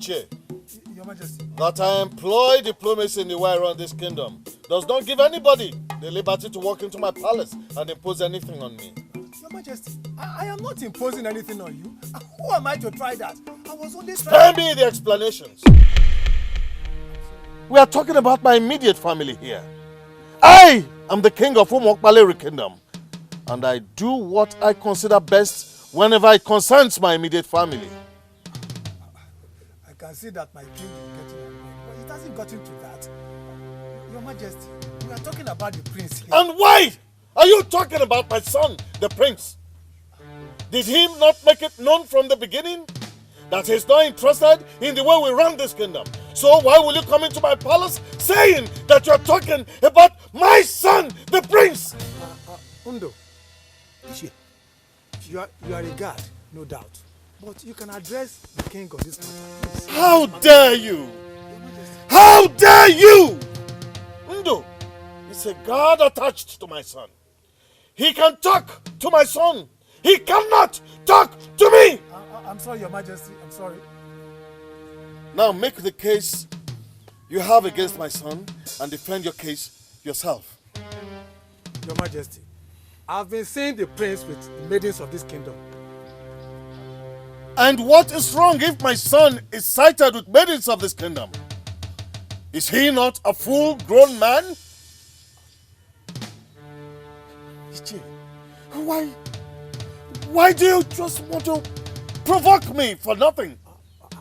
Ichie, Your Majesty. that I employ diplomacy in the way around this kingdom does not give anybody the liberty to walk into my palace and impose anything on me. Your Majesty, I am not imposing anything on you. Who am I to try that? I was only Spare trying... me the explanations. We are talking about my immediate family here. I am the king of Umokbalere Kingdom, and I do what I consider best whenever it concerns my immediate family. I can see that my king is getting annoyed, but it hasn't gotten to that. Your Majesty, we are talking about the prince here. And why are you talking about my son, the prince? Did he not make it known from the beginning that he's not interested in the way we run this kingdom? So why will you come into my palace saying that you're talking about my son, the prince? Undo, you are a guard, no doubt. But you can address the king of this matter. How dare you? How dare you? Undo is a guard attached to my son. He can talk to my son. He cannot talk to me. I'm sorry, Your Majesty. I'm sorry. Now make the case you have against my son and defend your case yourself. Your Majesty, I've been seeing the prince with the maidens of this kingdom. And what is wrong if my son is sighted with maidens of this kingdom? Is he not a full-grown man? Ichie, why do you just want to provoke me for nothing?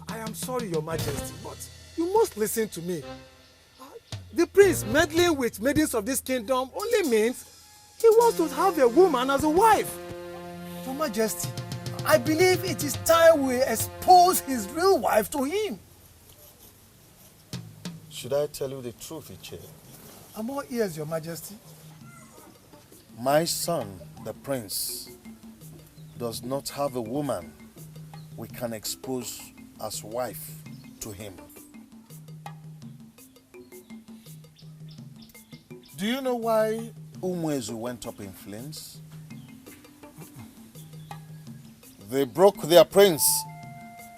I am sorry, Your Majesty, but you must listen to me. The prince meddling with maidens of this kingdom only means he wants to have a woman as a wife. Your Majesty, I believe it is time we expose his real wife to him. Should I tell you the truth, Ichie? I'm all ears, Your Majesty. My son, the prince, does not have a woman we can expose as wife to him. Do you know why Umwezu went up in flames? They broke their prince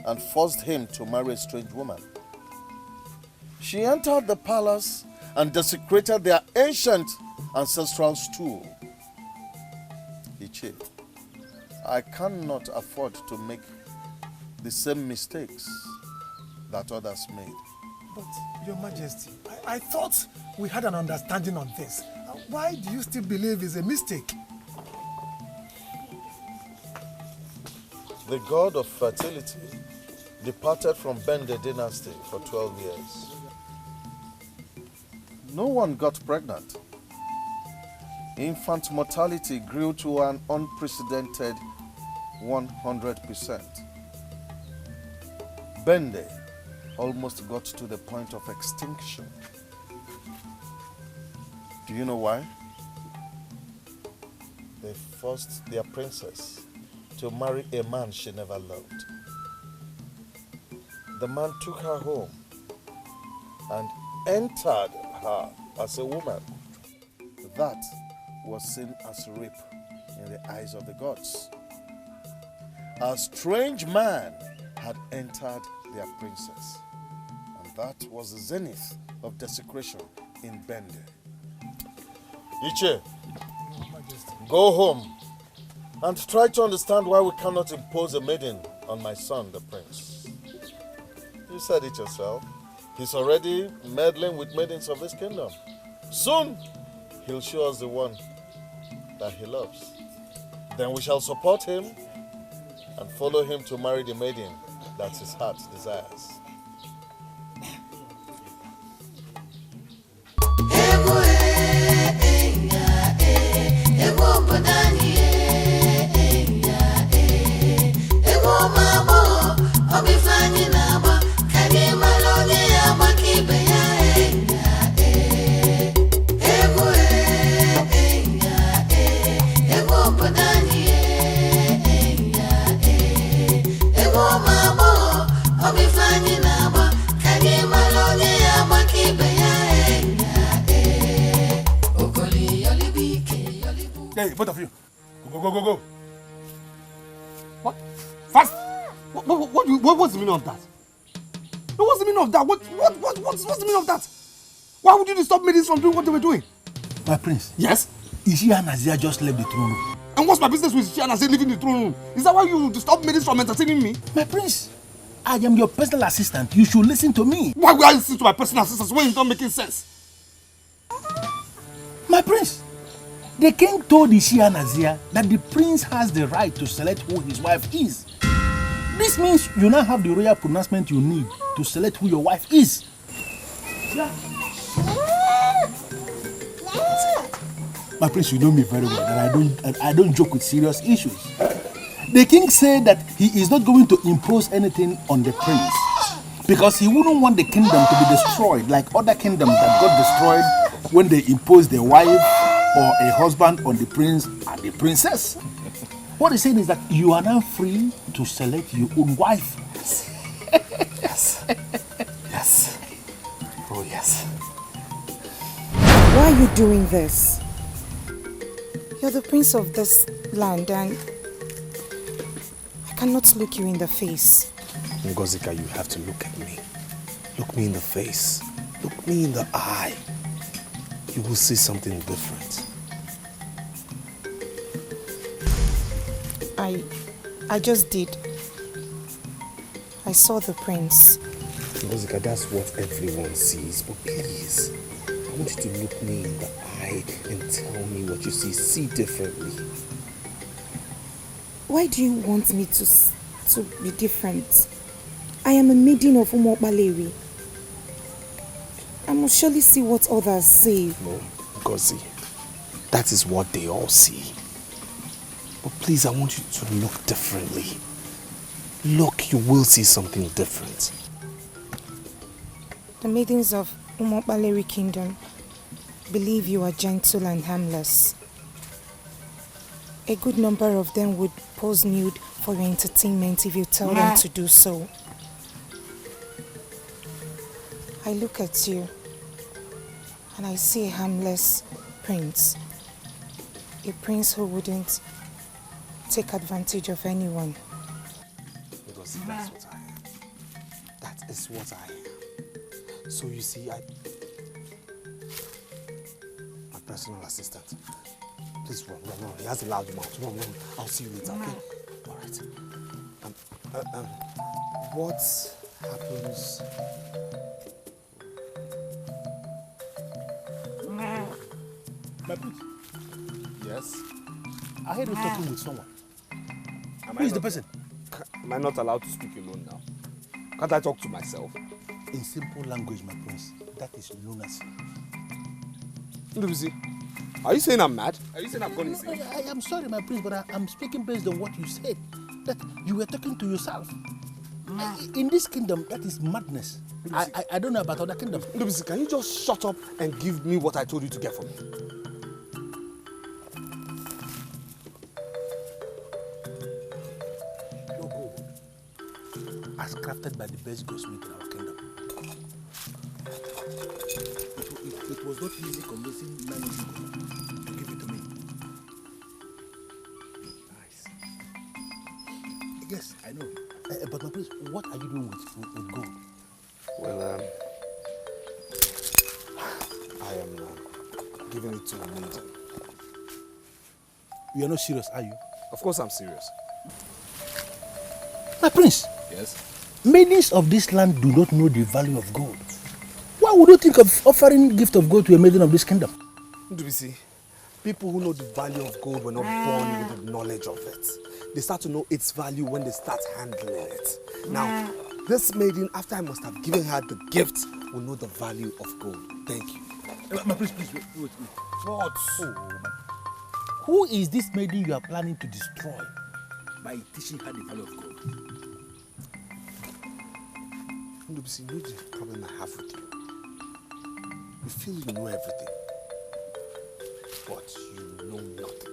and forced him to marry a strange woman. She entered the palace and desecrated their ancient ancestral stool. Ichie, I cannot afford to make the same mistakes that others made. But, Your Majesty, I thought we had an understanding on this. Why do you still believe it's a mistake? The god of fertility departed from Bende dynasty for 12 years. No one got pregnant. Infant mortality grew to an unprecedented 100%. Bende almost got to the point of extinction. Do you know why? They forced their princess to marry a man she never loved. The man took her home and entered her as a woman. That was seen as rape in the eyes of the gods. A strange man had entered their princess, and that was the zenith of desecration in Bende. Ichie, go home and try to understand why we cannot impose a maiden on my son, the prince. You said it yourself. He's already meddling with maidens of this kingdom. Soon, he'll show us the one that he loves. Then we shall support him and follow him to marry the maiden that his heart desires. Hey, both of you. Go. What? Fast! What's the meaning of that? what's the meaning of that? What's the meaning of that? Why would you stop maidens from doing what they were doing? My prince. Yes? Ishi and Azia just left the throne room. And what's my business with Ishi and Azia leaving the throne room? Is that why you stop maidens from entertaining me? My prince, I am your personal assistant. You should listen to me. Why would I listen to my personal assistants when it's not making sense? My prince, the king told Ishi and Azia that the prince has the right to select who his wife is. This means you now have the royal pronouncement you need to select who your wife is. Yeah. My prince, you know me very well, that I don't joke with serious issues. The king said that he is not going to impose anything on the prince because he wouldn't want the kingdom to be destroyed like other kingdoms that got destroyed when they imposed a wife or a husband on the prince and the princess. What he's saying is that you are now free to select your own wife. Yes. Yes. Oh, yes. Why are you doing this? You're the prince of this land and I cannot look you in the face. Ngozika, you have to look at me. Look me in the face. Look me in the eye. You will see something different. I just did. I saw the prince. Ngozika, that's what everyone sees, but please, I want you to look me in the eye and tell me what you see. See differently. Why do you want me to be different? I am a maiden of Umokbalewi. I must surely see what others say. No, Ngozi, that is what they all see. But please, I want you to look differently. Look, you will see something different. The maidens of Umokbalewi kingdom believe you are gentle and harmless. A good number of them would pose nude for your entertainment if you tell them to do so. I look at you and I see a harmless prince. A prince who wouldn't take advantage of anyone. Because that's what I am. That is what I am. So you see, my personal assistant. Please run. He has a loud mouth. Run. I'll see you later, okay? All right. What happens? My prince, Yes? I heard you talking with someone. Who is the person? Am I not allowed to speak alone now? Can't I talk to myself? In simple language, my prince, that is lunacy. Lucy, are you saying I'm mad? Are you saying I've gone insane? I am sorry, my prince, but I'm speaking based on what you said. That you were talking to yourself. In this kingdom, that is madness. I don't know about other kingdoms. Lucy, can you just shut up and give me what I told you to get for me? Your gold, as crafted by the best goldsmith in our kingdom. It was not easy convincing Nollywood to give it to me. Nice. Yes, I know. But my prince, what are you doing with gold? Well, I am giving it to a maiden. You are not serious, are you? Of course I'm serious. My prince, Yes? maidens of this land do not know the value of gold. Why would you think of offering gift of gold to a maiden of this kingdom? Ndubisi, people who know the value of gold were not born with the knowledge of it. They start to know its value when they start handling it. Now, this maiden, after I must have given her the gift, will know the value of gold. Thank you. My prince, please, wait. What? Who is this maiden you are planning to destroy by teaching her the value of gold? Ndubisi, you know the problem I have with you. You feel you know everything, but you know nothing.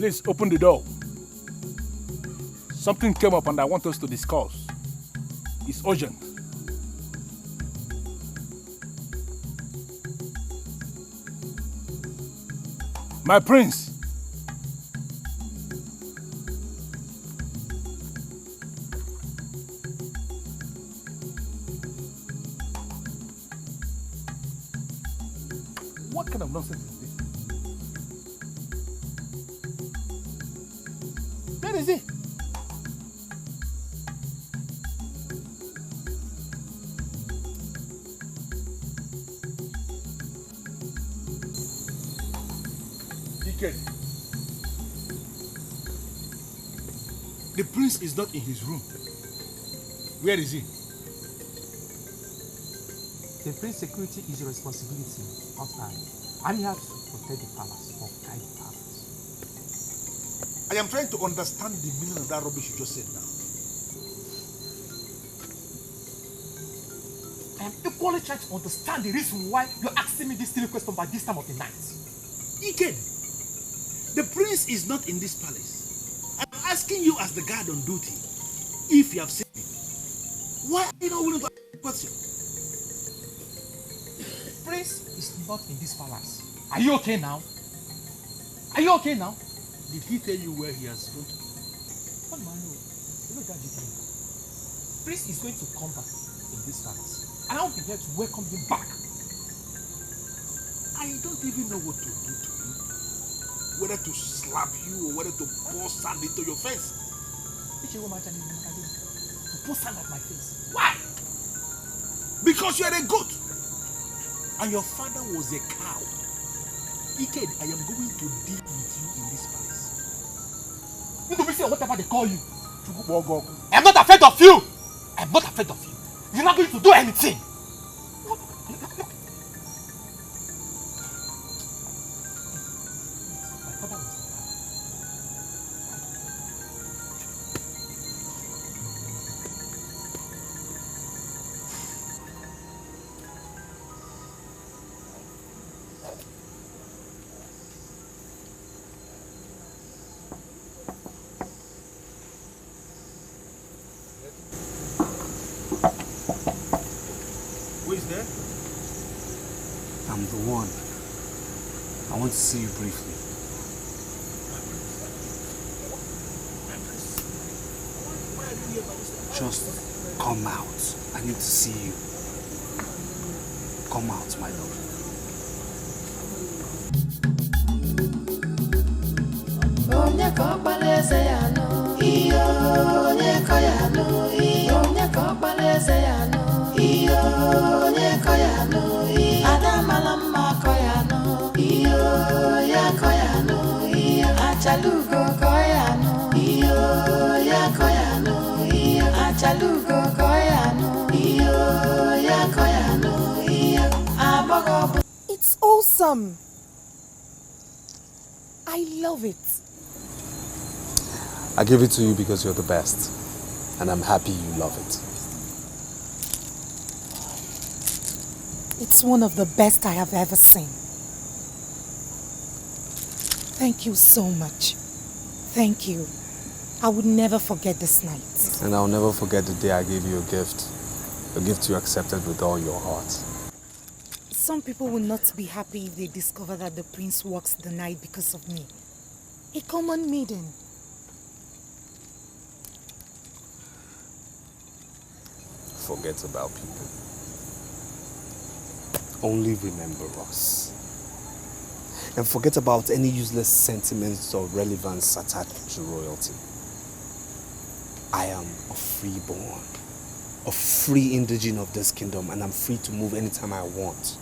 Please open the door. Something came up and I want us to discuss. It's urgent. My prince. What kind of nonsense is this? Where is he? Dikeh. The prince is not in his room. Where is he? The prince's security is your responsibility, not mine. I'm here to protect the palace or guide the palace. I am trying to understand the meaning of that rubbish you just said now. I am equally trying to understand the reason why you're asking me this silly question by this time of the night. Dikeh, the prince is not in this palace. I'm asking you as the guard on duty if you have seen him. Why are you not willing to answer the question? The prince is not in this palace. Are you okay now? Are you okay now? Did he tell you where he has gone to? What man know? You know that Dikeh. Prince is going to come back in this palace. And I'll be here to welcome him back. I don't even know what to do to you. Whether to slap you or whether to pour sand into your face. To pour sand at my face. Why? Because you are a goat. And your father was a cow. Dikeh, I am going to deal with you in this palace. You do say whatever they call you. I'm not afraid of you. I'm not afraid of you. You're not going to do anything. My father was a cow. Who is there? I'm the one. I want to see you briefly. Just come out. I need to see you. Come out, my love. It's awesome. I love it. I give it to you because you're the best. And I'm happy you love it. It's one of the best I have ever seen. Thank you so much. Thank you. I would never forget this night. And I'll never forget the day I gave you a gift. A gift you accepted with all your heart. Some people will not be happy if they discover that the prince walks the night because of me. A common maiden. Forget about people. Only remember us. And forget about any useless sentiments or relevance attached to royalty. I am a freeborn, a free indigene of this kingdom, and I'm free to move anytime I want.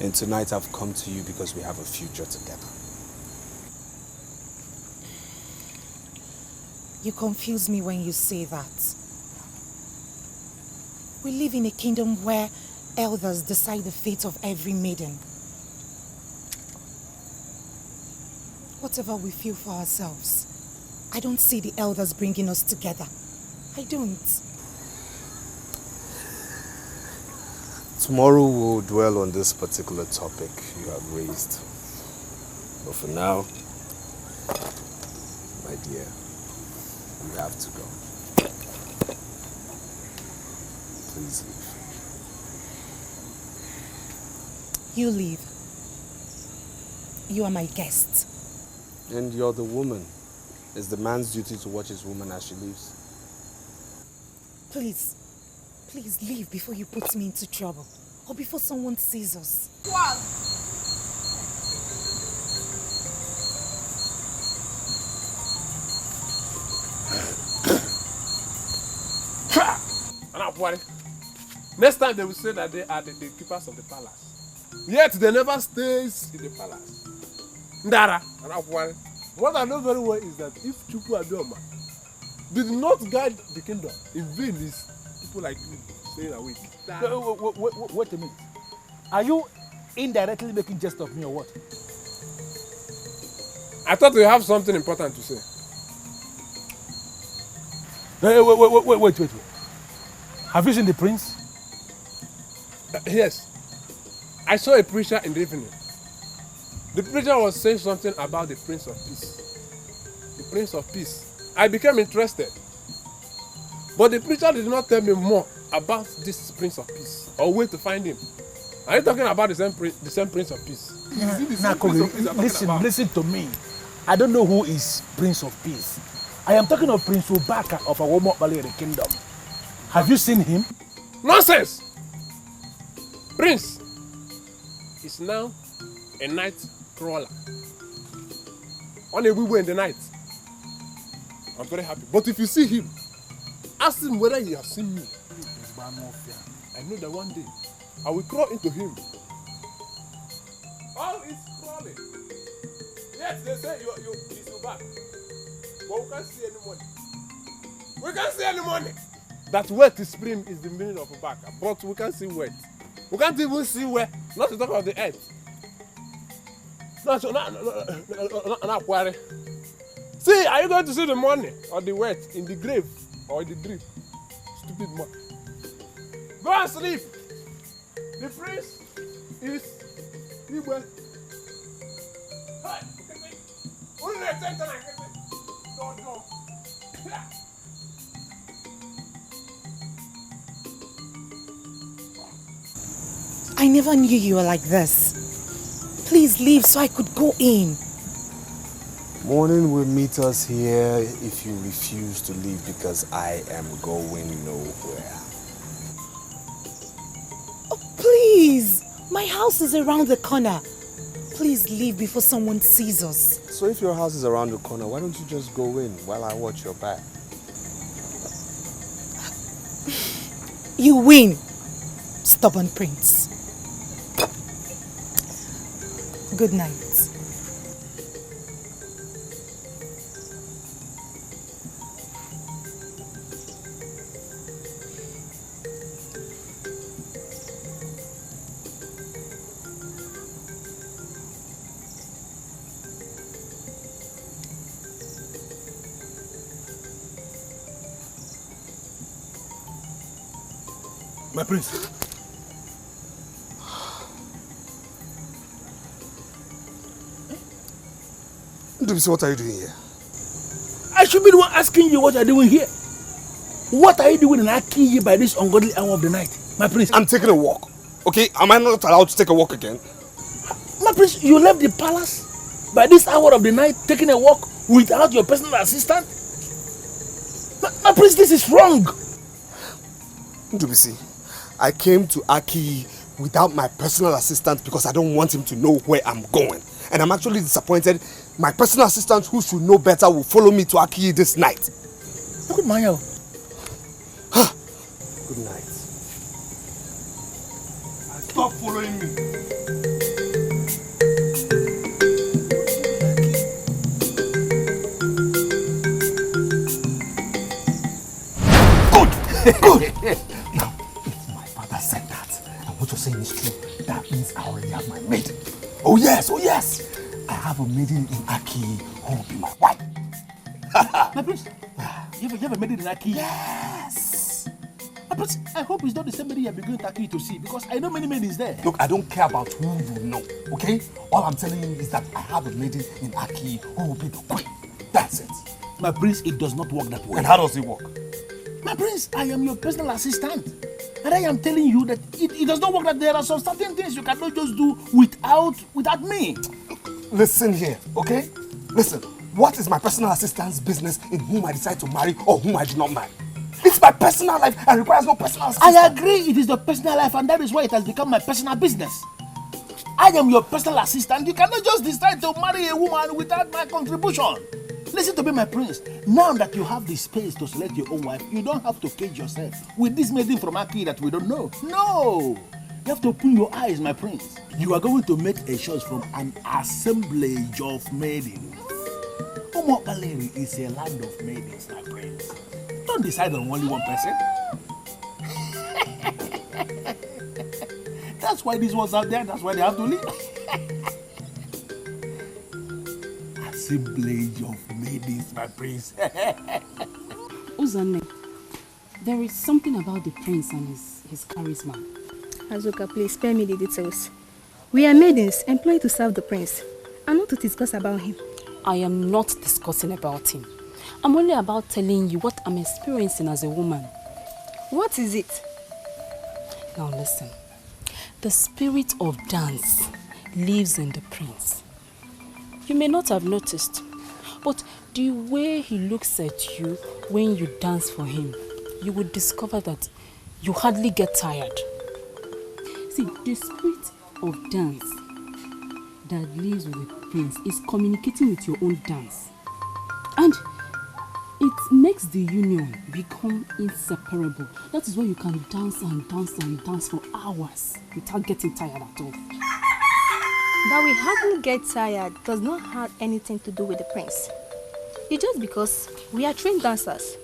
And tonight I've come to you because we have a future together. You confuse me when you say that. We live in a kingdom where elders decide the fate of every maiden. Whatever we feel for ourselves, I don't see the elders bringing us together. I don't. Tomorrow we'll dwell on this particular topic you have raised. But for now, dear. You have to go. Please leave. You leave. You are my guest. And you're the woman. It's the man's duty to watch his woman as she leaves. Please leave before you put me into trouble. Or before someone sees us. Wow. Next time they will say that they are the keepers of the palace. Yet they never stays in the palace. Ndara, what I know very well is that if Chukwu Adoma did not guide the kingdom, in vain is people like you staying awake. Wait a minute. Are you indirectly making jest of me or what? I thought you have something important to say. Wait. Have you seen the prince? Yes. I saw a preacher in the evening. The preacher was saying something about the Prince of Peace. The Prince of Peace. I became interested. But the preacher did not tell me more about this Prince of Peace or where to find him. Are you talking about the same Prince of Peace? Listen to me. I don't know who is Prince of Peace. I am talking of Prince Ubaka of Awomo Baleri Kingdom. Have you seen him? Nonsense! Prince is now a night crawler. On a wee in the night. I'm very happy. But if you see him, ask him whether he has seen me. I know that one day I will crawl into him. All is crawling. Yes, they say he's your back. But we can't see any money. We can't see any money. That wet spring is the meaning of a back. But we can't see wet. We can't even see where, not to talk about the earth. Not worry. See, are you going to see the money or the wet in the grave or in the drip? Stupid man. Go and sleep. The prince is Igwe. Hey, no. I never knew you were like this. Please leave so I could go in. Morning will meet us here if you refuse to leave because I am going nowhere. Oh, please. My house is around the corner. Please leave before someone sees us. So if your house is around the corner, why don't you just go in while I watch your back? You win, stubborn prince. Good night. My prince. What are you doing here? I should be the one asking you what you're doing here. What are you doing in Akiyi by this ungodly hour of the night, my prince? I'm taking a walk. Okay, am I not allowed to take a walk again? My prince, you left the palace by this hour of the night taking a walk without your personal assistant? My prince, this is wrong. Ndubisi, I came to Akiyi without my personal assistant because I don't want him to know where I'm going. And I'm actually disappointed. My personal assistant, who should know better, will follow me to Akiyi this night. Good man. Good night. Stop following me. Good. Now, if my father said that, and what you're saying is true, that means I already have my maid. Oh yes. I have a maiden in Akiyi who will be my wife. My prince, you have a maiden in Akiyi? Yes. My prince, I hope it's not the same maiden you have been going to Akiyi to see, because I know many maidens there. Look, I don't care about who you know, okay? All I'm telling you is that I have a maiden in Akiyi who will be the queen. That's it. My prince, it does not work that way. And how does it work? My prince, I am your personal assistant. And I am telling you that it does not work, that there are some certain things you cannot just do without me. Listen here, okay? Listen, what is my personal assistant's business in whom I decide to marry or whom I do not marry? It's my personal life and requires no personal assistant. I agree it is the personal life, and that is why it has become my personal business. I am your personal assistant. You cannot just decide to marry a woman without my contribution. Listen to me, my prince. Now that you have the space to select your own wife, you don't have to cage yourself with this maiden from Aki that we don't know. No! You have to open your eyes, my prince. You are going to make a choice from an assemblage of maidens. Omo Baleri is a land of maidens, my prince. Don't decide on only one person. That's why this was out there. That's why they have to leave. Assemblage of maidens, my prince. Uzane, there is something about the prince and his charisma. Azuka, please spare me the details. We are maidens employed to serve the prince, and not to discuss about him. I am not discussing about him. I'm only about telling you what I'm experiencing as a woman. What is it? Now listen. The spirit of dance lives in the prince. You may not have noticed, but the way he looks at you when you dance for him, you will discover that you hardly get tired. See, the spirit of dance that lives with the prince is communicating with your own dance. And it makes the union become inseparable. That is why you can dance and dance and dance for hours without getting tired at all. That we hardly get tired does not have anything to do with the prince. It's just because we are trained dancers.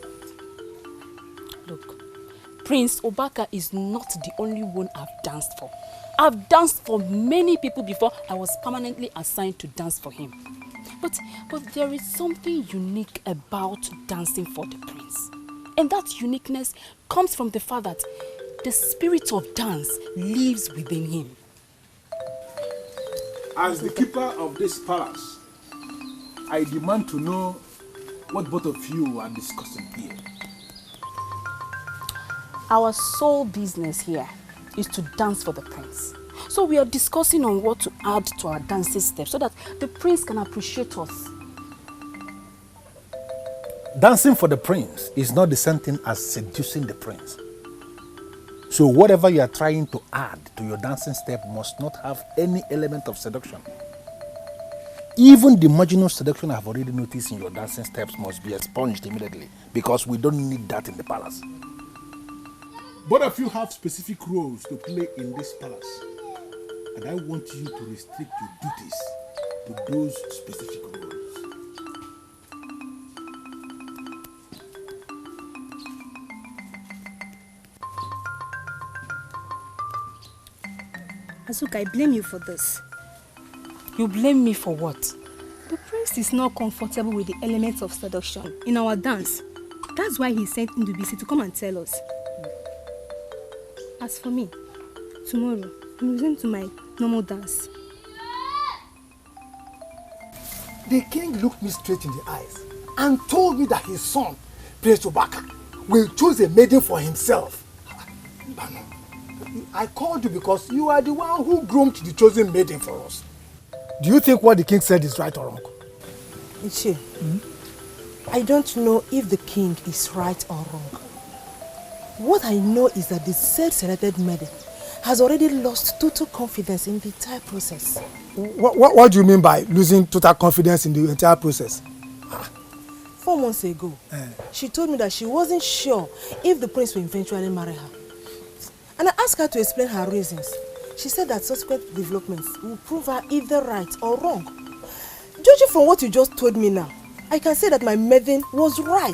Look, Prince Obaka is not the only one I've danced for. I've danced for many people before I was permanently assigned to dance for him. But there is something unique about dancing for the prince. And that uniqueness comes from the fact that the spirit of dance lives within him. As the keeper of this palace, I demand to know what both of you are discussing here. Our sole business here is to dance for the prince. So we are discussing on what to add to our dancing steps so that the prince can appreciate us. Dancing for the prince is not the same thing as seducing the prince. So whatever you are trying to add to your dancing step must not have any element of seduction. Even the marginal seduction I've already noticed in your dancing steps must be expunged immediately, because we don't need that in the palace. Both of you have specific roles to play in this palace, and I want you to restrict your duties to those specific roles. Azuka, I blame you for this. You blame me for what? The prince is not comfortable with the elements of seduction in our dance. That's why he sent Ndubisi to come and tell us. As for me, tomorrow, I'm returning to my normal dance. The king looked me straight in the eyes and told me that his son, Prince Obaka, will choose a maiden for himself. Bano, I called you because you are the one who groomed the chosen maiden for us. Do you think what the king said is right or wrong? Ichi, I don't know if the king is right or wrong. What I know is that the said selected maiden has already lost total confidence in the entire process. What do you mean by losing total confidence in the entire process? 4 months ago, she told me that she wasn't sure if the prince will eventually marry her. And I asked her to explain her reasons. She said that subsequent developments will prove her either right or wrong. Judging from what you just told me now, I can say that my maiden was right.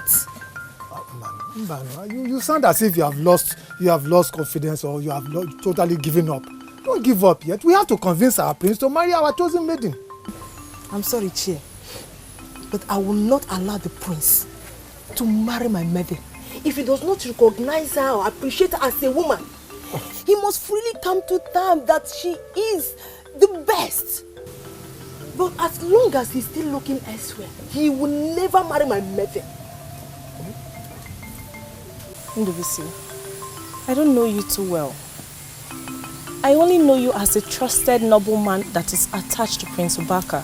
You sound as if you have lost confidence, or you have totally given up. Don't give up yet. We have to convince our prince to marry our chosen maiden. I'm sorry, Chie, but I will not allow the prince to marry my maiden if he does not recognize her or appreciate her as a woman. He must freely come to terms that she is the best. But as long as he's still looking elsewhere, he will never marry my mother. Ndubisi, I don't know you too well. I only know you as a trusted nobleman that is attached to Prince Ubaka.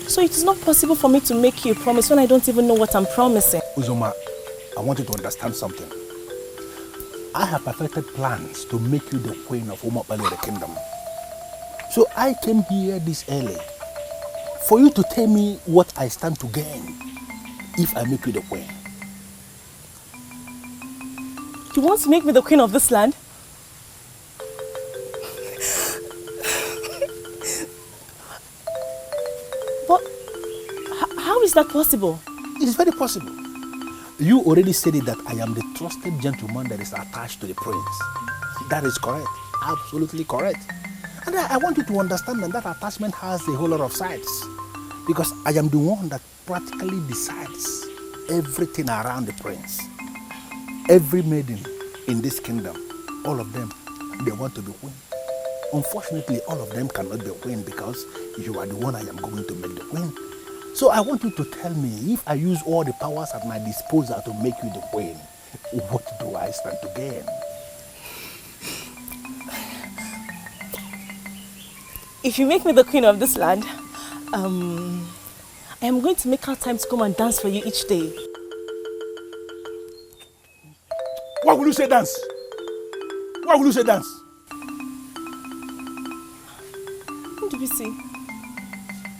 So it is not possible for me to make you a promise when I don't even know what I'm promising. Uzoma, I want you to understand something. I have perfected plans to make you the queen of Umopale the kingdom. So I came here this early for you to tell me what I stand to gain if I make you the queen. You want to make me the queen of this land? But how is that possible? It is very possible. You already said it that I am the trusted gentleman that is attached to the prince. That is correct. Absolutely correct. And I want you to understand that attachment has a whole lot of sides. Because I am the one that practically decides everything around the prince. Every maiden in this kingdom, all of them, they want to be queen. Unfortunately, all of them cannot be queen because you are the one I am going to make the queen. So I want you to tell me, if I use all the powers at my disposal to make you the queen, what do I stand to gain? If you make me the queen of this land, I am going to make out time to come and dance for you each day. Why will you say dance? Why will you say dance? Ndubisi,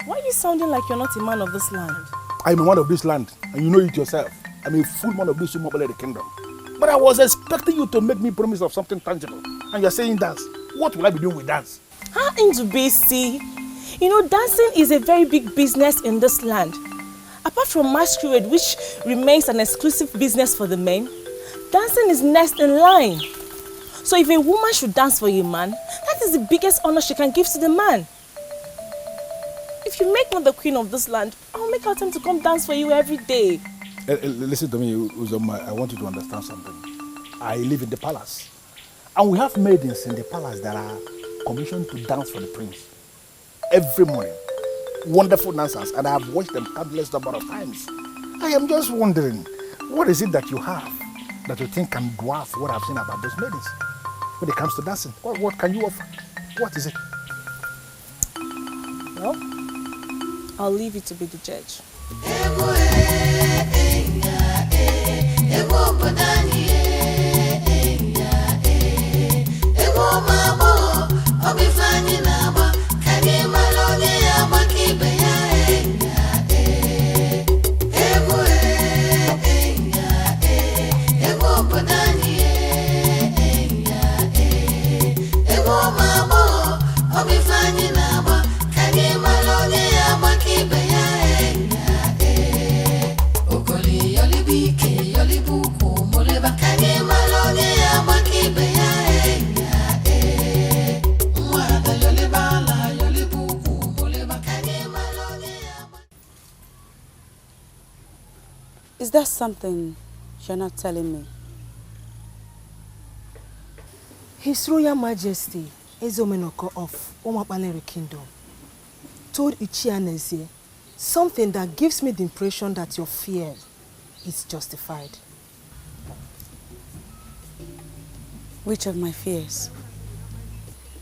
why are you sounding like you're not a man of this land? I'm a man of this land, and you know it yourself. I'm a full man of this Umobele kingdom. But I was expecting you to make me promise of something tangible, and you're saying dance. What will I be doing with dance? Ndubisi, you know, dancing is a very big business in this land. Apart from masquerade, which remains an exclusive business for the men, dancing is next in line. So if a woman should dance for a man, that is the biggest honor she can give to the man. If you make me the queen of this land, I'll make out time to come dance for you every day. Listen to me, Uzoma, I want you to understand something. I live in the palace. And we have maidens in the palace that are commissioned to dance for the prince. Every morning. Wonderful dancers. And I have watched them countless number of times. I am just wondering, what is it that you have that you think can dwarf what I've seen about those maidens when it comes to dancing? What can you offer? What is it? Well, I'll leave you to be the judge. Is there something you're not telling me? His Royal Majesty, Ezomenoko of Umapalere Kingdom, told Ichianezie something that gives me the impression that your fear is justified. Which of my fears?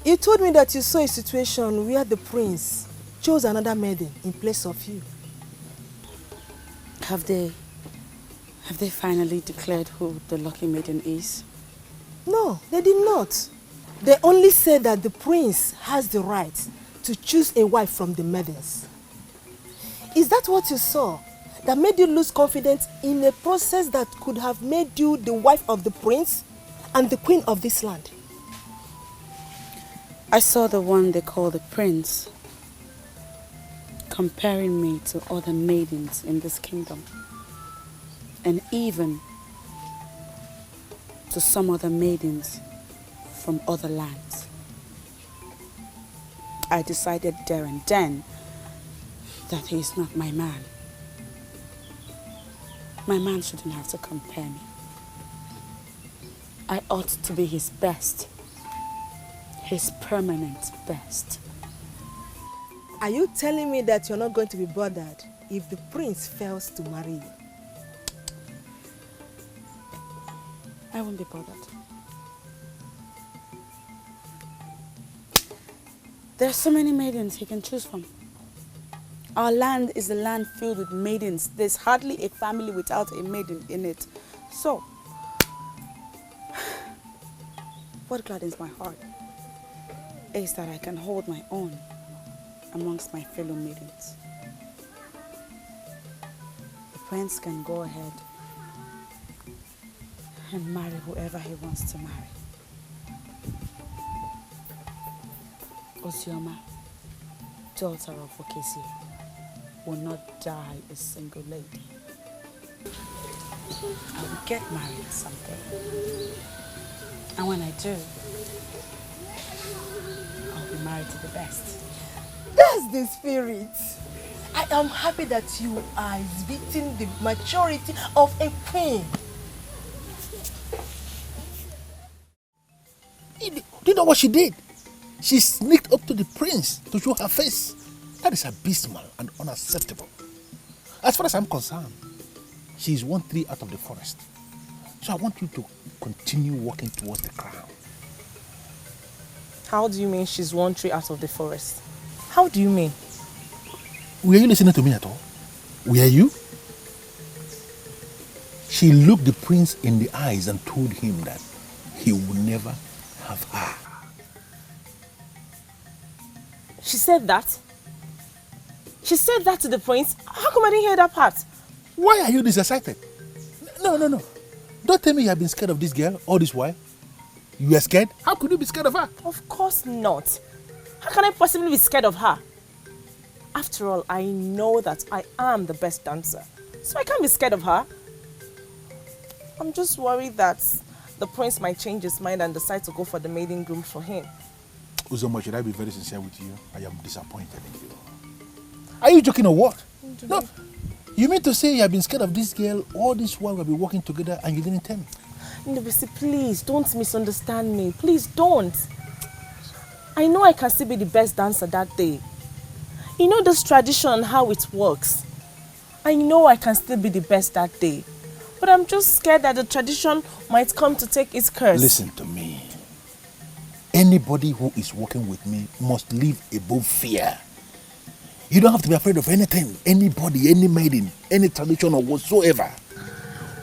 You told me that you saw a situation where the prince chose another maiden in place of you. Have they finally declared who the lucky maiden is? No, they did not. They only said that the prince has the right to choose a wife from the maidens. Is that what you saw that made you lose confidence in a process that could have made you the wife of the prince and the queen of this land? I saw the one they call the prince comparing me to other maidens in this kingdom, and even to some other maidens from other lands. I decided there and then that he is not my man. My man shouldn't have to compare me. I ought to be his best, his permanent best. Are you telling me that you're not going to be bothered if the prince fails to marry you? I won't be bothered. There are so many maidens he can choose from. Our land is a land filled with maidens. There's hardly a family without a maiden in it. So, what gladdens my heart is that I can hold my own amongst my fellow maidens. The prince can go ahead and marry whoever he wants to marry. Osioma, daughter of Okesi, will not die a single lady. I will get married someday. And when I do, I'll be married to the best. That's the spirit. I am happy that you are exhibiting the maturity of a queen. Do you know what she did? She sneaked up to the prince to show her face. That is abysmal and unacceptable. As far as I'm concerned, she is 1 tree out of the forest. So I want you to continue walking towards the crown. How do you mean she's 1 tree out of the forest? How do you mean? Were you listening to me at all? Were you? She looked the prince in the eyes and told him that he would never have her. She said that? She said that to the prince? How come I didn't hear that part? Why are you this excited? No. Don't tell me you have been scared of this girl all this while. You are scared? How could you be scared of her? Of course not. How can I possibly be scared of her? After all, I know that I am the best dancer. So I can't be scared of her. I'm just worried that the prince might change his mind and decide to go for the maiden groom for him. Uzoma, should I be very sincere with you? I am disappointed in you. Are you joking or what? No. You mean to say you have been scared of this girl all this while we've been working together and you didn't tell me? Ndubisi, please don't misunderstand me. Please don't. I know I can still be the best dancer that day. You know this tradition, how it works. I know I can still be the best that day. But I'm just scared that the tradition might come to take its curse. Listen to me. Anybody who is working with me must live above fear. You don't have to be afraid of anything, anybody, any maiden, any tradition or whatsoever.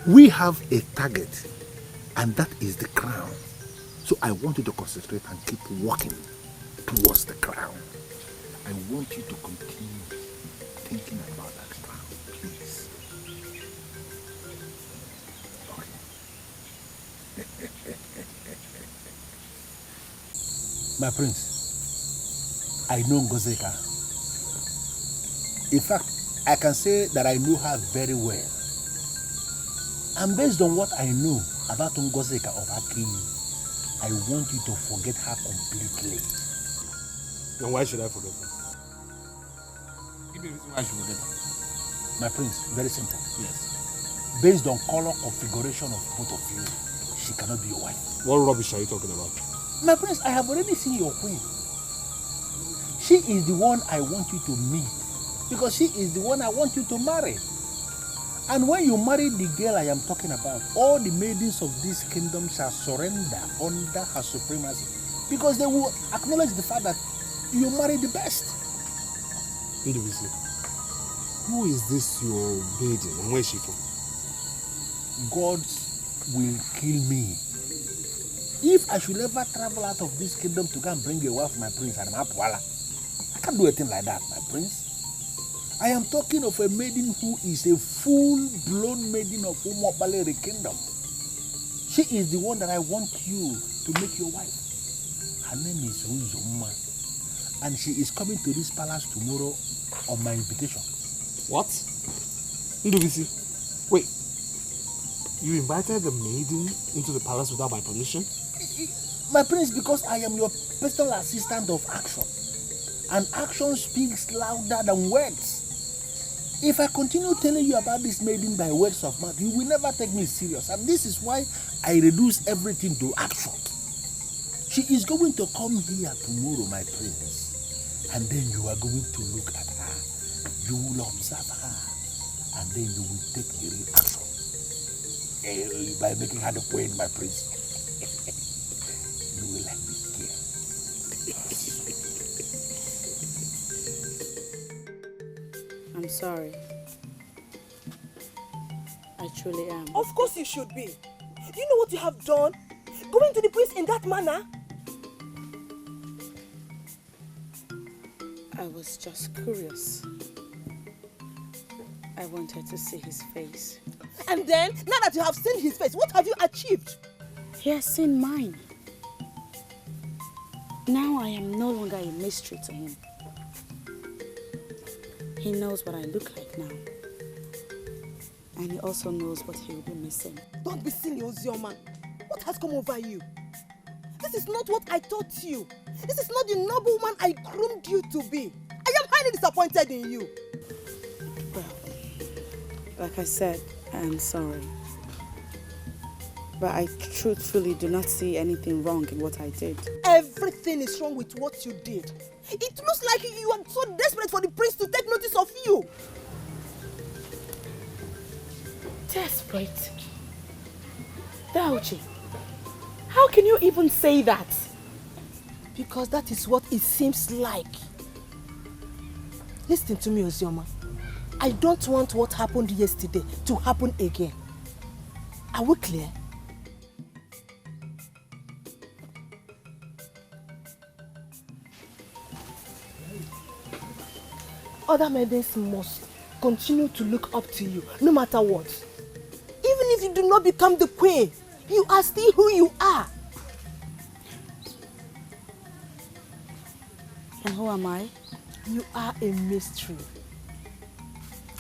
We have a target, and that is the crown. So I want you to concentrate and keep walking towards the crown. I want you to continue thinking about that crown, please. My prince, I know Ngozeka. In fact, I can say that I know her very well. And based on what I know about Ngozeka of Aki, I want you to forget her completely. Then why should I forget her? Give me a reason why I should forget her. My prince, very simple. Yes. Based on color configuration of both of you, she cannot be your wife. What rubbish are you talking about? My prince, I have already seen your queen. She is the one I want you to meet because she is the one I want you to marry. And when you marry the girl I am talking about, all the maidens of this kingdom shall surrender under her supremacy because they will acknowledge the fact that you marry the best. Ndubisi, who is this your maiden and where is she from? God will kill me if I should ever travel out of this kingdom to go and bring a wife, my prince, and Mapwala. I can't do a thing like that, my prince. I am talking of a maiden who is a full-blown maiden of Umobaleri kingdom. She is the one that I want you to make your wife. Her name is Ruzuma, and she is coming to this palace tomorrow on my invitation. What? Ndubisi, wait. You invited the maiden into the palace without my permission? My prince, because I am your personal assistant of action. And action speaks louder than words. If I continue telling you about this maiden by words of mouth, you will never take me serious. And this is why I reduce everything to action. She is going to come here tomorrow, my prince. And then you are going to look at her. You will observe her. And then you will take a reaction. By making her the queen, my prince. You will like this girl. I'm sorry. I truly am. Of course you should be. Do you know what you have done? Going to the prince in that manner? I was just curious. I wanted to see his face. And then, now that you have seen his face, what have you achieved? He has seen mine. Now I am no longer a mystery to him. He knows what I look like now. And he also knows what he will be missing. Don't be silly, Ozioma. What has come over you? This is not what I taught you. This is not the noble woman I groomed you to be. I am highly disappointed in you. Well, like I said, I am sorry. But I truthfully do not see anything wrong in what I did. Everything is wrong with what you did. It looks like you are so desperate for the prince to take notice of you. Desperate? Dauji, how can you even say that? Because that is what it seems like. Listen to me, Ozioma. I don't want what happened yesterday to happen again. Are we clear? Other maidens must continue to look up to you, no matter what. Even if you do not become the queen, you are still who you are. And who am I? You are a mystery.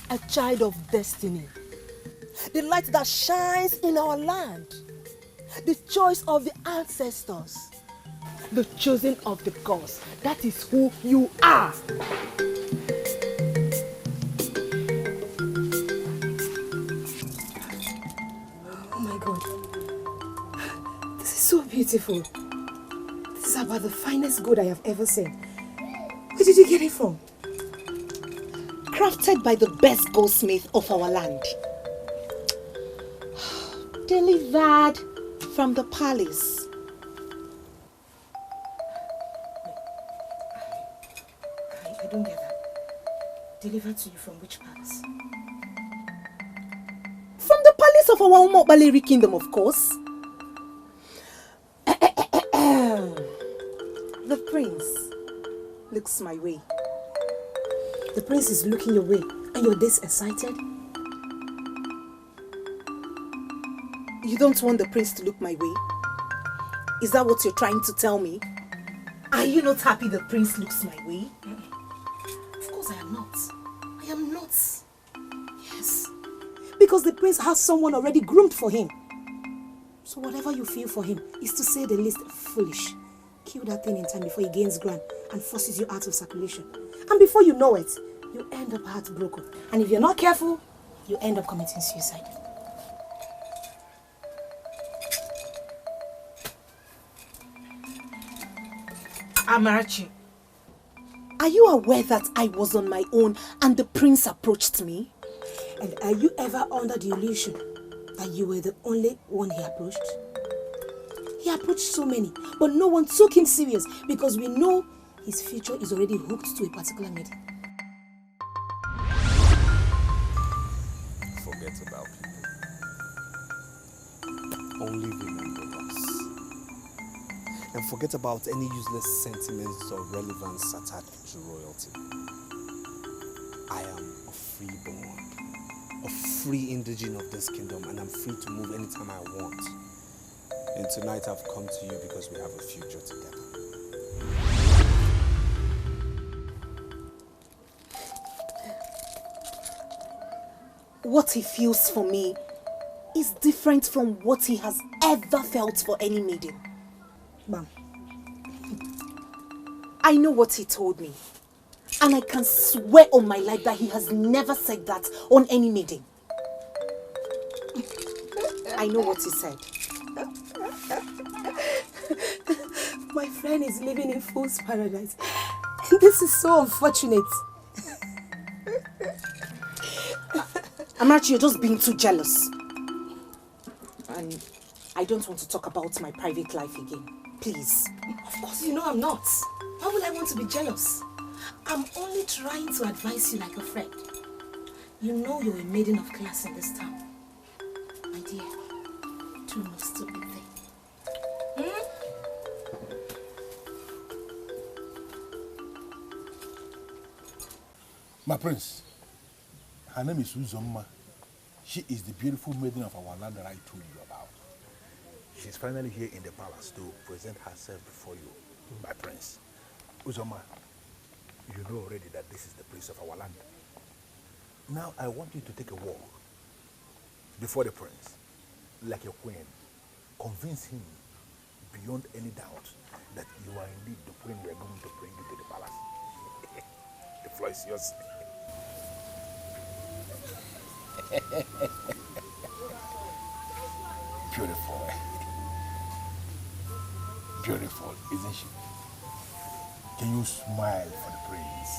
A child of destiny. The light that shines in our land. The choice of the ancestors. The chosen of the gods. That is who you are. Oh my God. This is so beautiful. This is about the finest gold I have ever seen. Where did you get it from? Crafted by the best goldsmith of our land. Delivered from the palace. I don't get that. Delivered to you from which palace? From the palace of our Umobaleri kingdom, of course. The prince looks my way. The prince is looking your way and you're this excited? You don't want the prince to look my way? Is that what you're trying to tell me? Are you not happy the prince looks my way? Of course I am not. I am not. Yes. Because the prince has someone already groomed for him. So whatever you feel for him is, to say the least, foolish. Kill that thing in time before he gains ground and forces you out of circulation. And before you know it, you end up heartbroken. And if you're not careful, you end up committing suicide. Amarachi, are you aware that I was on my own and the prince approached me? And are you ever under the illusion that you were the only one he approached? He approached so many, but no one took him serious because we know his future is already hooked to a particular maiden. Forget about people. Only remember us. And forget about any useless sentiments or relevance attached to royalty. I am a freeborn, a free indigene of this kingdom, and I'm free to move anytime I want. And tonight I've come to you because we have a future together. What he feels for me is different from what he has ever felt for any maiden. Bam. I know what he told me. And I can swear on my life that he has never said that on any maiden. I know what he said. My friend is living in fool's paradise. He This is so unfortunate. Amarachi, you're just being too jealous. And I don't want to talk about my private life again. Please. Of course you know I'm not. Why would I want to be jealous? I'm only trying to advise you like a friend. You know you're a maiden of class in this town. My dear, do no stupid thing. My prince, her name is Uzoma. She is the beautiful maiden of our land that I told you about. She's finally here in the palace to present herself before you, my prince. Uzoma, you know already that this is the prince of our land. Now I want you to take a walk before the prince, like a queen. Convince him beyond any doubt that you are indeed the queen we are going to bring you to the palace. The floor is yours. Beautiful. Beautiful, isn't she? Can you smile for the prince?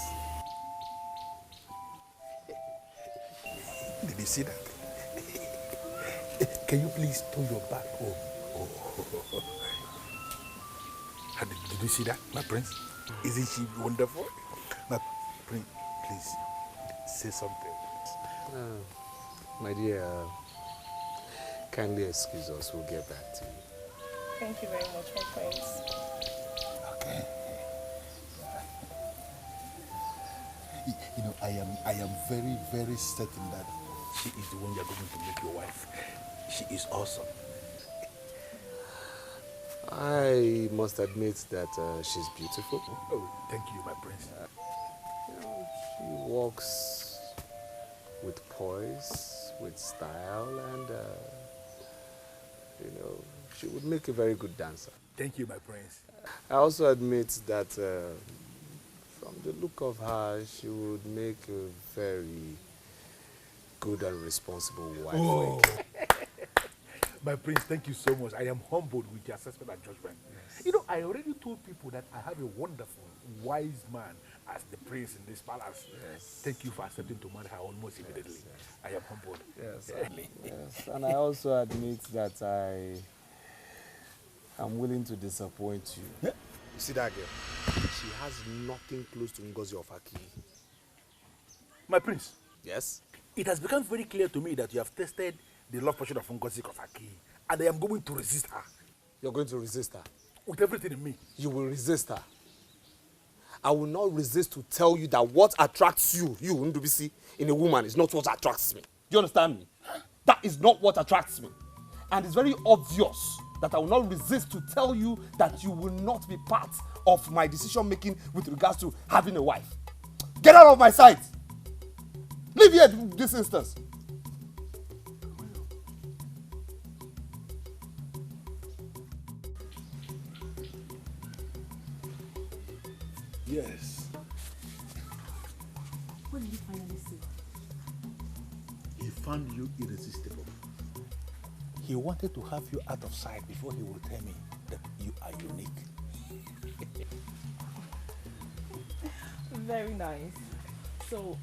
Did you see that? Can you please turn your back? Oh. Did you see that, my prince? Isn't she wonderful? My prince, please say something. My dear, kindly excuse us. We'll get back to you. Thank you very much, my prince. Okay. You know, I am very, very certain that she is the one you're going to make your wife. She is awesome. I must admit that she's beautiful. Oh, thank you, my prince. She walks with poise, with style, and she would make a very good dancer. Thank you, my prince. I also admit that from the look of her, she would make a very good and responsible wife. Oh. My prince, thank you so much. I am humbled with your assessment and judgment. Yes. You know, I already told people that I have a wonderful, wise man as the prince in this palace. Yes. Thank you for accepting to marry her almost immediately. Yes. I am humbled. Yes, yes. And I also admit that I am willing to disappoint you. You see that girl? She has nothing close to Ngozi of Aki. My prince. Yes? It has become very clear to me that you have tested the love portion of Ngozi of Aki, and I am going to resist her. You're going to resist her? With everything in me. You will resist her. I will not resist to tell you that what attracts you, Ndubisi, in a woman is not what attracts me. Do you understand me? That is not what attracts me. And it's very obvious that I will not resist to tell you that you will not be part of my decision making with regards to having a wife. Get out of my sight! Leave here this instance. Yes. What did you finally see? He found you irresistible. He wanted to have you out of sight before he would tell me that you are unique. Very nice. So,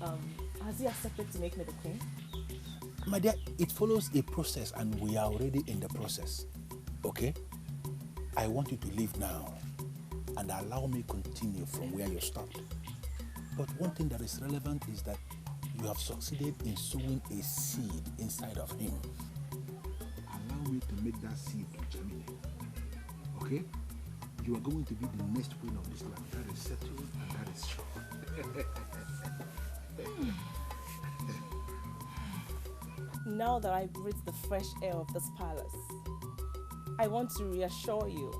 has he accepted to make me the queen? My dear, it follows a process and we are already in the process. Okay? I want you to leave now and allow me continue from where you stopped. But one thing that is relevant is that you have succeeded in sowing a seed inside of him. Allow me to make that seed to germinate. Okay? You are going to be the next queen of this land. That is settled and that is sure. Now that I've breathed the fresh air of this palace, I want to reassure you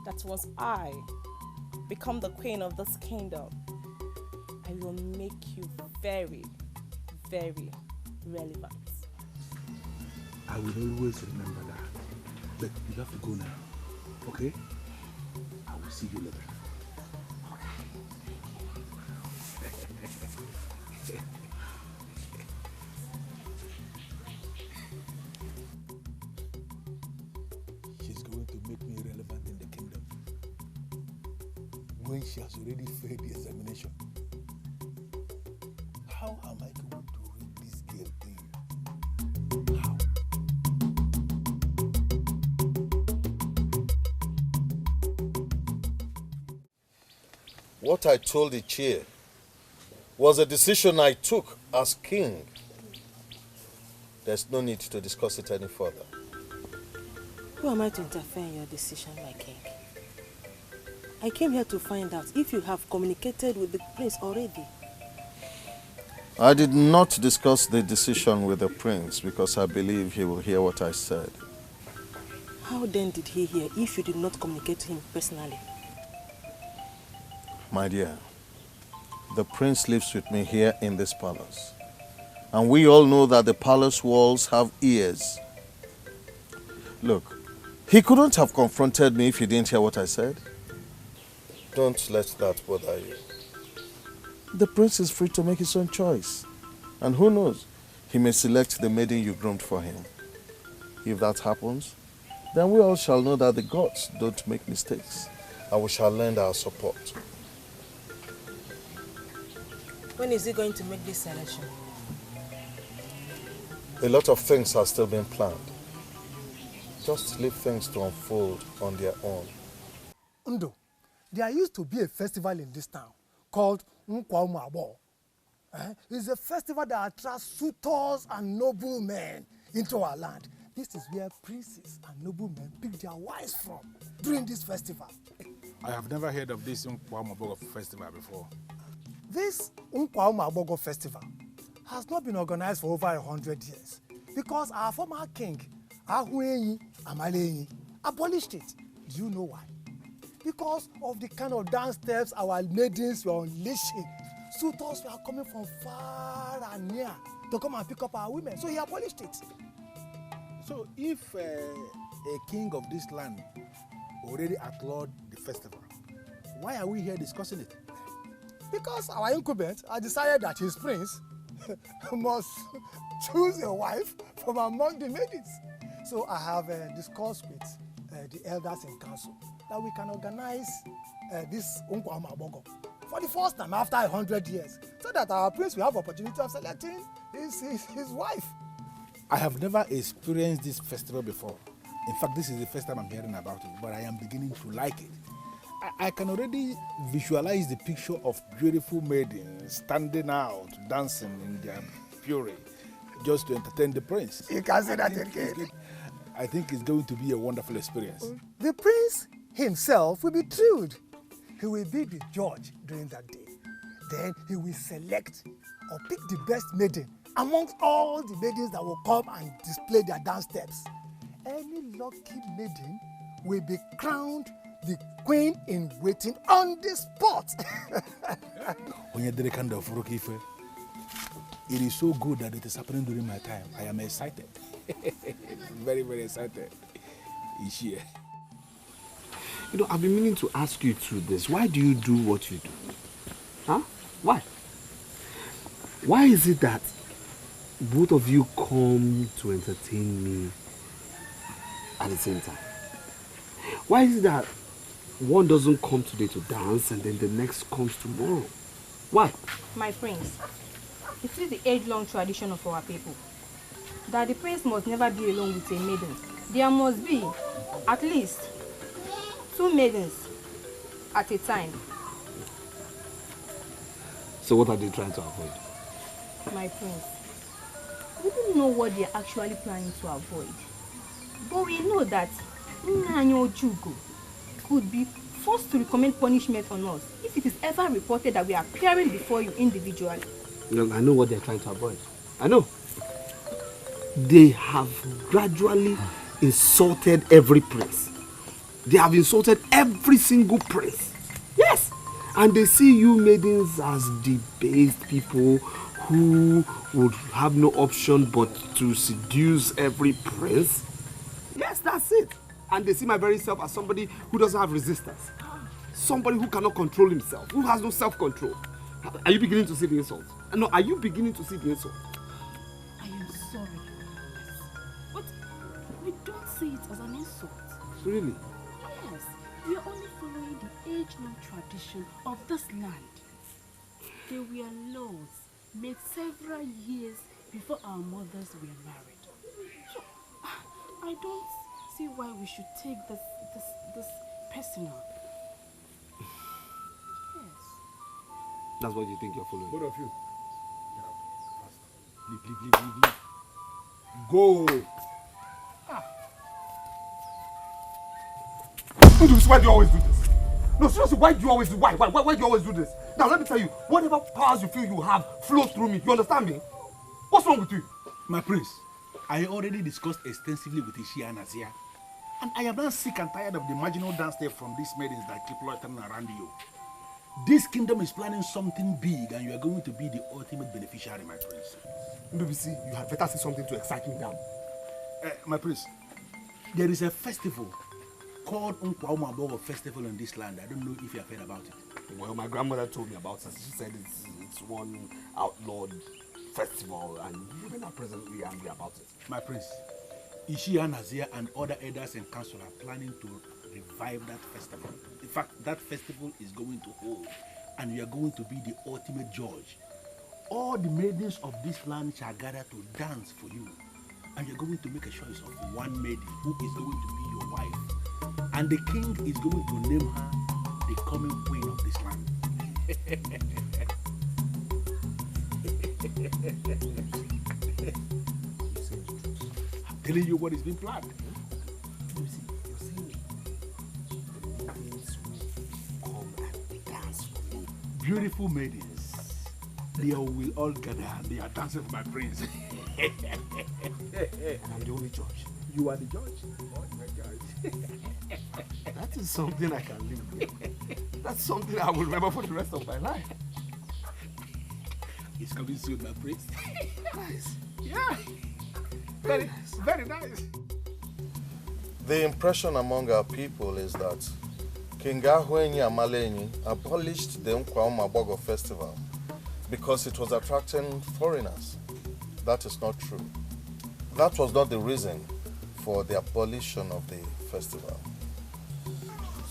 that once I become the queen of this kingdom, I will make you very, very relevant. I will always remember that. But you have to go now. Okay? I will see you later. She's going to make me relevant in the kingdom. when she has already failed the examination? How am I going to read this girl thing? How? What I told the chair was a decision I took as king. There's no need to discuss it any further. Who am I to interfere in your decision, my king? I came here to find out if you have communicated with the prince already. I did not discuss the decision with the prince because I believe he will hear what I said. How then did he hear if you did not communicate to him personally? My dear, the prince lives with me here in this palace. And we all know that the palace walls have ears. Look, he couldn't have confronted me if he didn't hear what I said. Don't let that bother you. The prince is free to make his own choice. And who knows, he may select the maiden you groomed for him. If that happens, then we all shall know that the gods don't make mistakes. And we shall lend our support. When is he going to make this selection? A lot of things are still being planned. Just leave things to unfold on their own. Ndo, there used to be a festival in this town called Nkwaumaabo. It's a festival that attracts suitors and noblemen into our land. This is where princes and noblemen pick their wives from during this festival. I have never heard of this Nkwaumaabo festival before. This Nkwaumaabo festival has not been organized for over 100 years because our former king, Ahuenyi Amalenyi, abolished it. Do you know why? Because of the kind of dance steps our maidens were unleashing. Suitors were coming from far and near to come and pick up our women. So he abolished it. So if a king of this land already outlawed the festival, why are we here discussing it? Because our incumbent has decided that his prince must choose a wife from among the maidens. So I have discussed with the elders in council that we can organize this Nkwaumaabo for the first time after 100 years, so that our prince will have opportunity of selecting his wife. I have never experienced this festival before. In fact, this is the first time I'm hearing about it, but I am beginning to like it. I can already visualize the picture of beautiful maidens standing out, dancing in their fury, just to entertain the prince. You can say that again. I think it's going to be a wonderful experience. The prince himself will be thrilled. He will be the judge during that day. Then he will select or pick the best maiden amongst all the maidens that will come and display their dance steps. Any lucky maiden will be crowned the queen in waiting on the spot. It is so good that it is happening during my time. I am excited. Very, very excited. Each year. You know, I've been meaning to ask you through this. Why do you do what you do? Huh? Why? Why is it that both of you come to entertain me at the same time? Why is it that one doesn't come today to dance and then the next comes tomorrow? Why? My prince, it is the age-long tradition of our people that the prince must never be alone with a maiden. There must be at least 2 maidens at a time. So what are they trying to avoid? My prince, we don't know what they're actually planning to avoid. But we know that Nyanyo Jugo could be forced to recommend punishment on us if it is ever reported that we are appearing before you individually. Look, I know what they're trying to avoid. I know. They have gradually insulted every prince. They have insulted every single prince. Yes! And they see you maidens as debased people who would have no option but to seduce every prince. Yes, that's it. And they see my very self as somebody who doesn't have resistance. Somebody who cannot control himself, who has no self-control. Are you beginning to see the insult? No, are you beginning to see the insult? I am sorry. But we don't see it as an insult. Really? Yes. We are only following the age-long tradition of this land. There were laws made several years before our mothers were married. So, I don't see why we should take this personal. Yes. That's what you think you're following? Both of you. Leave. Go. Why do you always do this? No, seriously, why do you always do this? Now let me tell you, whatever powers you feel you have flows through me. You understand me? What's wrong with you? My prince, I already discussed extensively with Ishi and Azia. And I am now sick and tired of the marginal dance step from these maidens that keep loitering around you. This kingdom is planning something big and you are going to be the ultimate beneficiary, my prince. BBC, you had better say something to excite me down. My prince, there is a festival called Nkwaumaboro Festival in this land. I don't know if you have heard about it. Well, my grandmother told me about it. She said it's one outlawed festival and even are presently angry about it. My prince, Ishi and Azia and other elders and council are planning to revive that festival. In fact, that festival is going to hold and you are going to be the ultimate judge. All the maidens of this land shall gather to dance for you. And you're going to make a choice of one maiden who is going to be your wife. And the king is going to name her the coming queen of this land. I'm telling you what is being planned. You're saying the maidens will come and dance for me. Beautiful maidens. They will all gather and they are dancing for my prince. And I'm the only judge. You are the judge. Oh my God. That is something I can live with. That's something I will remember for the rest of my life. It's coming soon, my prince. Nice. Yeah. Very nice. Very nice. The impression among our people is that King Ahwenyi Amalenyi abolished the Nkwaumaboro festival because it was attracting foreigners. That is not true. That was not the reason for the abolition of the festival.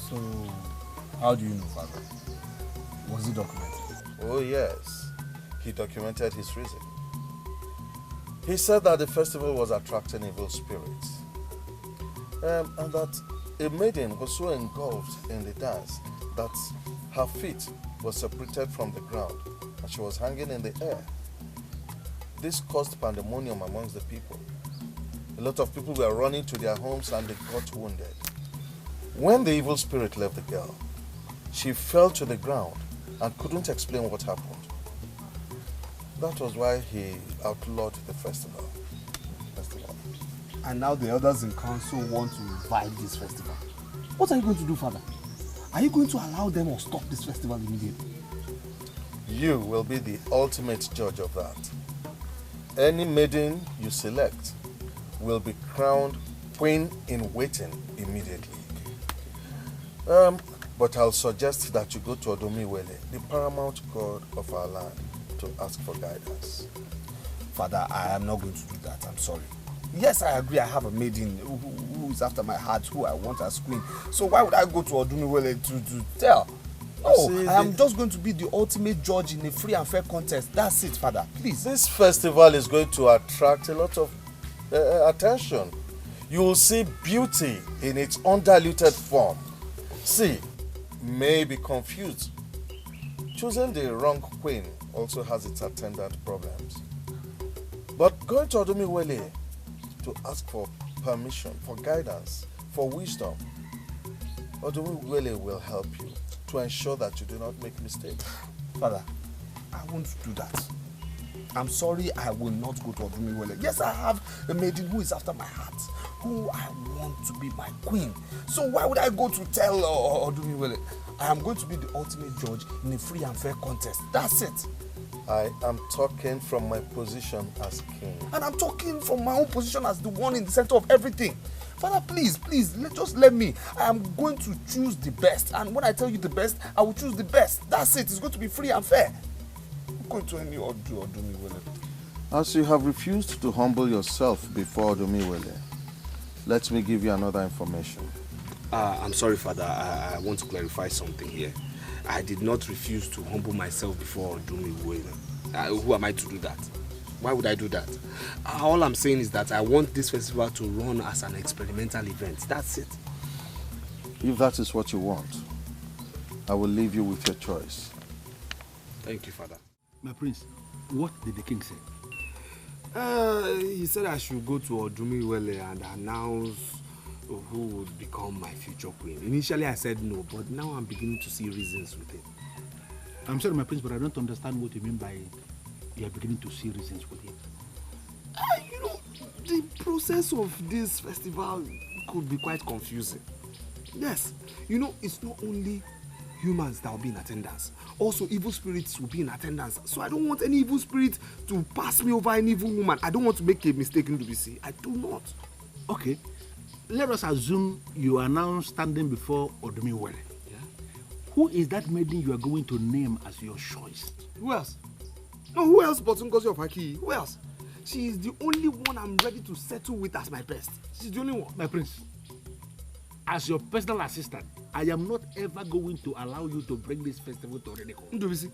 So, how do you know, Father? Was it documented? Oh yes, he documented his reason. He said that the festival was attracting evil spirits. And that a maiden was so engulfed in the dance that her feet were separated from the ground and she was hanging in the air. This caused pandemonium amongst the people. A lot of people were running to their homes and they got wounded. When the evil spirit left the girl, she fell to the ground and couldn't explain what happened. That was why he outlawed the festival. And now the elders in council want to revive this festival. What are you going to do, Father? Are you going to allow them or stop this festival immediately? You will be the ultimate judge of that. Any maiden you select will be crowned queen in waiting immediately. But I'll suggest that you go to Odomiwele, the paramount god of our land, to ask for guidance. Father, I am not going to do that. I'm sorry. Yes, I agree. I have a maiden who is after my heart, who I want as queen. So why would I go to Odomiwele to tell? Oh, I am just going to be the ultimate judge in a free and fair contest. That's it, Father. Please. This festival is going to attract a lot of attention. You will see beauty in its undiluted form. See, may be confused. Choosing the wrong queen also has its attendant problems. But going to Odomiwele to ask for permission, for guidance, for wisdom, Odomiwele will help you to ensure that you do not make mistakes. Father, I won't do that. I'm sorry, I will not go to Odomiwele. Yes, I have a maiden who is after my heart, who I want to be my queen. So why would I go to tell Odomiwele? I am going to be the ultimate judge in a free and fair contest. That's it. I am talking from my position as king. And I'm talking from my own position as the one in the center of everything. Father, please, just let me. I am going to choose the best. And when I tell you the best, I will choose the best. That's it. It's going to be free and fair. I'm going to any Odomiwele. As you have refused to humble yourself before Odomiwele, let me give you another information. I'm sorry, Father. I want to clarify something here. I did not refuse to humble myself before Odumiwele. Who am I to do that? Why would I do that? All I'm saying is that I want this festival to run as an experimental event. That's it. If that is what you want, I will leave you with your choice. Thank you, Father. My prince, what did the king say? He said I should go to Odumiwele and announce who would become my future queen. Initially I said no, but now I'm beginning to see reasons with it. I'm sorry, my prince, but I don't understand what you mean by you are beginning to see reasons with it. You know, the process of this festival could be quite confusing. Yes, you know, it's not only humans that will be in attendance. Also, evil spirits will be in attendance. So I don't want any evil spirit to pass me over an evil woman. I don't want to make a mistake in WC. I do not. Okay. Let us assume you are now standing before Odumiwele. Yeah? Who is that maiden you are going to name as your choice? Who else? No, who else but Ngozi of Aki? Who else? She is the only one I'm ready to settle with as my best. She's the only one. My prince, as your personal assistant, I am not ever going to allow you to bring this festival to Redeko.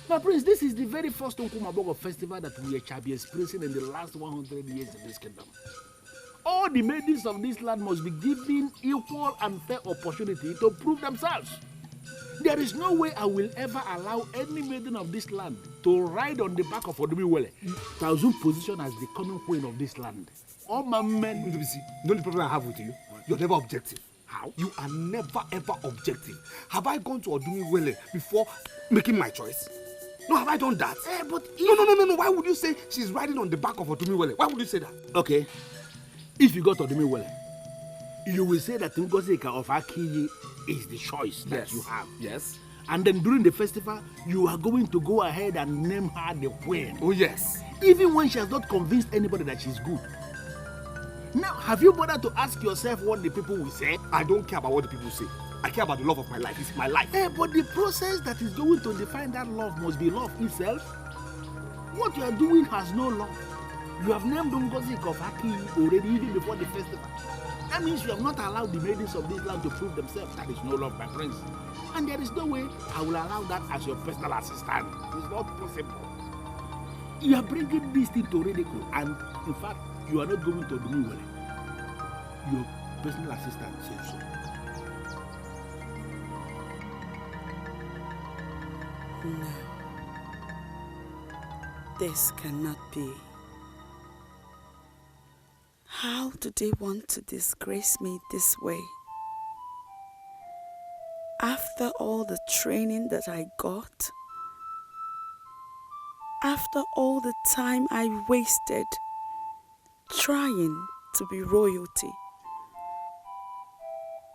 My prince, this is the very first Nkumabogo festival that we shall be experiencing in the last 100 years in this kingdom. All the maidens of this land must be given equal and fair opportunity to prove themselves. There is no way I will ever allow any maiden of this land to ride on the back of Odumiwele to assume position as the common queen of this land. All my men... You know the problem I have with you? You're never objective. How? You are never ever objective. Have I gone to Odumiwele before making my choice? No, have I done that? But No. Why would you say she's riding on the back of Odumiwele? Why would you say that? Okay. If you go to Odumiwele, you will say that Ngozi of Akiyi is the choice that you have. Yes. And then during the festival, you are going to go ahead and name her the queen. Oh, yes. Even when she has not convinced anybody that she's good. Now, have you bothered to ask yourself what the people will say? I don't care about what the people say. I care about the love of my life. It's my life. But the process that is going to define that love must be love itself. What you are doing has no love. You have named Ngozi of Aki already even before the festival. That means you have not allowed the maidens of this land to prove themselves. That is no love, my prince. And there is no way I will allow that as your personal assistant. It's not possible. You are bringing this thing to ridicule, and in fact, you are not going to do me well. Your personal assistant says so. No. This cannot be. How do they want to disgrace me this way? After all the training that I got, after all the time I wasted trying to be royalty,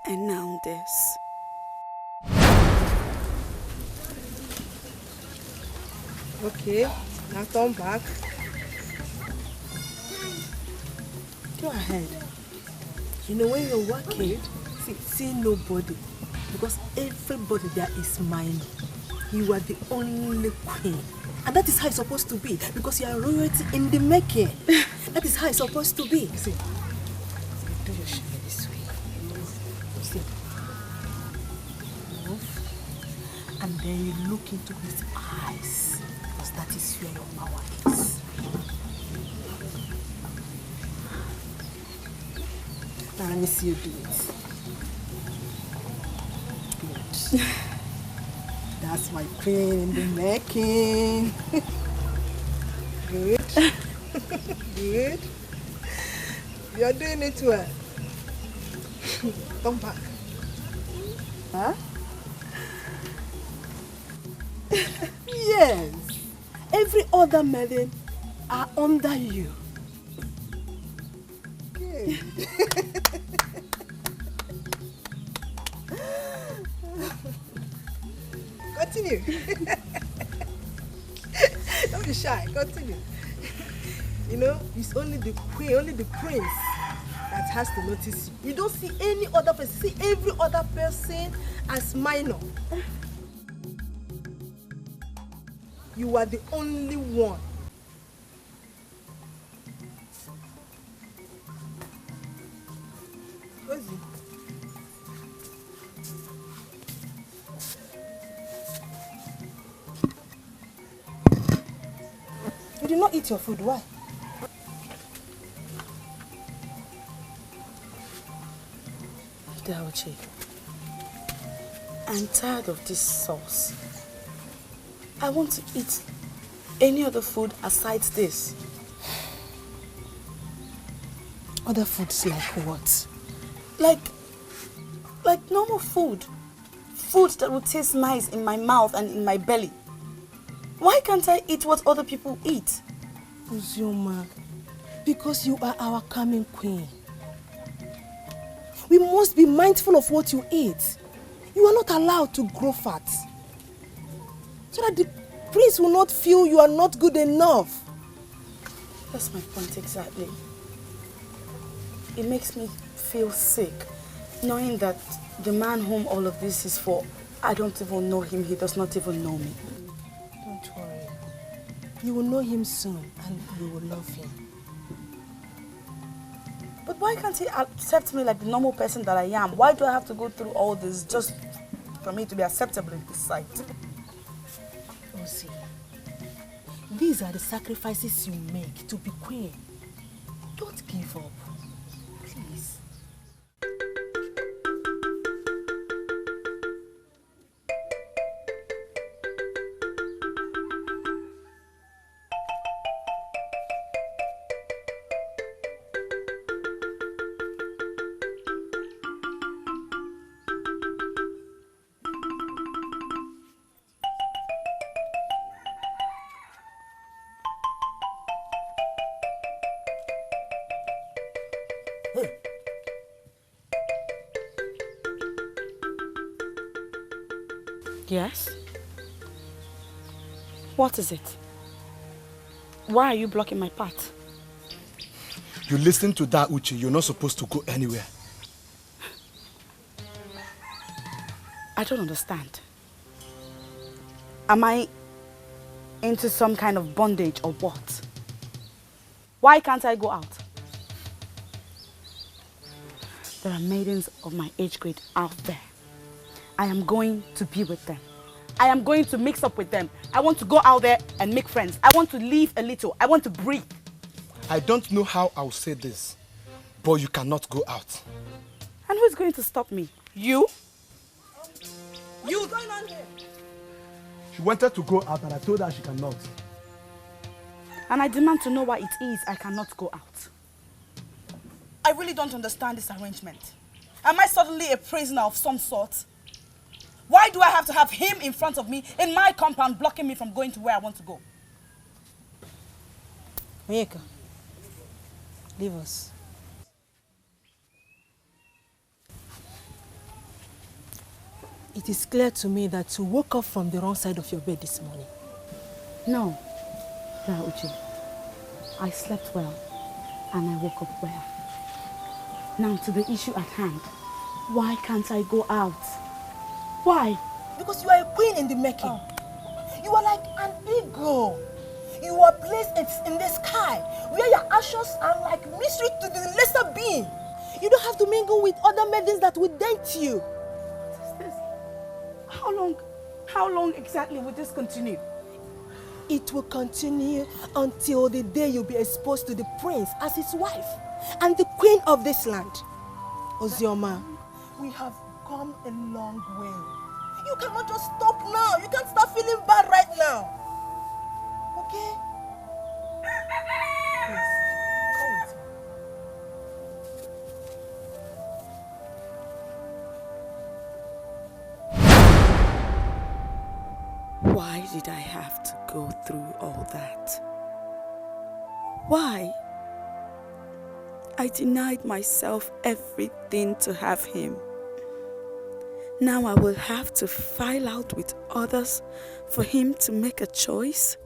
and now this. Okay, now come back. Go ahead. You know, when you're working, see nobody. Because everybody there is mine. You are the only queen. And that is how it's supposed to be. Because you are royalty in the making. That is how it's supposed to be. See, do your shit this way. See. Move. And then you look into his eyes. Because that is where your power is. Now let me see you do it. Good. That's my queen in the making. Good. Good. You're doing it well. Come back. Huh? Yes. Every other maiden are under you. Good. Continue. Don't be shy. Continue. You know, it's only the queen, only the prince that has to notice you. You don't see any other person. See every other person as minor. You are the only one. not eat your food. Why? Dauchi, I'm tired of this sauce. I want to eat any other food aside this. Other foods like what? Like normal food. Food that would taste nice in my mouth and in my belly. Why can't I eat what other people eat? Uzioma, because you are our coming queen. We must be mindful of what you eat. You are not allowed to grow fat. So that the prince will not feel you are not good enough. That's my point exactly. It makes me feel sick, knowing that the man whom all of this is for, I don't even know him, he does not even know me. Don't worry. You will know him soon and you will love him. But why can't he accept me like the normal person that I am? Why do I have to go through all this just for me to be acceptable in his sight? Ozi, these are the sacrifices you make to be queen. Don't give up. Please. Yes? What is it? Why are you blocking my path? You listen to that, Uche. You're not supposed to go anywhere. I don't understand. Am I into some kind of bondage or what? Why can't I go out? There are maidens of my age grade out there. I am going to be with them. I am going to mix up with them. I want to go out there and make friends. I want to live a little. I want to breathe. I don't know how I'll say this, but you cannot go out. And who's going to stop me? You? What's going on here? She wanted to go out and I told her she cannot. And I demand to know why it is I cannot go out. I really don't understand this arrangement. Am I suddenly a prisoner of some sort? Why do I have to have him in front of me in my compound blocking me from going to where I want to go? Onyeka, leave us. It is clear to me that you woke up from the wrong side of your bed this morning. No, Uche. I slept well and I woke up well. Now to the issue at hand. Why can't I go out? Why? Because you are a queen in the making. You are like an eagle. You are placed in the sky where your ashes are like mystery to the lesser being. You don't have to mingle with other maidens that will date you. What is this? How long exactly will this continue? It will continue until the day you'll be exposed to the prince as his wife and the queen of this land. Ozioma, we have come a long way. You cannot just stop now. You can't start feeling bad right now. Okay? Please, come with me. Why did I have to go through all that? Why? I denied myself everything to have him. Now I will have to file out with others for him to make a choice?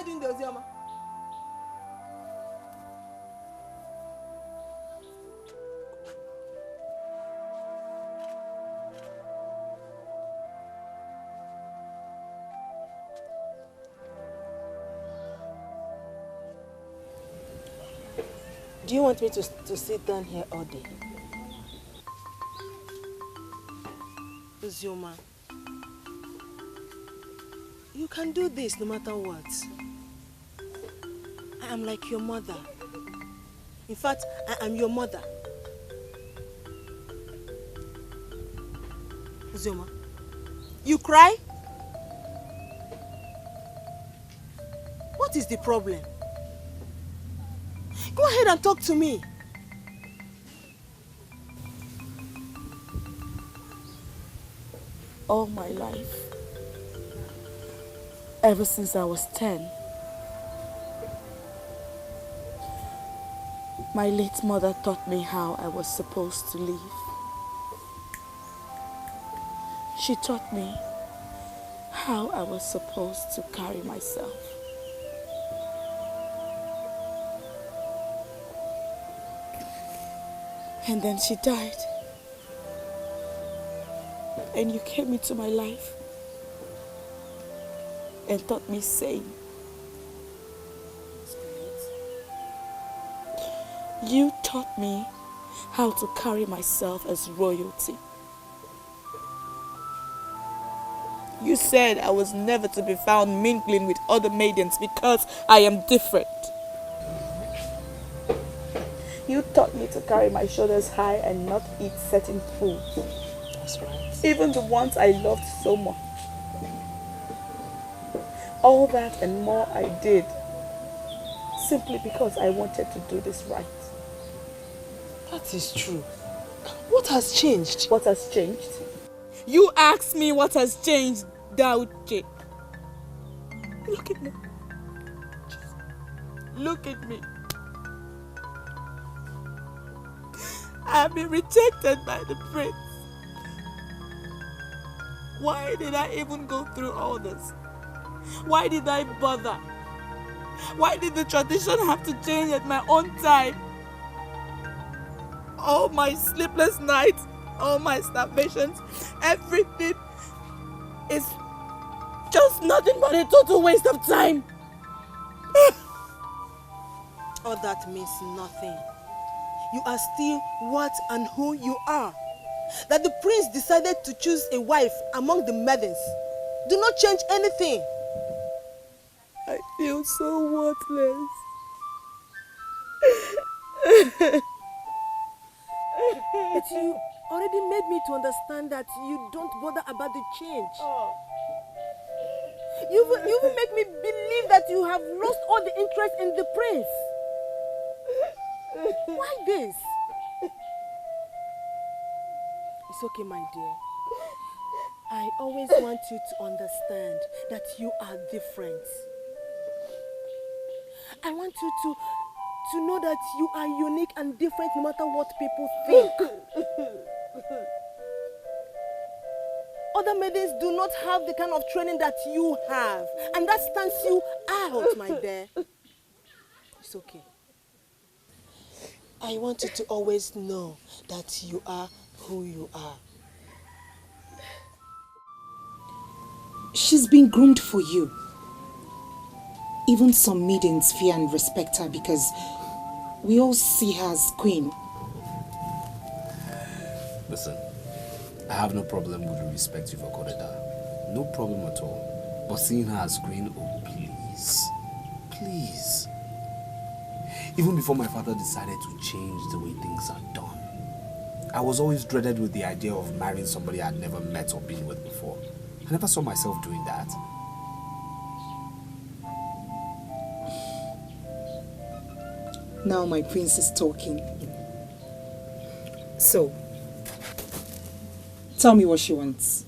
you doing, Ozioma? Do you want me to sit down here all day? Ozioma, you can do this no matter what. I am like your mother. In fact, I am your mother. Ozioma, you cry? What is the problem? Go ahead and talk to me. All my life, ever since I was 10, my late mother taught me how I was supposed to live. She taught me how I was supposed to carry myself. And then she died. And you came into my life and taught me same. You taught me how to carry myself as royalty. You said I was never to be found mingling with other maidens because I am different. You taught me to carry my shoulders high and not eat certain foods. That's right. Even the ones I loved so much. All that and more I did simply because I wanted to do this right. That is true. What has changed? What has changed? You asked me what has changed, Dauche. Look at me. Look at me. I've been rejected by the prince. Why did I even go through all this? Why did I bother? Why did the tradition have to change at my own time? All my sleepless nights, all my starvations, everything is just nothing but a total waste of time. All that means nothing. You are still what and who you are. That the prince decided to choose a wife among the maidens do not change anything. I feel so worthless. But you already made me to understand that you don't bother about the change. You will make me believe that you have lost all the interest in the prince. Why this? It's okay, my dear. I always want you to understand that you are different. I want you to know that you are unique and different no matter what people think. Other maidens do not have the kind of training that you have, and that stands you out, my dear. It's okay. I want you to always know that you are who you are. She's been groomed for you. Even some maidens fear and respect her because we all see her as queen. Listen, I have no problem with the respect you've accorded her. No problem at all. But seeing her as queen, oh please. Please. Even before my father decided to change the way things are done, I was always dreaded with the idea of marrying somebody I'd never met or been with before. I never saw myself doing that. Now my prince is talking. So, tell me what she wants.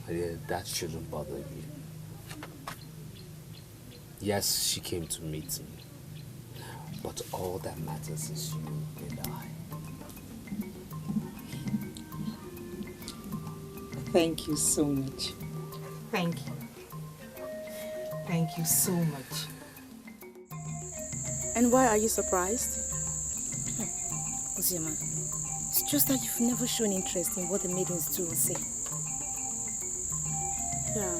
My dear, that shouldn't bother you. Yes, she came to meet me. But all that matters is you and I. Thank you so much. Thank you. Thank you so much. And why are you surprised? Ozioma, it's just that you've never shown interest in what the maidens do or say. Yeah.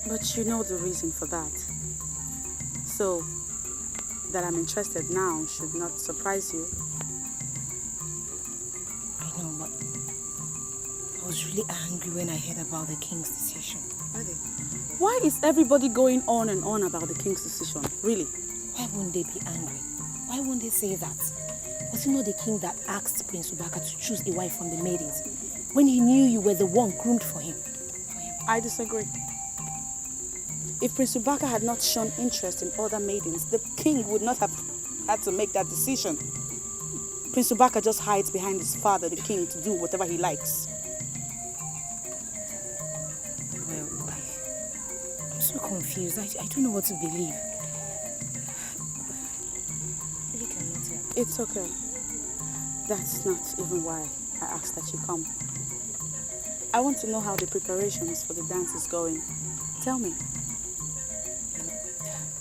But you know the reason for that. So, that I'm interested now should not surprise you. I know, but I was really angry when I heard about the king's decision. Why is everybody going on and on about the king's decision? Really? Why wouldn't they be angry? Why wouldn't they say that? Was it not the king that asked Prince Ubaka to choose a wife from the maidens when he knew you were the one groomed for him? I disagree. If Prince Ubaka had not shown interest in other maidens, the king would not have had to make that decision. Prince Ubaka just hides behind his father, the king, to do whatever he likes. Well, I'm so confused. I don't know what to believe. You cannot tell. It's okay. That's not even why I asked that you come. I want to know how the preparations for the dance is going. Tell me.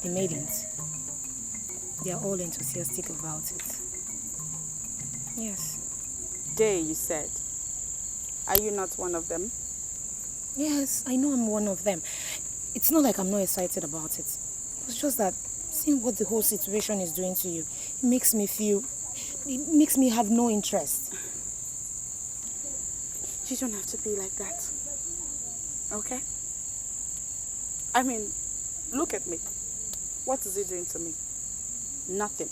The maidens, they are all enthusiastic about it. Yes. They, you said. Are you not one of them? Yes, I know I'm one of them. It's not like I'm not excited about it. It's just that seeing what the whole situation is doing to you, it makes me have no interest. You don't have to be like that. Okay? I mean, look at me. What is it doing to me? Nothing.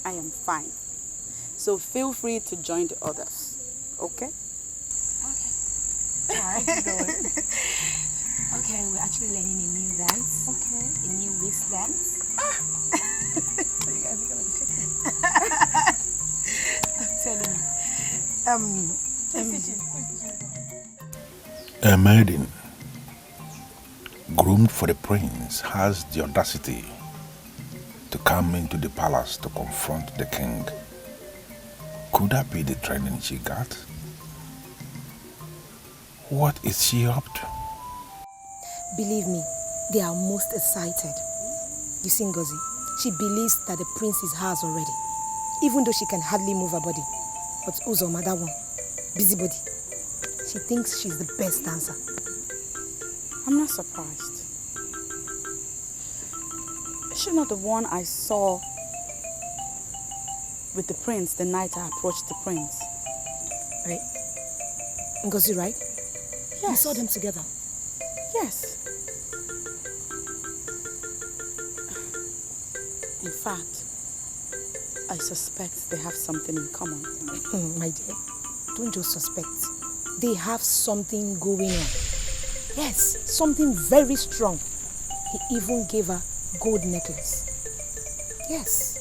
I am fine. So feel free to join the others. Okay? Alright. Okay, we're actually learning a new dance. Okay. A new whisk dance. So you guys are gonna check it. I'm telling you. A maiden groomed for the prince has the audacity to come into the palace to confront the king. Could that be the training she got? What is she up to? Believe me, they are most excited. You see, Ngozi, she believes that the prince is hers already, even though she can hardly move her body. But Uzoma, that one, busybody, she thinks she's the best dancer. I'm not surprised. Is she not the one I saw with the prince the night I approached the prince? Right. Ngozi, right? Yes. You saw them together? Yes. In fact, I suspect they have something in common. My dear, don't just suspect. They have something going on. Yes, something very strong. He even gave her gold necklace. Yes.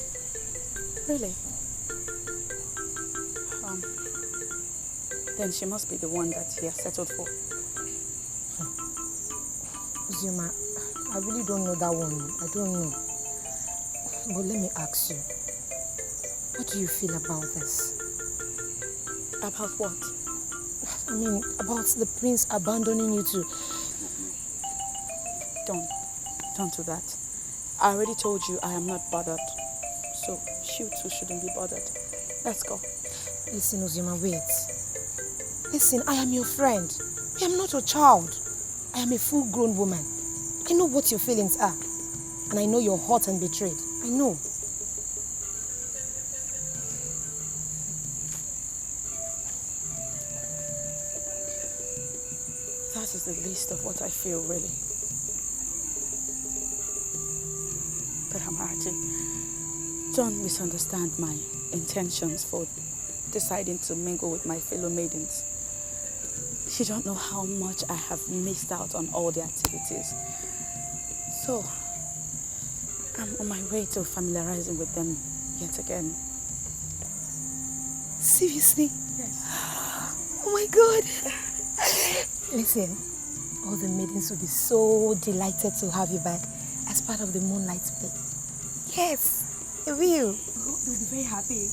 Really? Then she must be the one that he has settled for. Uzoma, I really don't know that one. I don't know. But let me ask you, what do you feel about this? About what? I mean, about the prince abandoning you too. Don't do that. I already told you I am not bothered. So you too shouldn't be bothered. Let's go. Listen, Uzoma, wait. Listen, I am your friend. I am not your child. I am a full-grown woman. I know what your feelings are. And I know you're hurt and betrayed. I know. That is the least of what I feel, really. But Amarachi, don't misunderstand my intentions for deciding to mingle with my fellow maidens. You don't know how much I have missed out on all the activities. So, I'm on my way to familiarizing with them yet again. Seriously? Yes. Oh my God. Listen, all the maidens will be so delighted to have you back as part of the Moonlight Play. Yes, they will. They'll be very happy.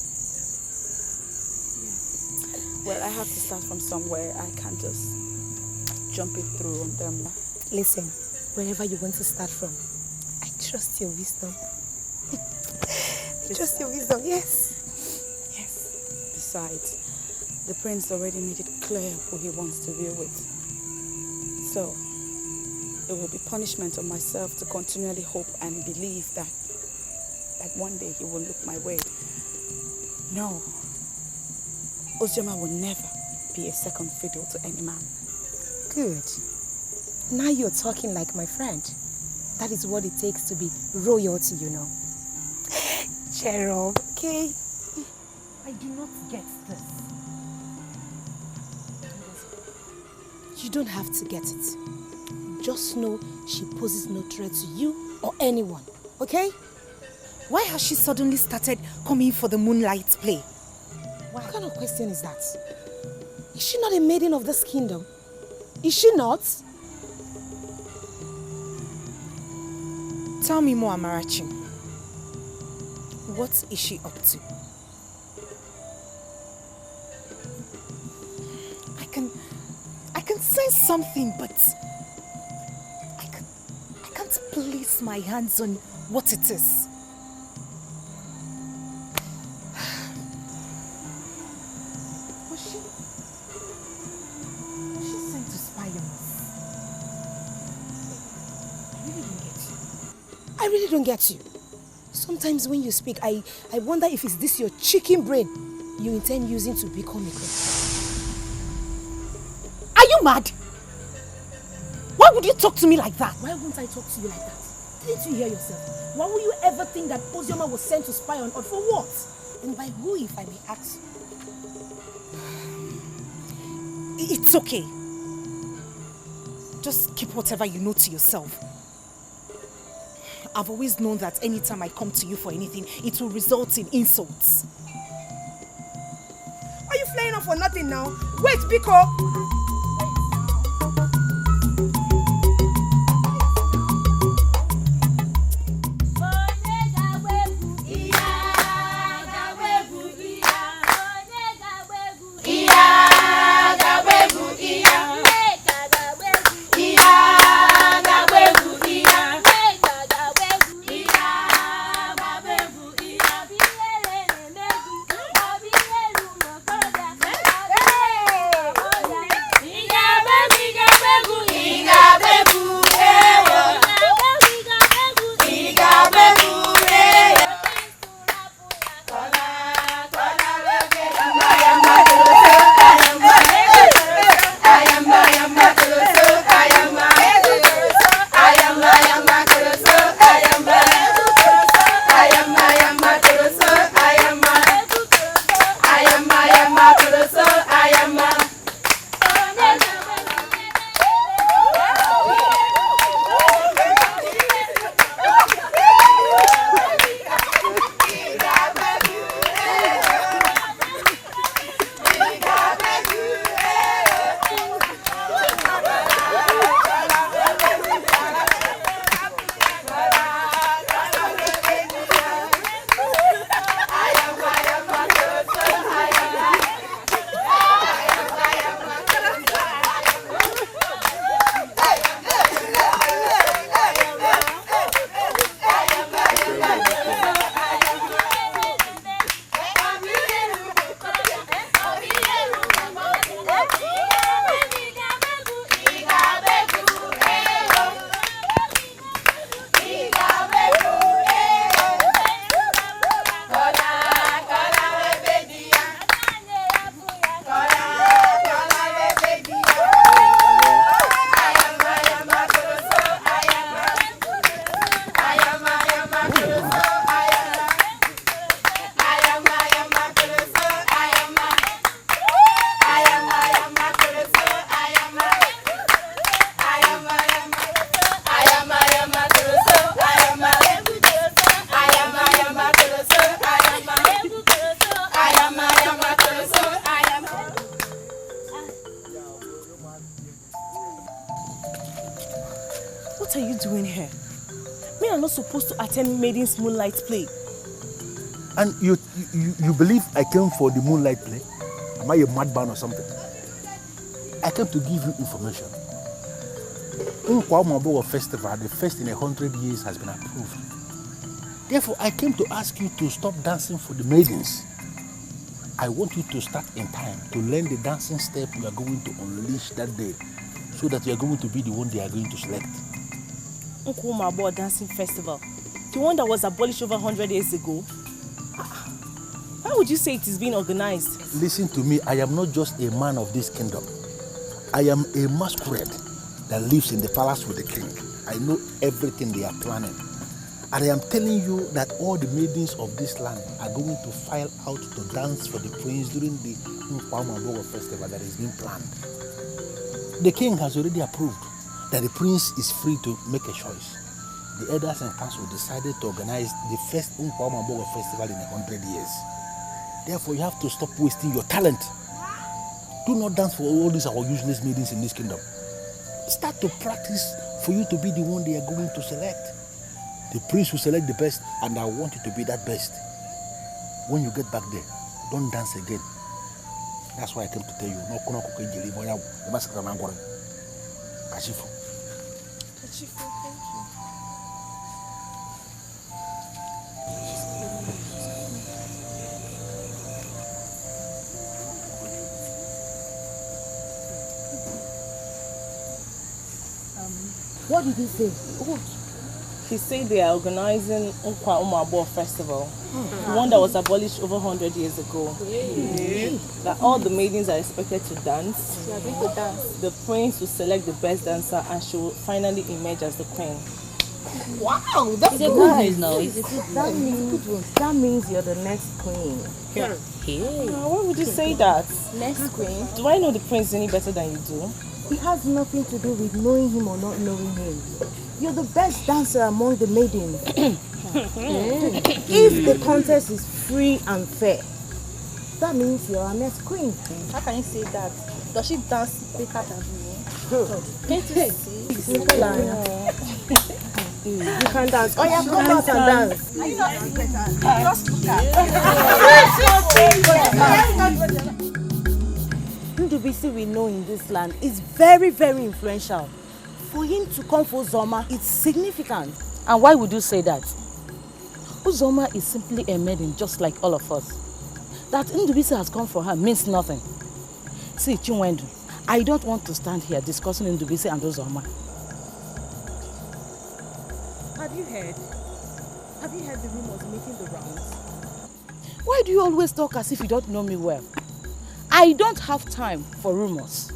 Well, I have to start from somewhere. I can't just jump it through on them. Listen, wherever you want to start from. I trust your wisdom. I trust your wisdom, yes. Yes. Besides, the prince already made it clear who he wants to be with. So, it will be punishment on myself to continually hope and believe that one day he will look my way. No. Ozioma will never be a second fiddle to any man. Good. Now you're talking like my friend. That is what it takes to be royalty, you know. Cheer up, okay? I do not get this. You don't have to get it. Just know she poses no threat to you or anyone, okay? Why has she suddenly started coming for the moonlight play? What kind of question is that? Is she not a maiden of this kingdom? Is she not? Tell me more, Amarachi. What is she up to? I can sense something, but I can't place my hands on what it is. Was she sent to spy on us? I really don't get you. Sometimes when you speak, I wonder if it's this your chicken brain you intend using to become a queen. Are you mad? Why would you talk to me like that? Why won't I talk to you like that? Didn't you hear yourself? Why would you ever think that Ozioma was sent to spy on us? For what? And by who, if I may ask? It's okay. Just keep whatever you know to yourself. I've always known that anytime I come to you for anything, it will result in insults. Are you flying off for nothing now? Wait, Biko! What are you doing here? Me are not supposed to attend Maiden's moonlight play. And you believe I came for the moonlight play? Am I a madman or something? I came to give you information. Nkwa Festival, the first in 100 years, has been approved. Therefore, I came to ask you to stop dancing for the maidens. I want you to start in time to learn the dancing step you are going to unleash that day, so that you are going to be the one they are going to select. Nkwa Dancing Festival, the one that was abolished over 100 years ago. Why would you say it is being organized? Listen to me, I am not just a man of this kingdom. I am a masquerade that lives in the palace with the king. I know everything they are planning. And I am telling you that all the maidens of this land are going to file out to dance for the prince during the Nkwa Festival that is being planned. The king has already approved that the prince is free to make a choice. The elders and council decided to organize the first Nkwa Festival in 100 years. Therefore, you have to stop wasting your talent. Do not dance for all these our useless maidens in this kingdom. Start to practice for you to be the one they are going to select. The prince will select the best, and I want you to be that best. When you get back there, don't dance again. That's why I came to tell you. No, Kashifu. Kashifu, thank you. What did he say? He said they are organizing Nkwa Festival, the one that was abolished over 100 years ago. That all the maidens are expected to dance. The prince will select the best dancer and she will finally emerge as the queen. Wow, that's a good news now. That means you're the next queen. Yeah. Why would you say that? Next queen? Do I know the prince any better than you do? It has nothing to do with knowing him or not knowing him. You're the best dancer among the maidens. If the contest is free and fair, that means you're our next queen. How can you say that? Does she dance better than me? Can't you see? You can dance. Oh yeah, come out and dance. Are you not better? Just look at Ndubisi we know in this land is very, very influential. For him to come for Zoma, it's significant. And why would you say that? Uzoma is simply a maiden just like all of us. That Ndubisi has come for her means nothing. See, Chinwendu, I don't want to stand here discussing Ndubisi and Uzoma. Have you heard? Have you heard the rumors making the rounds? Why do you always talk as if you don't know me well? I don't have time for rumors.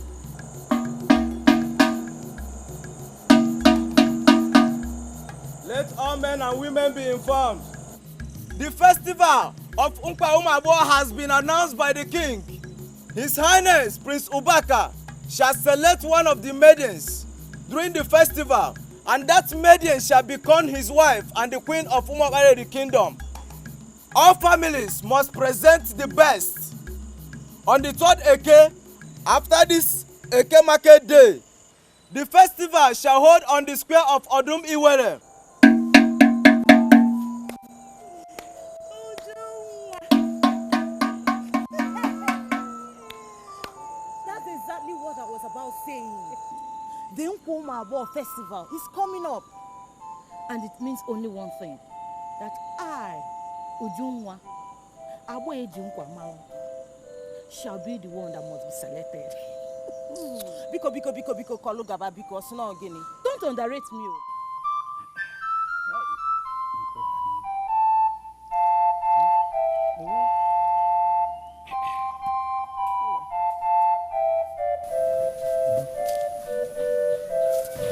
Let all men and women be informed. The festival of Nkwa has been announced by the king. His Highness Prince Ubaka shall select one of the maidens during the festival, and that maiden shall become his wife and the queen of the kingdom. All families must present the best. On the 3rd Eke, after this Eke market day, the festival shall hold on the square of Odum Iwere. That's exactly what I was about saying. The Nkwa Festival is coming up. And it means only one thing. That I, Ujunwa, Aboye Junkwa Mao, shall be the one that must be selected. Biko, Kolugaba, Biko, Snow Guinea. Don't underrate me.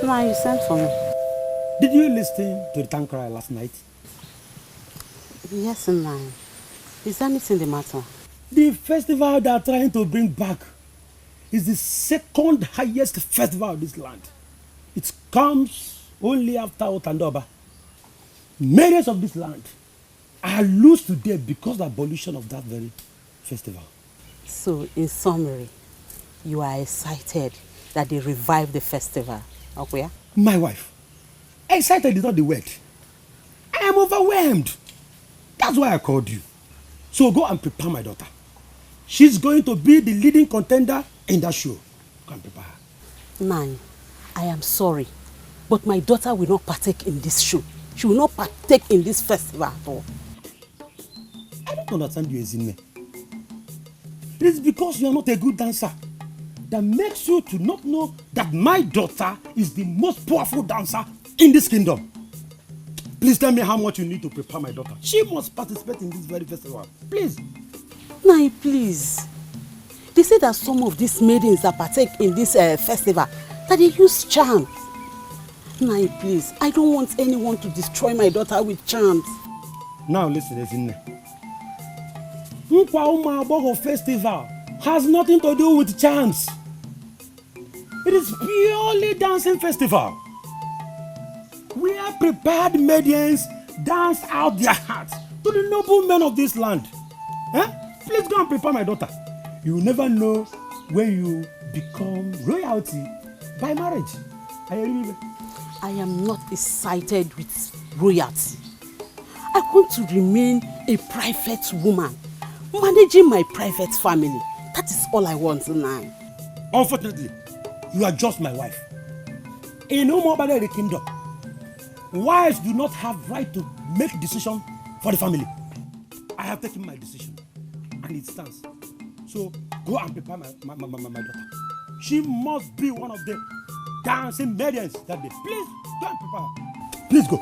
Ma, you sent for me. Did you listen to the tank cry last night? Yes, ma. Is anything the matter? The festival they are trying to bring back is the second highest festival of this land. It comes only after Otandoba. Millions of this land are lost today because of the abolition of that very festival. So, in summary, you are excited that they revived the festival. Okay? My wife, excited is not the word. I am overwhelmed. That's why I called you. So go and prepare my daughter. She's going to be the leading contender in that show. Go and prepare her. Man, I am sorry, But my daughter will not partake in this show. She will not partake in this festival at all. I don't understand you, Ezinne. It is because you are not a good dancer that makes you to not know that my daughter is the most powerful dancer in this kingdom. Please tell me how much you need to prepare my daughter. She must participate in this very festival. Please. Nai, please. They say that some of these maidens that partake in this festival, that they use charms. Nai, please. I don't want anyone to destroy my daughter with charms. Now listen, Ezinne. Nkwa Umuaboho festival has nothing to do with charms. It is purely dancing festival. Where prepared maidens dance out their hearts to the noble men of this land. Please go and prepare my daughter. You will never know when you become royalty by marriage. I am not excited with royalty. I want to remain a private woman, managing my private family. That is all I want now. Unfortunately, you are just my wife. In the kingdom, wives do not have right to make decisions for the family. I have taken my decision, and it stands. So go and prepare my daughter. She must be one of the dancing maidens that day. Please go and prepare her. Please go.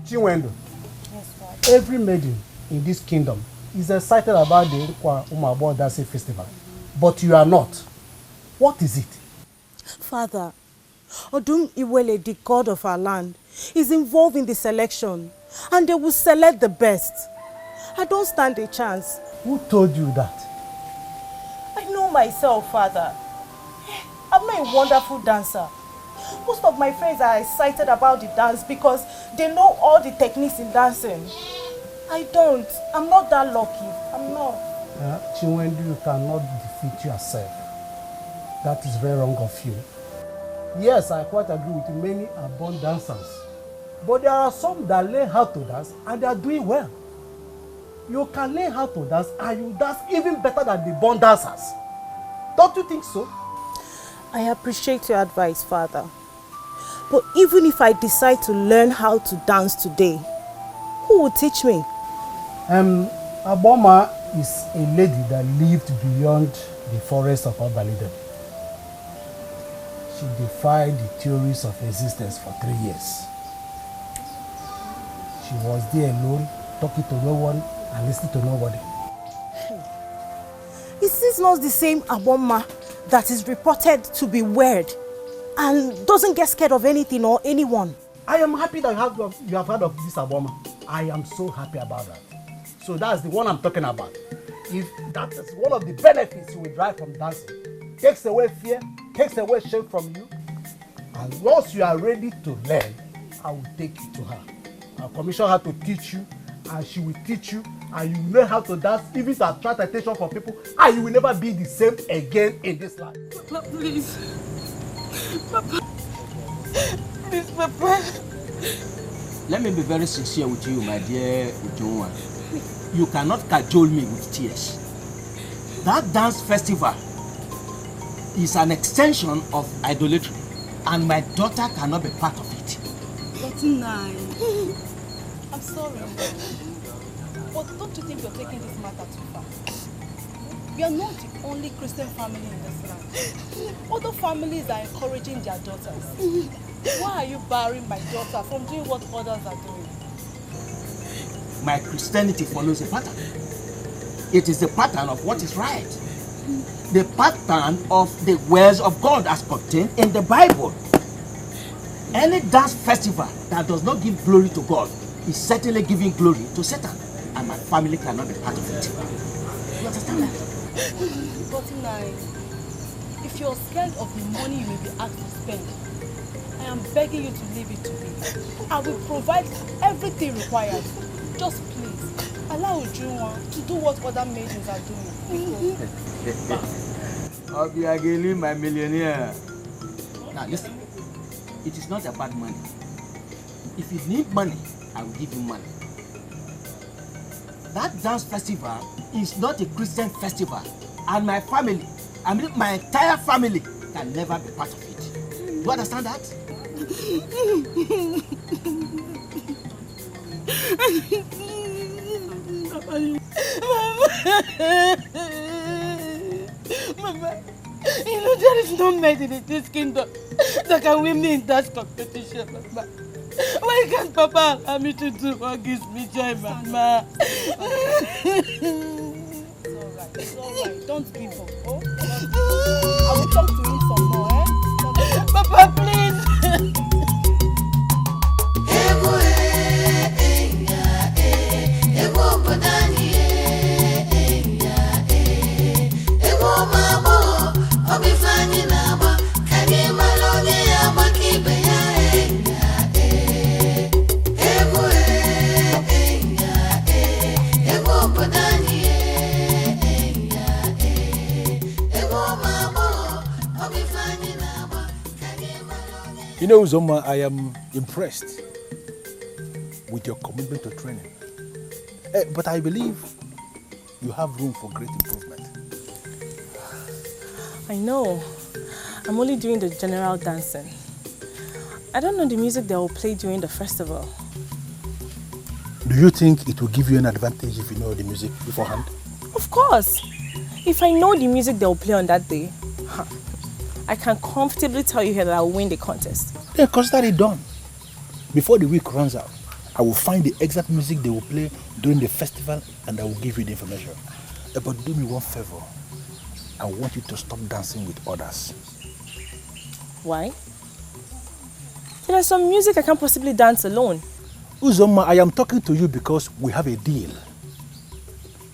Chinwendo, every maiden in this kingdom is excited about the Nkwa Umuaboho Dancing Festival, but you are not. What is it? Father, Odum Iwele, the god of our land, is involved in the selection, and they will select the best. I don't stand a chance. Who told you that? I know myself, Father. I'm not a wonderful dancer. Most of my friends are excited about the dance because they know all the techniques in dancing. I don't. I'm not that lucky. I'm not. Chinwendu, you cannot defeat yourself. That is very wrong of you. Yes, I quite agree with many are born dancers. But there are some that learn how to dance and they are doing well. You can learn how to dance and you dance even better than the born dancers. Don't you think so? I appreciate your advice, Father. But even if I decide to learn how to dance today, who will teach me? Aboma is a lady that lived beyond the forest of Obalide. She defied the theories of existence for 3 years. She was there alone, talking to no one and listening to nobody. Is this not the same Aboma that is reported to be weird and doesn't get scared of anything or anyone? I am happy that you have heard of this Aboma. I am so happy about that. So that's the one I'm talking about. If that is one of the benefits you will derive from dancing, takes away fear, takes away shame from you, and once you are ready to learn, I will take you to her. I'll commission her to teach you, and she will teach you, and you will learn how to dance, even to attract attention from people, and you will never be the same again in this life. Papa, please. Papa. Please, Papa. Let me be very sincere with you, my dear Ujunwa. You cannot cajole me with tears. That dance festival is an extension of idolatry, and my daughter cannot be part of it. That's nice. I'm sorry. But don't you think you're taking this matter too far? We are not the only Christian family in this land. Other families are encouraging their daughters. Why are you barring my daughter from doing what others are doing? My Christianity follows a pattern. It is the pattern of what is right. The pattern of the words of God as contained in the Bible. Any dance festival that does not give glory to God is certainly giving glory to Satan, and my family cannot be part of it. You understand that? If you're scared of the money you may be asked to spend, I am begging you to leave it to me. I will provide everything required. Just please, allow Ujunwa to do what other maidens are doing. I'll be again my millionaire. Now listen, it is not about money. If you need money, I will give you money. That dance festival is not a Christian festival, and my family, I mean my entire family, can never be part of it. You understand that? Mama, you know there is no man in this kingdom that can win me in that competition, Mama. Why can't Papa allow me to do what gives me joy, Mama? It's alright. Don't give up. Oh? I will talk to him some more, eh? Papa, please. You know, Uzoma, I am impressed with your commitment to training. But I believe you have room for great improvement. I know. I'm only doing the general dancing. I don't know the music they will play during the festival. Do you think it will give you an advantage if you know the music beforehand? Of course. If I know the music they will play on that day, I can comfortably tell you here that I will win the contest. Then consider it done. Before the week runs out, I will find the exact music they will play during the festival and I will give you the information. But do me one favor. I want you to stop dancing with others. Why? There's some music I can't possibly dance alone. Uzoma, I am talking to you because we have a deal.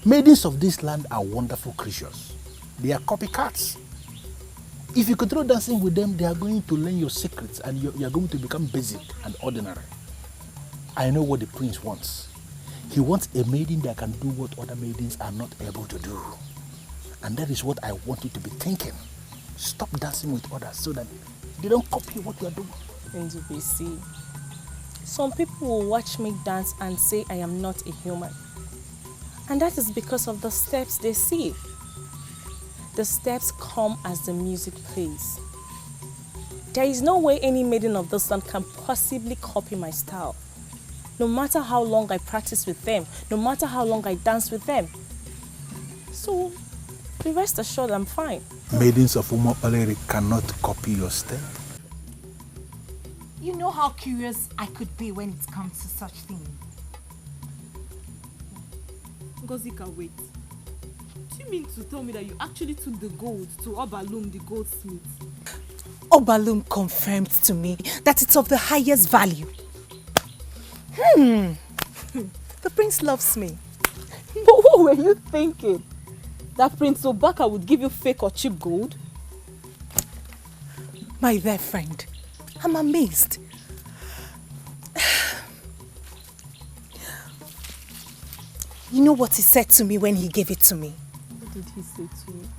Maidens of this land are wonderful creatures. They are copycats. If you continue dancing with them, they are going to learn your secrets and you are going to become basic and ordinary. I know what the prince wants. He wants a maiden that can do what other maidens are not able to do. And that is what I want you to be thinking. Stop dancing with others so that they don't copy what you are doing. In DBC, some people will watch me dance and say I am not a human. And that is because of the steps they see. The steps come as the music plays. There is no way any maiden of this land can possibly copy my style. No matter how long I practice with them, no matter how long I dance with them. So, be rest assured I'm fine. Maidens of Umopaleri cannot copy your step. You know how curious I could be when it comes to such things. Ngozika, wait. Do you mean to tell me that you actually took the gold to Obalum, the goldsmith? Obalum confirmed to me that it's of the highest value. The prince loves me. But what were you thinking? That Prince Obaka would give you fake or cheap gold? My dear friend, I'm amazed. You know what he said to me when he gave it to me? What did he say to you?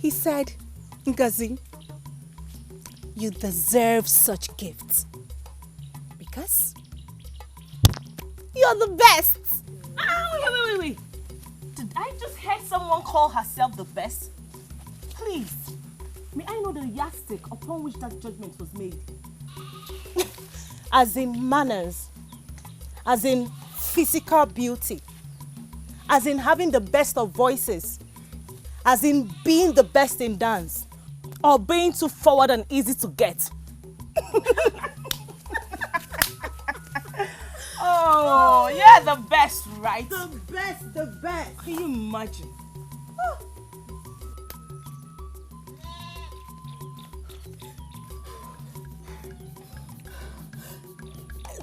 He said, Ngozi, you deserve such gifts because you're the best. Wait. Did I just hear someone call herself the best? Please, may I know the yardstick upon which that judgment was made? As in manners, as in physical beauty, as in having the best of voices, as in being the best in dance, or being too forward and easy to get. Oh, you're the best, right? The best. Can you imagine?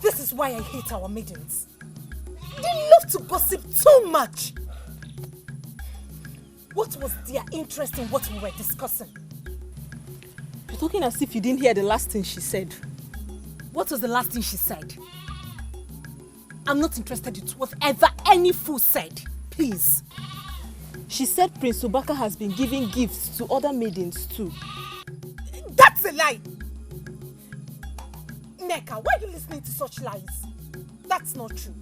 This is why I hate our maidens. They love to gossip too much. What was their interest in what we were discussing? You're talking as if you didn't hear the last thing she said. What was the last thing she said? I'm not interested in whatever any fool said. Please. She said Prince Obaka has been giving gifts to other maidens too. That's a lie. Neka, why are you listening to such lies? That's not true.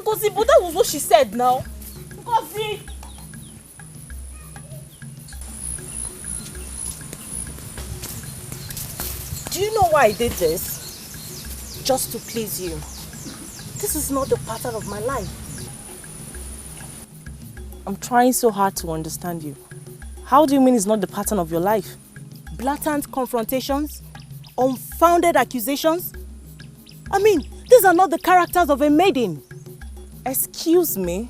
Ngozi, but that was what she said now. Ngozi! Do you know why I did this? Just to please you. This is not the pattern of my life. I'm trying so hard to understand you. How do you mean it's not the pattern of your life? Blatant confrontations, unfounded accusations. I mean, these are not the characters of a maiden. Excuse me?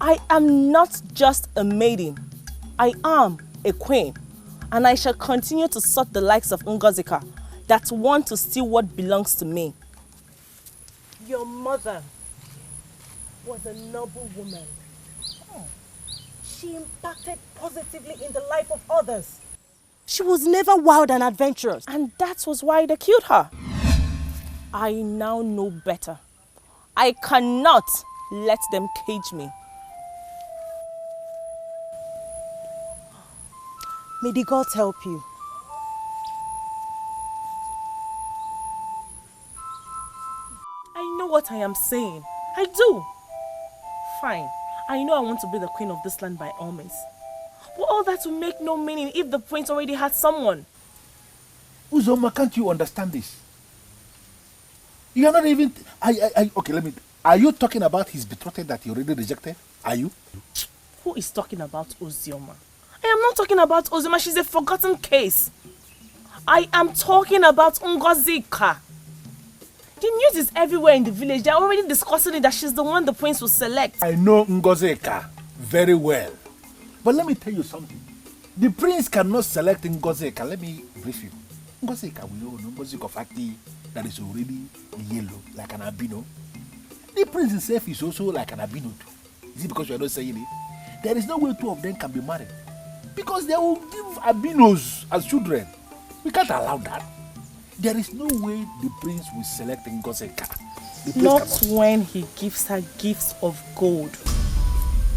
I am not just a maiden. I am a queen. And I shall continue to sort the likes of Ngozika that want to steal what belongs to me. Your mother was a noble woman. She impacted positively in the life of others. She was never wild and adventurous. And that was why they killed her. I now know better. I cannot let them cage me. May the gods help you. I know what I am saying. I do. Fine. I know I want to be the queen of this land by all means. But all that will make no meaning if the prince already had someone. Uzoma, can't you understand this? You are not even... okay, let me... Are you talking about his betrothed that he already rejected? Are you? Who is talking about Ozioma? I am not talking about Ozioma. She's a forgotten case. I am talking about Ngozika. The news is everywhere in the village. They are already discussing it that she's the one the prince will select. I know Ngozika very well. But let me tell you something. The prince cannot select Ngozika. Let me brief you. Ngozika, we all know Ngozika Fati that is already yellow, like an albino. The prince himself is also like an albino too. Is it because you are not saying it? There is no way two of them can be married. Because they will give albinos as children. We can't allow that. There is no way the prince will select Ngozika. Not when he gives her gifts of gold.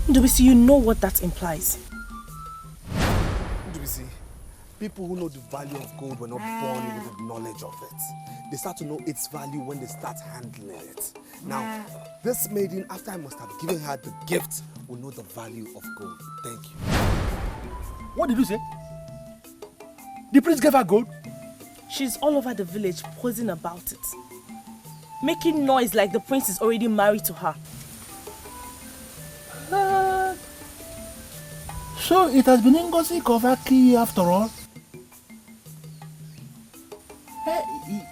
Ndubisi, you know what that implies. Ndubisi, people who know the value of gold were not born with the knowledge of it. They start to know its value when they start handling it. Now, this maiden, after I must have given her the gift, will know the value of gold. Thank you. What did you say? The prince gave her gold? She's all over the village posing about it. Making noise like the prince is already married to her. So it has been Ngozi Kovaki after all?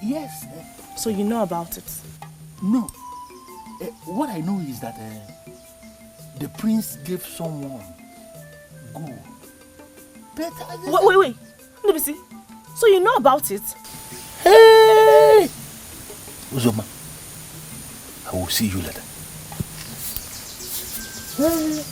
Yes. So you know about it? No. What I know is that the prince gave someone gold. But wait. Ndubisi, so you know about it? Hey! Uzoma, I will see you later. Hey.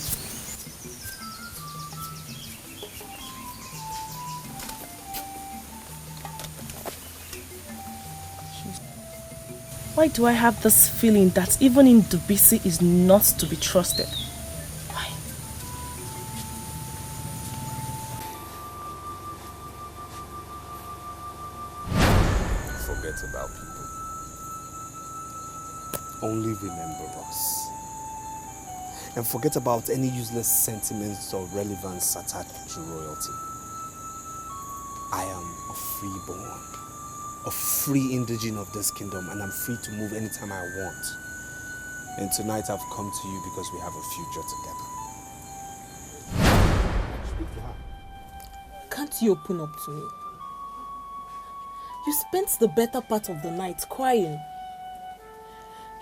Why do I have this feeling that even Ndubisi is not to be trusted? Why? Forget about people. Only remember us. And forget about any useless sentiments or relevance attached to royalty. I am a freeborn. A free indigene of this kingdom, and I'm free to move anytime I want. And tonight I've come to you because we have a future together. Can't you open up to me? You spent the better part of the night crying.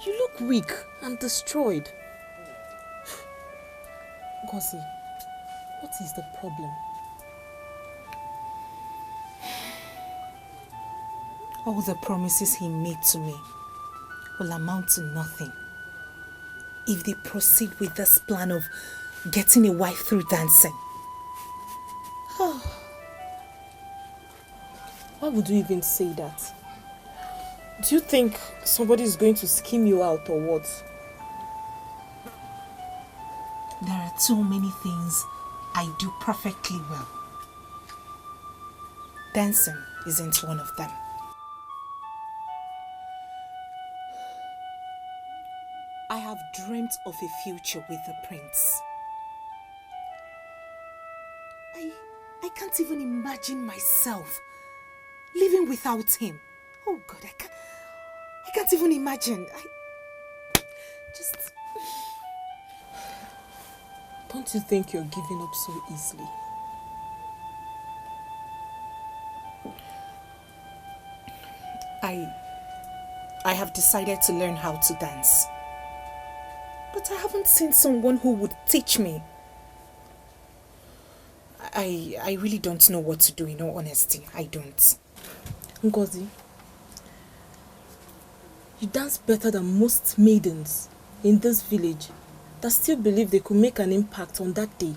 You look weak and destroyed. Ngozi, what is the problem? All the promises he made to me will amount to nothing if they proceed with this plan of getting a wife through dancing. Why would you even say that? Do you think somebody is going to scheme you out or what? There are too many things I do perfectly well. dancing isn't one of them. I have dreamt of a future with the prince. I can't even imagine myself living without him. Oh God, I can't even imagine. Don't you think you're giving up so easily? I have decided to learn how to dance. But I haven't seen someone who would teach me. I really don't know what to do, in all honesty. I don't. Ngozi, you dance better than most maidens in this village that still believe they could make an impact on that day.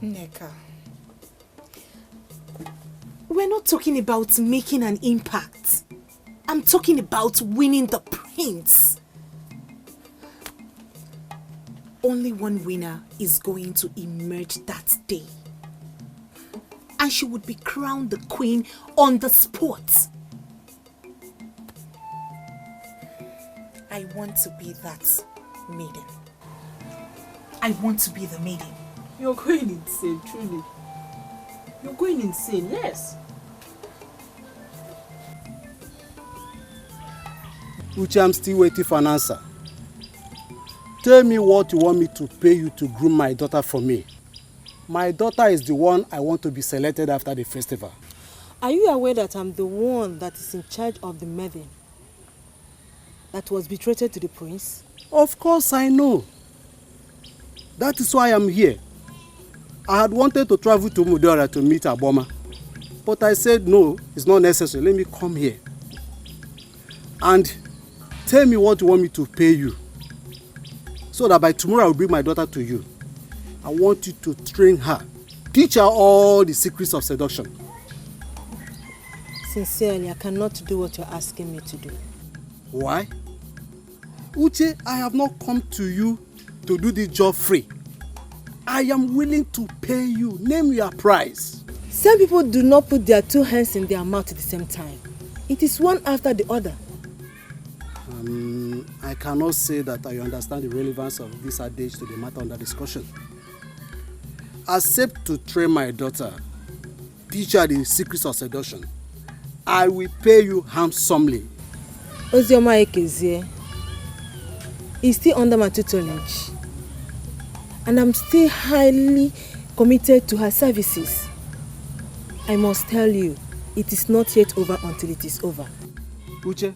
Nneka, we're not talking about making an impact. I'm talking about winning the prince. Only one winner is going to emerge that day. And she would be crowned the queen on the spot. I want to be that maiden. I want to be the maiden. You're going insane, truly. You're going insane, yes. Uche, I'm still waiting for an answer. Tell me what you want me to pay you to groom my daughter for me. My daughter is the one I want to be selected after the festival. Are you aware that I'm the one that is in charge of the maiden that was betrothed to the prince? Of course I know. That is why I'm here. I had wanted to travel to Mudora to meet Aboma, but I said no, it's not necessary. Let me come here. And tell me what you want me to pay you, so that by tomorrow I will bring my daughter to you. I want you to train her, teach her all the secrets of seduction. Sincerely, I cannot do what you're asking me to do. Why? Uche, I have not come to you to do this job free. I am willing to pay you. Name your price. Some people do not put their two hands in their mouth at the same time. It is one after the other. I cannot say that I understand the relevance of this adage to the matter under discussion. Accept to train my daughter, teach her the secrets of seduction. I will pay you handsomely. Ozioma Ekezie is still under my tutelage, and I'm still highly committed to her services. I must tell you, it is not yet over until it is over. Uche,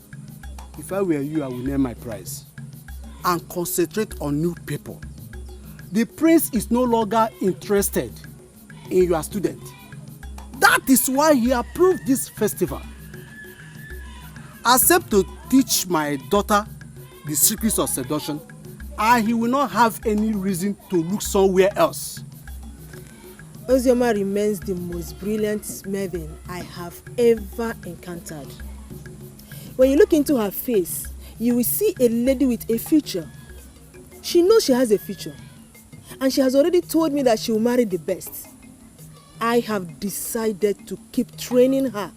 if I were you, I would name my price and concentrate on new people. The prince is no longer interested in your student. That is why he approved this festival. Accept to teach my daughter the secrets of seduction, and he will not have any reason to look somewhere else. Ozioma remains the most brilliant maiden I have ever encountered. When you look into her face, you will see a lady with a future. She knows she has a future, and she has already told me that she will marry the best. I have decided to keep training her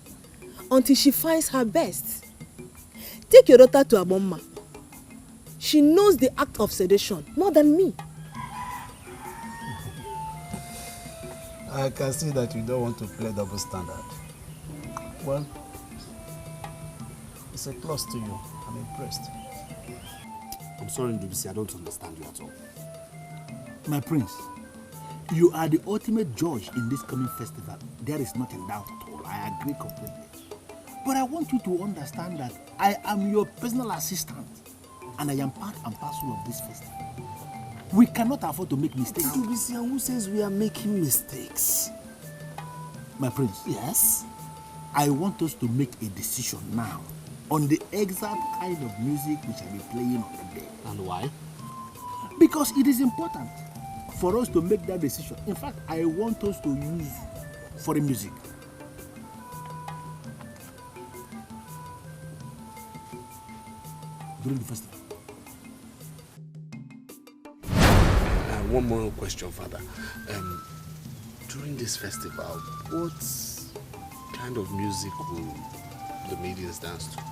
until she finds her best. Take your daughter to Aboma. She knows the act of seduction more than me. I can see that you don't want to play double standard. Well, it's a plus to you. I'm impressed. I'm sorry, Ndubisi, I don't understand you at all. My prince, you are the ultimate judge in this coming festival. There is nothing doubt at all. I agree completely. But I want you to understand that I am your personal assistant, and I am part and parcel of this festival. We cannot afford to make mistakes. Ndubisi, who says we are making mistakes? My prince. Yes? I want us to make a decision now on the exact kind of music we shall be playing on the day. And why? Because it is important for us to make that decision. In fact, I want us to use foreign music. During the festival. One more question, Father. During this festival, what kind of music will the maidens dance to?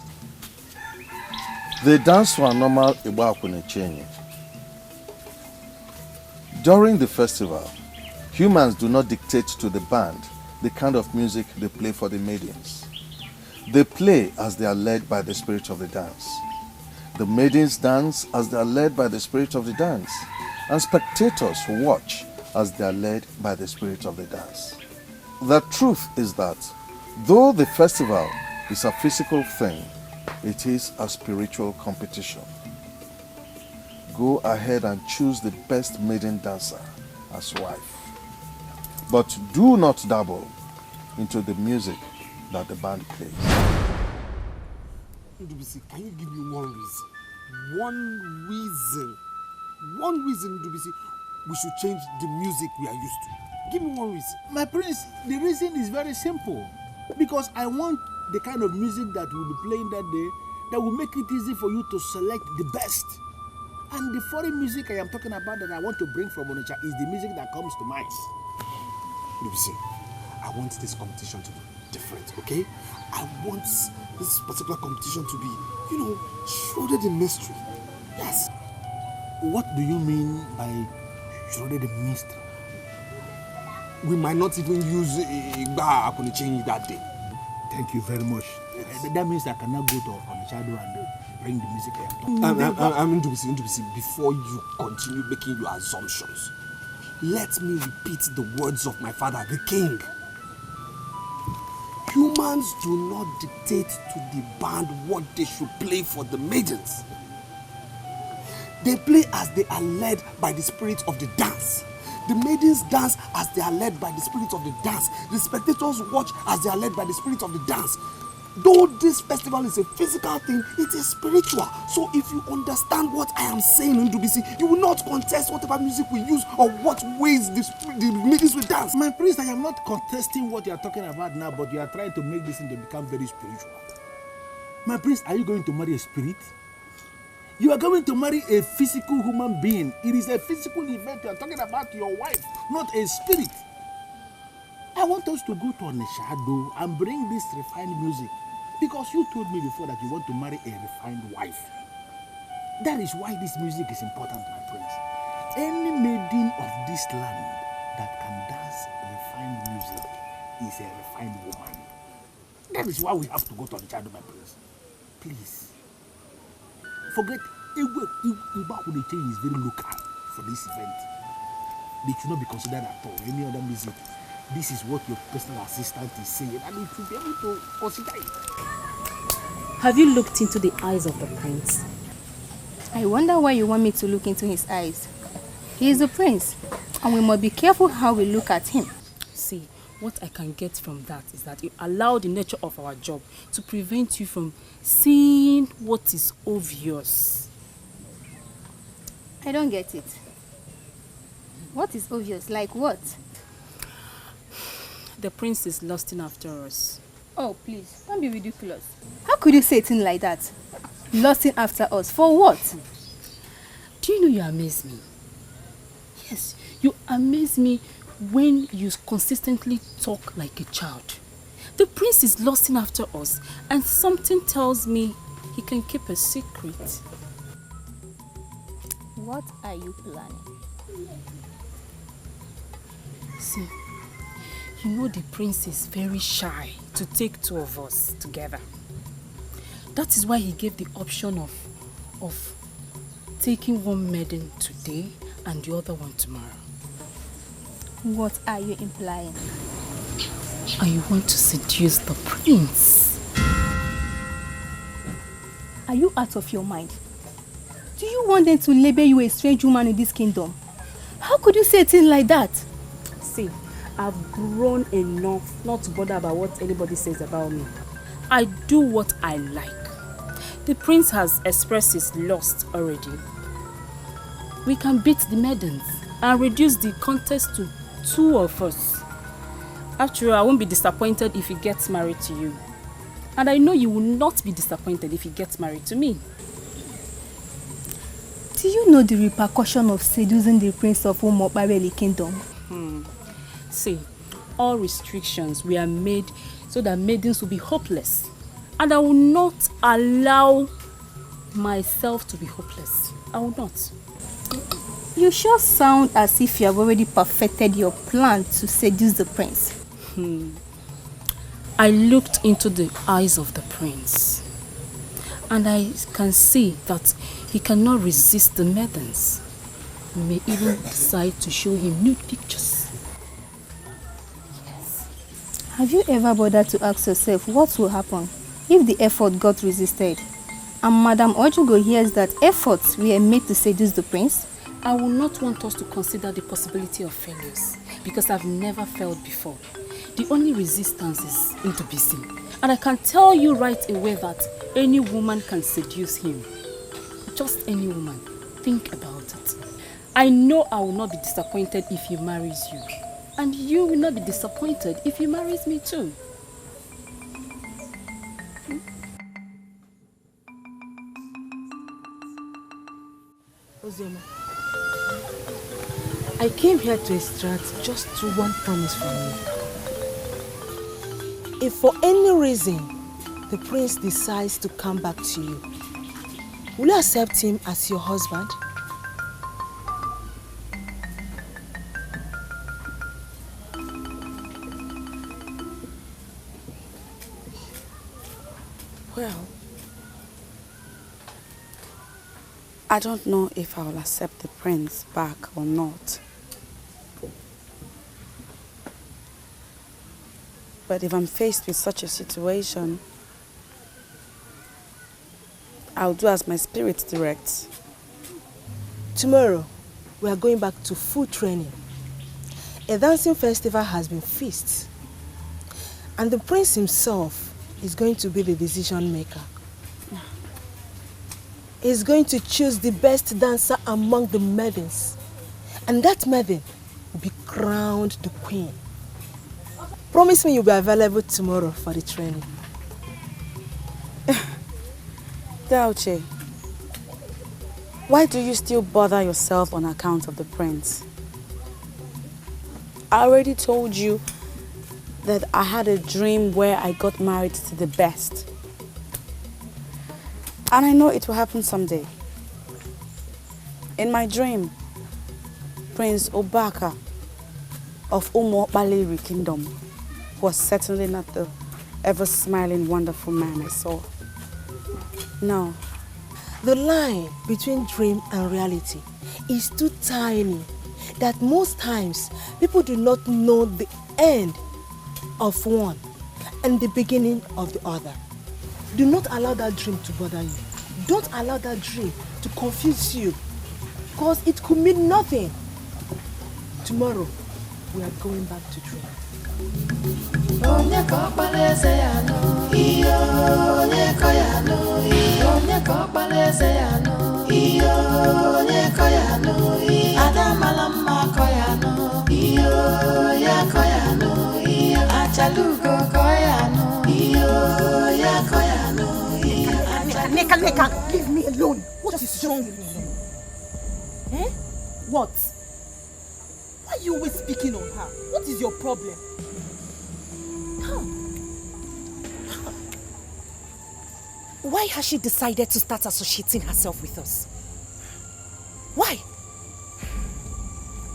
They dance to a normal Igbo Akwụna. During the festival, humans do not dictate to the band the kind of music they play for the maidens. They play as they are led by the spirit of the dance. The maidens dance as they are led by the spirit of the dance, and spectators watch as they are led by the spirit of the dance. The truth is that though the festival is a physical thing, it is a spiritual competition. Go ahead and choose the best maiden dancer as wife. But do not dabble into the music that the band plays. Ndubisi, can you give me one reason? One reason, Ndubisi, we should change the music we are used to. Give me one reason. My prince, the reason is very simple. Because I want the kind of music that we'll be playing that day that will make it easy for you to select the best. And the foreign music I am talking about that I want to bring from Onitsha is the music that comes to mind. Ndubisi, I want this competition to be different, okay? I want this particular competition to be, shrouded in mystery. Yes. What do you mean by shrouded in mystery? We might not even use Igba Akwụna that day. Thank you very much. Yes. That means I cannot go to Onitsha and bring the music I mean, Ndubisi, before you continue making your assumptions, let me repeat the words of my father, the king. Humans do not dictate to the band what they should play for the maidens. They play as they are led by the spirit of the dance. The maidens dance as they are led by the spirit of the dance. The spectators watch as they are led by the spirit of the dance. Though this festival is a physical thing, it is spiritual. So if you understand what I am saying, Ndubisi, you will not contest whatever music we use or what ways the maidens will dance. My priest, I am not contesting what you are talking about now, but you are trying to make this thing to become very spiritual. My priest, are you going to marry a spirit? You are going to marry a physical human being. It is a physical event. You are talking about your wife, not a spirit. I want us to go to Onitsha and bring this refined music. Because you told me before that you want to marry a refined wife. That is why this music is important, my prince. Any maiden of this land that can dance refined music is a refined woman. That is why we have to go to Onitsha, my prince. Please. Forget, Igba Akwụna is very local for this event. They should not be considered at all any other music. This is what your personal assistant is saying, and you should be able to consider it. Have you looked into the eyes of the prince? I wonder why you want me to look into his eyes. He is a prince, and we must be careful how we look at him. See, what I can get from that is that you allow the nature of our job to prevent you from seeing what is obvious. I don't get it. What is obvious? Like what? The prince is lusting after us. Oh, please, don't be ridiculous. How could you say a thing like that? Lusting after us, for what? Do you know you amaze me? Yes, you amaze me when you consistently talk like a child. The prince is lusting after us, and something tells me he can keep a secret. What are you planning? See, you know the prince is very shy to take two of us together. That is why he gave the option of taking one maiden today and the other one tomorrow. What are you implying? I want to seduce the prince. Are you out of your mind? Do you want them to label you a strange woman in this kingdom? How could you say a thing like that? See, I've grown enough not to bother about what anybody says about me. I do what I like. The prince has expressed his lust already. We can beat the maidens and reduce the contest to two of us. After all, I won't be disappointed if he gets married to you. And I know you will not be disappointed if he gets married to me. Do you know the repercussion of seducing the prince of Umokbareli kingdom? See, all restrictions were made so that maidens will be hopeless. And I will not allow myself to be hopeless. I will not. You sure sound as if you have already perfected your plan to seduce the prince. I looked into the eyes of the prince, and I can see that he cannot resist the maidens. We may even decide to show him nude pictures. Have you ever bothered to ask yourself what will happen if the effort got resisted and Madame Ojugo hears that efforts were made to seduce the prince? I will not want us to consider the possibility of failures because I've never failed before. The only resistance is intimacy. And I can tell you right away that any woman can seduce him. Just any woman. Think about it. I know I will not be disappointed if he marries you. And you will not be disappointed if he marries me too. Ozioma, I came here to extract just one promise from you. If for any reason the prince decides to come back to you, will you accept him as your husband? Well, I don't know if I will accept the prince back or not. But if I'm faced with such a situation, I'll do as my spirit directs. Tomorrow, we are going back to full training. A dancing festival has been fixed, and the prince himself is going to be the decision maker. He's going to choose the best dancer among the maidens, and that maiden will be crowned the queen. Promise me you'll be available tomorrow for the training. Dauche, why do you still bother yourself on account of the prince? I already told you that I had a dream where I got married to the best. And I know it will happen someday. In my dream, Prince Obaka of Umo-Baleri Kingdom was certainly not the ever-smiling, wonderful man I saw. No. The line between dream and reality is too tiny that most times people do not know the end of one and the beginning of the other. Do not allow that dream to bother you. Don't allow that dream to confuse you, because it could mean nothing. Tomorrow, we are going back to dream. Neka, leave me alone. What is wrong with you? Eh? What? Why are you always speaking on her? What is your problem? Why has she decided to start associating herself with us? Why?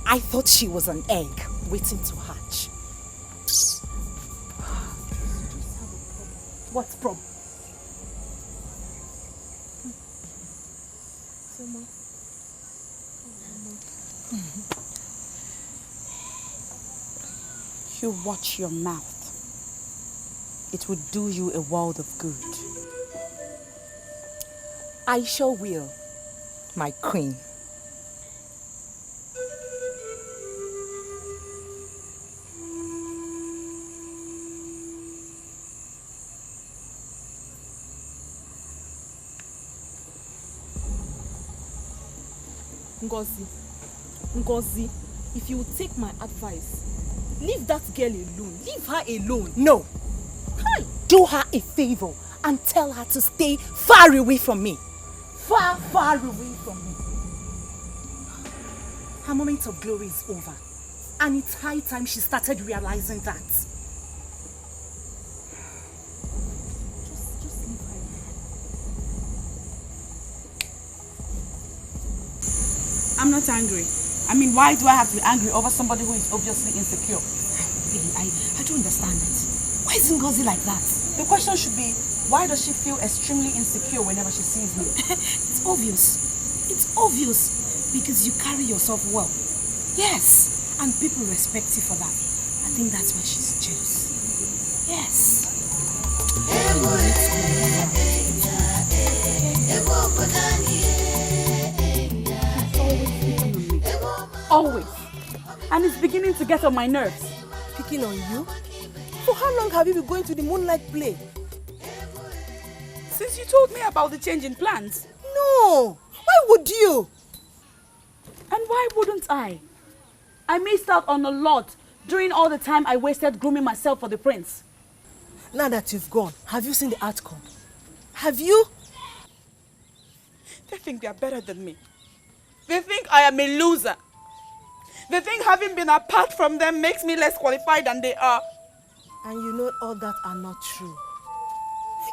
I thought she was an egg waiting to hatch. What problem? You watch your mouth. It would do you a world of good. I sure will, my queen. Ngozi, if you will take my advice, leave that girl alone. Leave her alone. No. Hi. Do her a favor and tell her to stay far away from me. Far, far away from me. Her moment of glory is over. And it's high time she started realizing that. Just leave her. I'm not angry. I mean, why do I have to be angry over somebody who is obviously insecure? Really, I don't understand it. Why is Ngozi like that? The question should be, why does she feel extremely insecure whenever she sees me? It's obvious. It's obvious. Because you carry yourself well. Yes. And people respect you for that. I think that's why she's jealous. Yes. Always. And it's beginning to get on my nerves. Picking on you? For how long have you been going to the moonlight play? Since you told me about the change in plans. No! Why would you? And why wouldn't I? I missed out on a lot during all the time I wasted grooming myself for the prince. Now that you've gone, have you seen the outcome? Have you? They think they are better than me. They think I am a loser. They think having been apart from them makes me less qualified than they are. And you know all that are not true.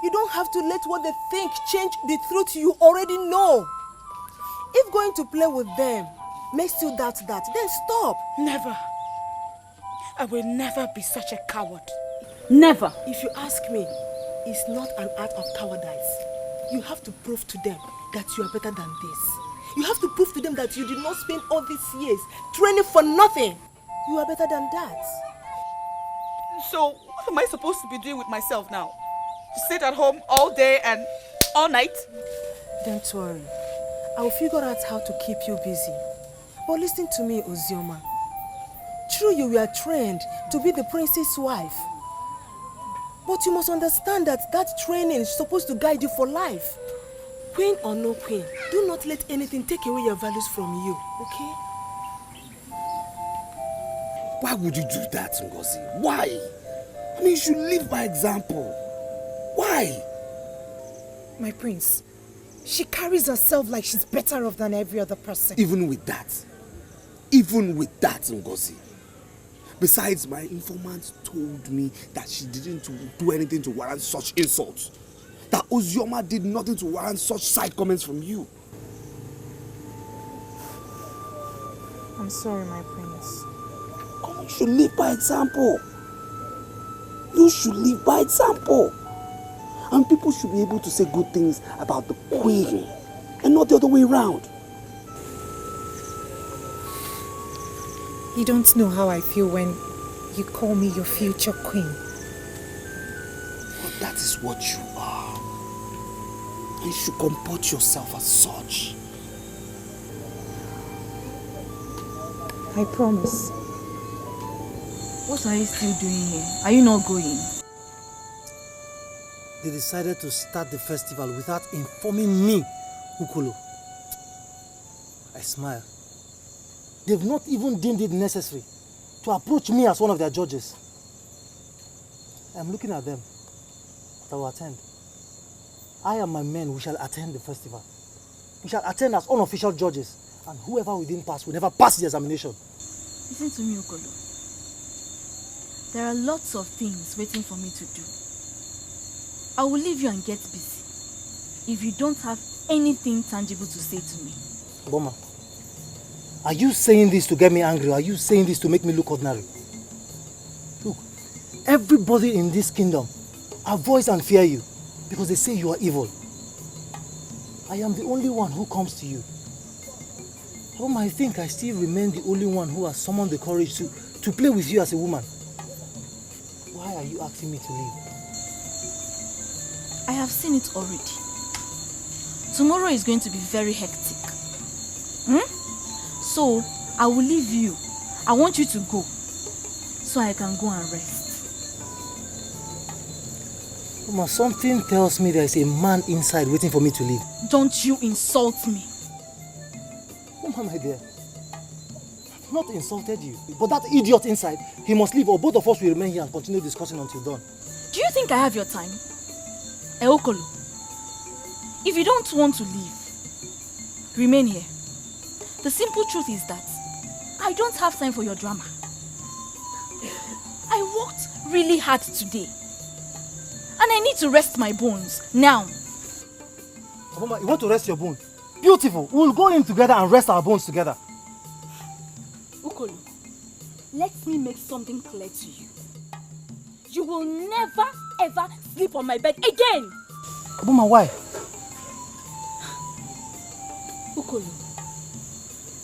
You don't have to let what they think change the truth you already know. If going to play with them makes you doubt that, then stop. Never. I will never be such a coward. Never. If you ask me, it's not an act of cowardice. You have to prove to them that you are better than this. You have to prove to them that you did not spend all these years training for nothing. You are better than that. So, what am I supposed to be doing with myself now? To sit at home all day and all night? Don't worry. I'll figure out how to keep you busy. But listen to me, Ozioma. True, you were trained to be the prince's wife. But you must understand that that training is supposed to guide you for life. Queen or no queen, do not let anything take away your values from you, okay? Why would you do that, Ngozi? Why? I mean, you should live by example. Why? My prince, she carries herself like she's better off than every other person. Even with that, Ngozi. Besides, my informant told me that she didn't do anything to warrant such insults. That Ozioma did nothing to warrant such side comments from you. I'm sorry, my prince. Come on, you should live by example. You should live by example. And people should be able to say good things about the queen and not the other way around. You don't know how I feel when you call me your future queen. But that is what you are. And you should comport yourself as such. I promise. What are you still doing here? Are you not going? They decided to start the festival without informing me, Ukolo. I smile. They've not even deemed it necessary to approach me as one of their judges. I'm looking at them, but I will attend. I and my men, we shall attend the festival. We shall attend as unofficial judges, and whoever we didn't pass will never pass the examination. Listen to me, Okolo. There are lots of things waiting for me to do. I will leave you and get busy if you don't have anything tangible to say to me. Boma, are you saying this to get me angry, or are you saying this to make me look ordinary? Look, everybody in this kingdom avoids and fear you because they say you are evil. I am the only one who comes to you. Boma, I think I still remain the only one who has summoned the courage to play with you as a woman. Why are you asking me to leave? I have seen it already. Tomorrow is going to be very hectic. So, I will leave you. I want you to go so I can go and rest. Mama, something tells me there is a man inside waiting for me to leave. Don't you insult me. Mama, my dear, I've not insulted you. But that idiot inside, he must leave, or both of us will remain here and continue discussing until dawn. Do you think I have your time? Eokolo, if you don't want to leave, remain here. The simple truth is that I don't have time for your drama. I worked really hard today. And I need to rest my bones now. Aboma, you want to rest your bones? Beautiful. We'll go in together and rest our bones together. Ukolo, let me make something clear to you. You will never ever sleep on my bed again. Aboma, why? Ukolo,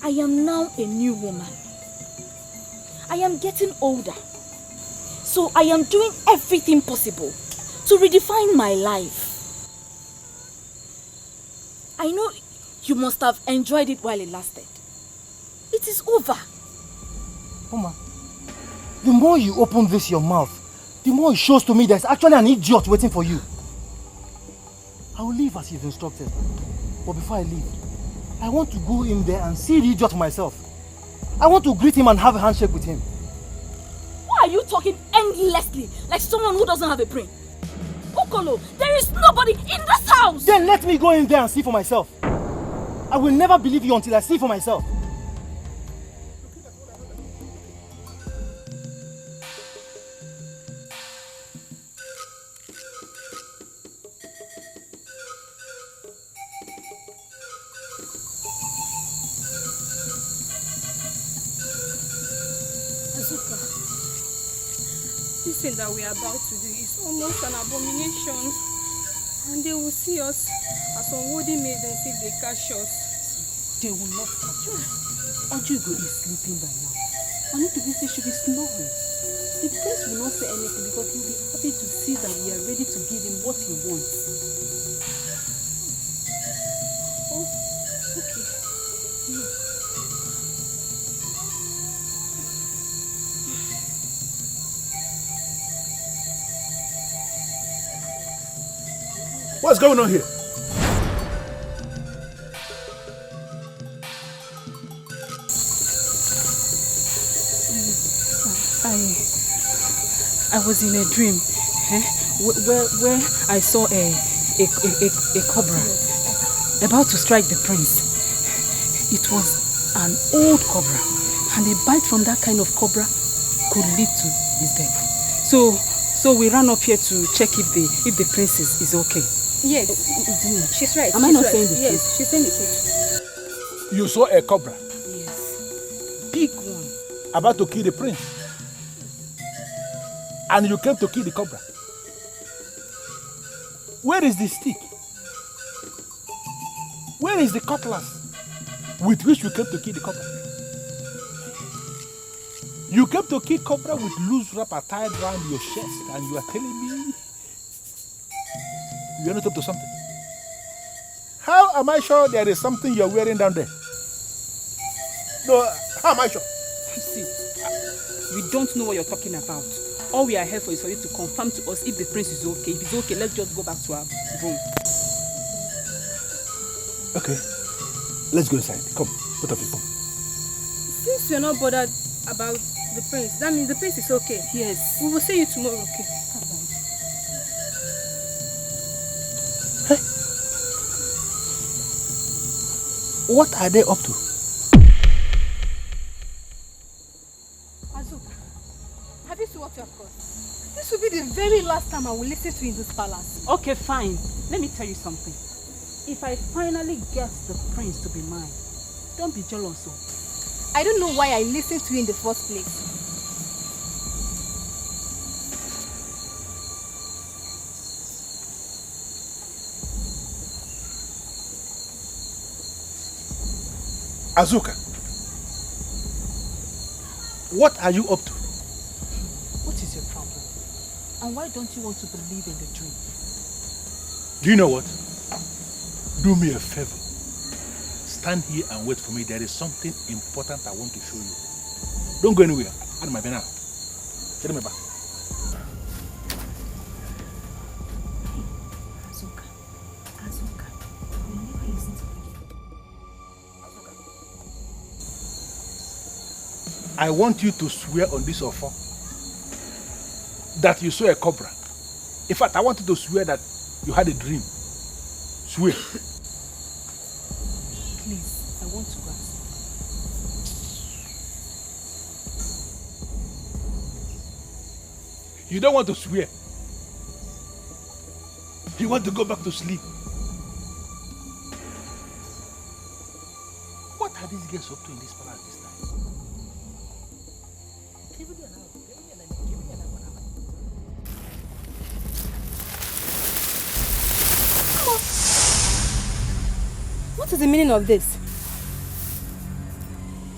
I am now a new woman. I am getting older. So I am doing everything possible to redefine my life. I know you must have enjoyed it while it lasted. It is over. Mama, the more you open this your mouth, the more it shows to me there's actually an idiot waiting for you. I will leave as you've instructed. But before I leave, I want to go in there and see the idiot myself. I want to greet him and have a handshake with him. Why are you talking endlessly like someone who doesn't have a brain? Okolo, there is nobody in this house! Then let me go in there and see for myself. I will never believe you until I see for myself. This thing that we are about to do is almost an abomination. And they will see us as unworthy maidens if they catch us. They will not catch us. Ojugo is sleeping by now. And if the should be snoring. The prince will not say anything because he'll be happy to see that we are ready to give him what he wants. Oh, okay. Look. What's going on here? I was in a dream where I saw a cobra about to strike the prince. It was an old cobra, and a bite from that kind of cobra could lead to his death. So we ran up here to check if the prince is okay. Yes, she's right. Am I not saying the truth? Yes, she's saying the truth. You saw a cobra? Yes. Big one. About to kill the prince? And you came to kill the cobra? Where is the stick? Where is the cutlass with which you came to kill the cobra? You came to kill cobra with loose wrapper tied around your chest, and you are telling me you are not up to something. How am I sure there is something you are wearing down there? No, how am I sure? See, we don't know what you're talking about. All we are here for is for you to confirm to us if the prince is okay. If he's okay, let's just go back to our room. Okay, let's go inside. Come, both of you come. Since you're not bothered about the prince, that means the prince is okay. Yes. We will see you tomorrow, okay? What are they up to? Azuka, have you seen what you have caused? This will be the very last time I will listen to you in this palace. Okay, fine. Let me tell you something. If I finally get the prince to be mine, don't be jealous. I don't know why I listened to you in the first place. Azuka, what are you up to? What is your problem? And why don't you want to believe in the dream? Do you know what? Do me a favor. Stand here and wait for me. There is something important I want to show you. Don't go anywhere. Out of my bed now. Get me back. Azuka, you never listen to me. I want you to swear on this offer that you saw a cobra. In fact, I want you to swear that you had a dream. Swear. Please, I want to go. You don't want to swear. You want to go back to sleep. What are these girls up to in this palace this time? What is the meaning of this?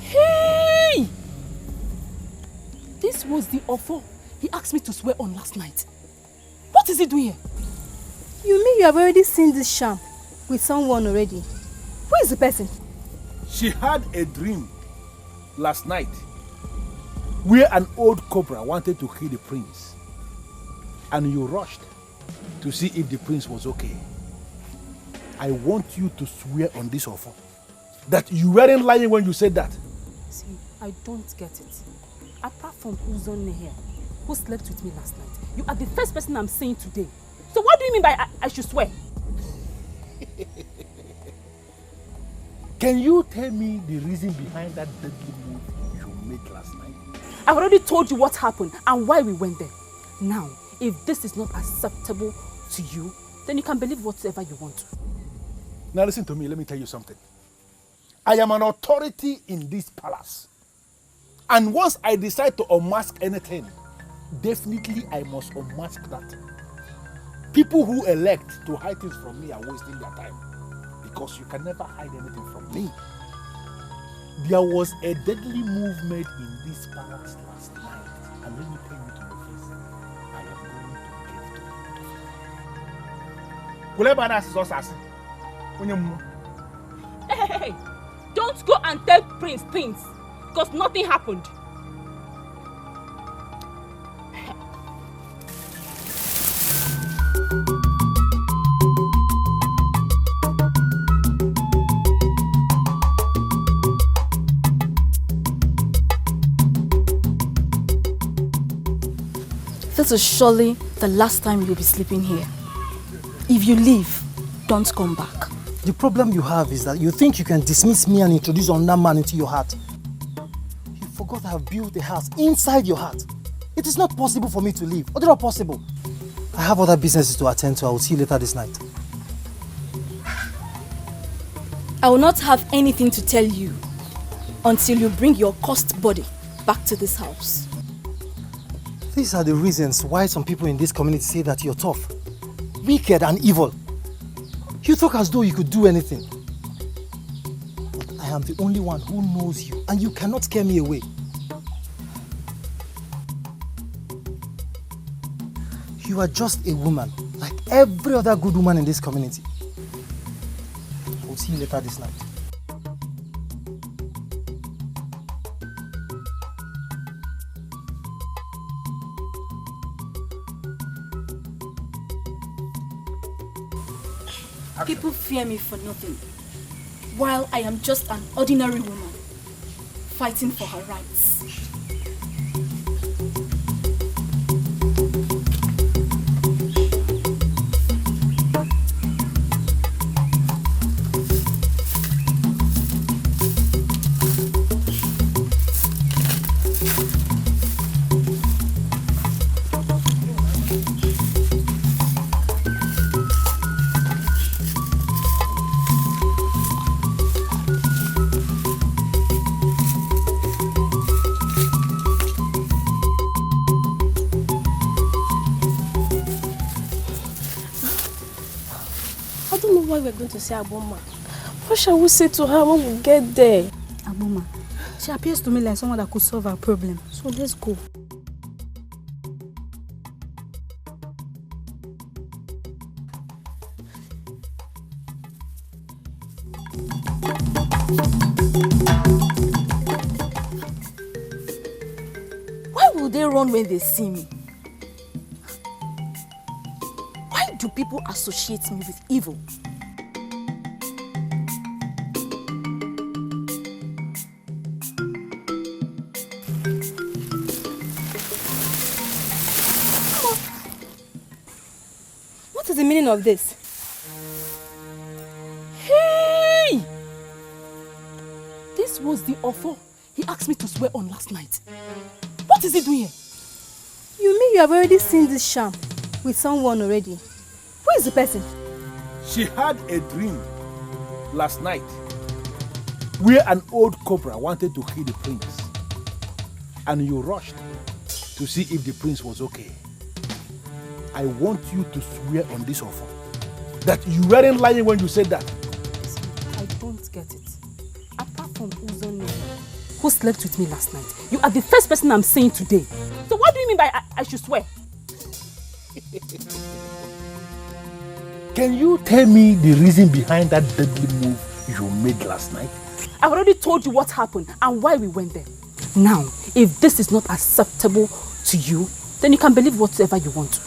Hey! This was the offer he asked me to swear on last night. What is he doing here? You mean you have already seen this sham with someone already? Who is the person? She had a dream last night where an old cobra wanted to kill the prince. And you rushed to see if the prince was okay. I want you to swear on this offer that you weren't lying when you said that. See, I don't get it. Apart from Uzonne here, who slept with me last night, you are the first person I'm seeing today. So what do you mean by I should swear? Can you tell me the reason behind that deadly move you made last night? I've already told you what happened and why we went there. Now, if this is not acceptable to you, then you can believe whatever you want to. Now listen to me, let me tell you something. I am an authority in this palace. And once I decide to unmask anything, definitely I must unmask that. People who elect to hide things from me are wasting their time. Because you can never hide anything from me. There was a deadly move made in this palace last night. And let me tell you to your face, I am going to give to you. Hey, don't go and tell Prince things, because nothing happened. This is surely the last time you'll be sleeping here. If you leave, don't come back. The problem you have is that you think you can dismiss me and introduce another man into your heart. You forgot I have built a house inside your heart. It is not possible for me to leave. Or not possible. I have other businesses to attend to. I will see you later this night. I will not have anything to tell you until you bring your cursed body back to this house. These are the reasons why some people in this community say that you're tough, wicked and evil. You talk as though you could do anything. But I am the only one who knows you, and you cannot scare me away. You are just a woman, like every other good woman in this community. We'll see you later this night. People fear me for nothing, while I am just an ordinary woman, fighting for her rights. We're going to see Aboma. What shall we say to her when we get there? Aboma, she appears to me like someone that could solve our problem. So let's go. Why will they run when they see me? Why do people associate me with evil? What is the meaning of this? Hey! This was the offer he asked me to swear on last night. What is he doing here? You mean you have already seen this sham with someone already. Who is the person? She had a dream last night where an old cobra wanted to kill the prince. And you rushed to see if the prince was okay. I want you to swear on this offer that you weren't lying when you said that. I don't get it. Apart from Uzon, who slept with me last night, you are the first person I'm saying today. So what do you mean by I should swear? Can you tell me the reason behind that deadly move you made last night? I've already told you what happened and why we went there. Now, if this is not acceptable to you, then you can believe whatever you want to.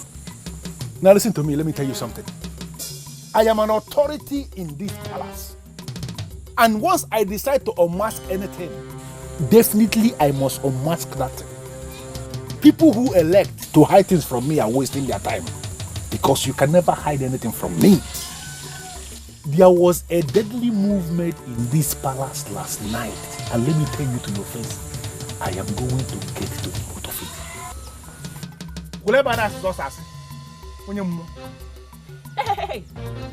Now listen to me, let me tell you something. I am an authority in this palace. And once I decide to unmask anything, definitely I must unmask that thing. People who elect to hide things from me are wasting their time. Because you can never hide anything from me. There was a deadly move made in this palace last night. And let me tell you to your face, I am going to get to the root of it. Hey,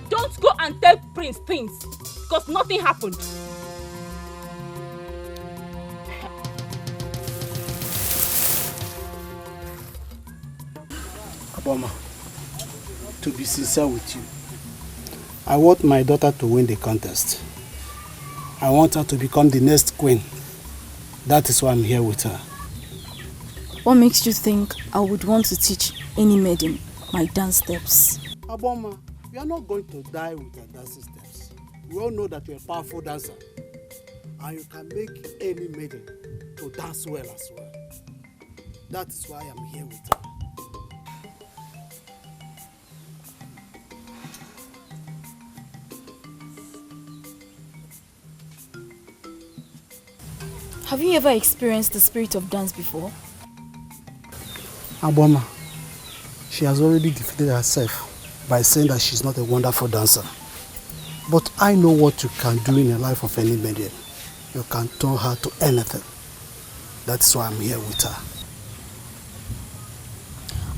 don't go and tell Prince things, because nothing happened. Aboma, to be sincere with you, I want my daughter to win the contest. I want her to become the next queen. That is why I'm here with her. What makes you think I would want to teach any maiden my dance steps? Aboma, you are not going to die with your dancing steps. We all know that you're a powerful dancer. And you can make any maiden to dance well as well. That is why I'm here with her. Have you ever experienced the spirit of dance before? Aboma, she has already defeated herself by saying that she's not a wonderful dancer. But I know what you can do in the life of any maiden. You can turn her to anything. That's why I'm here with her.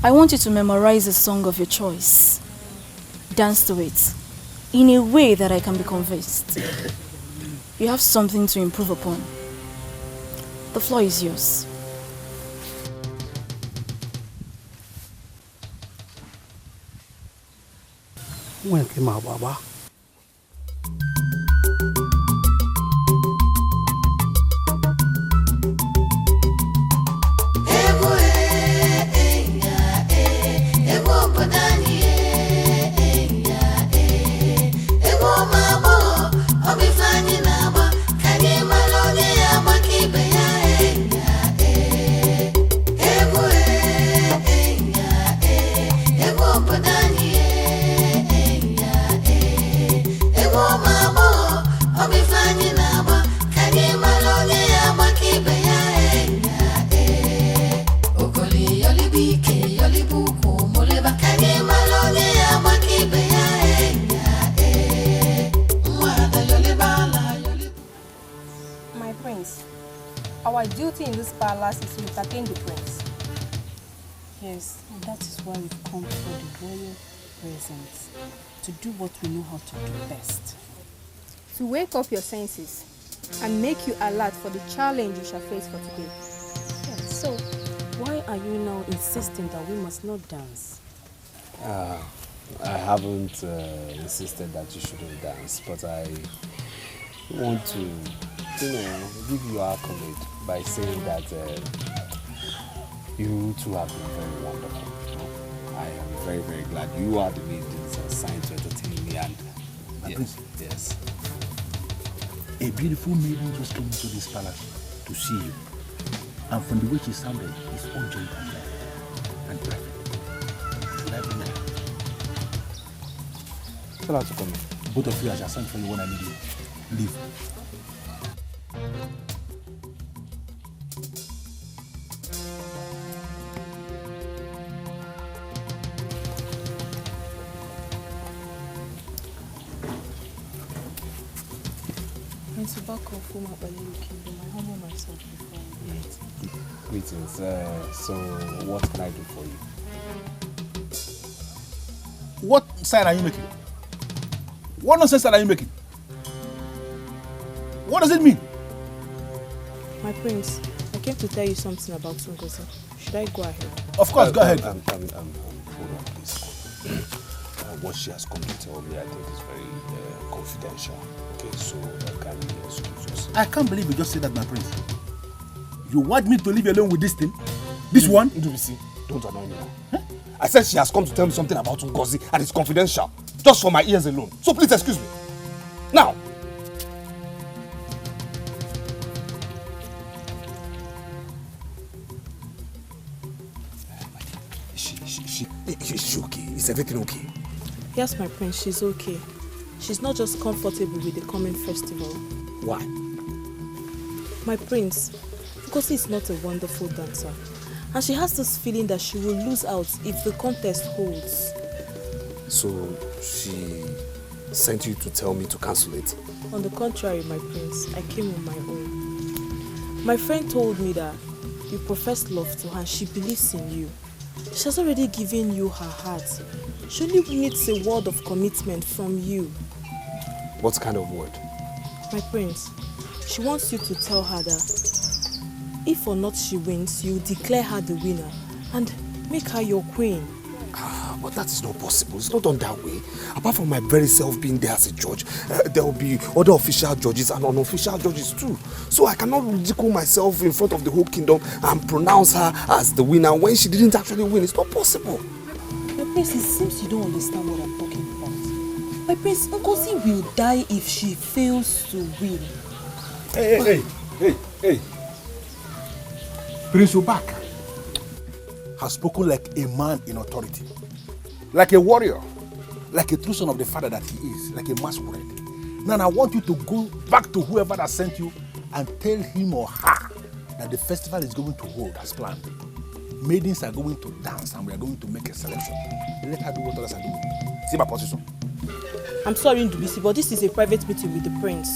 I want you to memorize a song of your choice. Dance to it in a way that I can be convinced. You have something to improve upon. The floor is yours. When came out, Baba? Our duty in this palace is to entertain the prince. Yes, and that is why we've come for the royal presence. To do what we know how to do best. To wake up your senses and make you alert for the challenge you shall face for today. Yes, so why are you now insisting that we must not dance? I haven't insisted that you shouldn't dance, but I want to, give you accolade by saying that you two have been very wonderful. I am very, very glad you are the maidens assigned to entertain me, and yes. A beautiful maiden just came into this palace to see you. And from the way she sounded, it's all joint and perfect. Should I bring her? Tell her to come in. Both of you, I shall send for you when I need you. Leave. To back off from my kingdom, I humble myself before you. Greetings. So, what can I do for you? What sign are you making? What nonsense are you making? What does it mean? My prince, I came to tell you something about Ngozi. Should I go ahead? Of course, go ahead. Hold on, please. What she has come to tell me, I think is very confidential. Okay, so can you excuse us? I can't believe you just said that, my prince. You want me to leave you alone with this thing? This one? Ndubisi, don't annoy me now. Huh? I said she has come to tell me something about Ngozi and it's confidential. Just for my ears alone. So please excuse me. Now! Is she okay? Is everything okay? Yes, my prince, she's okay. She's not just comfortable with the coming festival. Why? My prince, because she's not a wonderful dancer. And she has this feeling that she will lose out if the contest holds. So she sent you to tell me to cancel it? On the contrary, my prince, I came on my own. My friend told me that you profess love to her and she believes in you. She has already given you her heart. She only needs a word of commitment from you. What kind of word? My prince, she wants you to tell her that if or not she wins, you declare her the winner and make her your queen. But that is not possible. It's not done that way. Apart from my very self being there as a judge, there will be other official judges and unofficial judges too. So I cannot ridicule myself in front of the whole kingdom and pronounce her as the winner when she didn't actually win. It's not possible. My prince, it seems you don't understand what I'm talking about. My prince, Ngozi will die if she fails to win. Hey. Prince Ubaka has spoken like a man in authority, like a warrior, like a true son of the father that he is, like a masquerade. Now I want you to go back to whoever that sent you and tell him or her that the festival is going to hold as planned. Maidens are going to dance and we are going to make a selection. Let her do what others are doing. See my position. I'm sorry, Ndubisi, but this is a private meeting with the prince.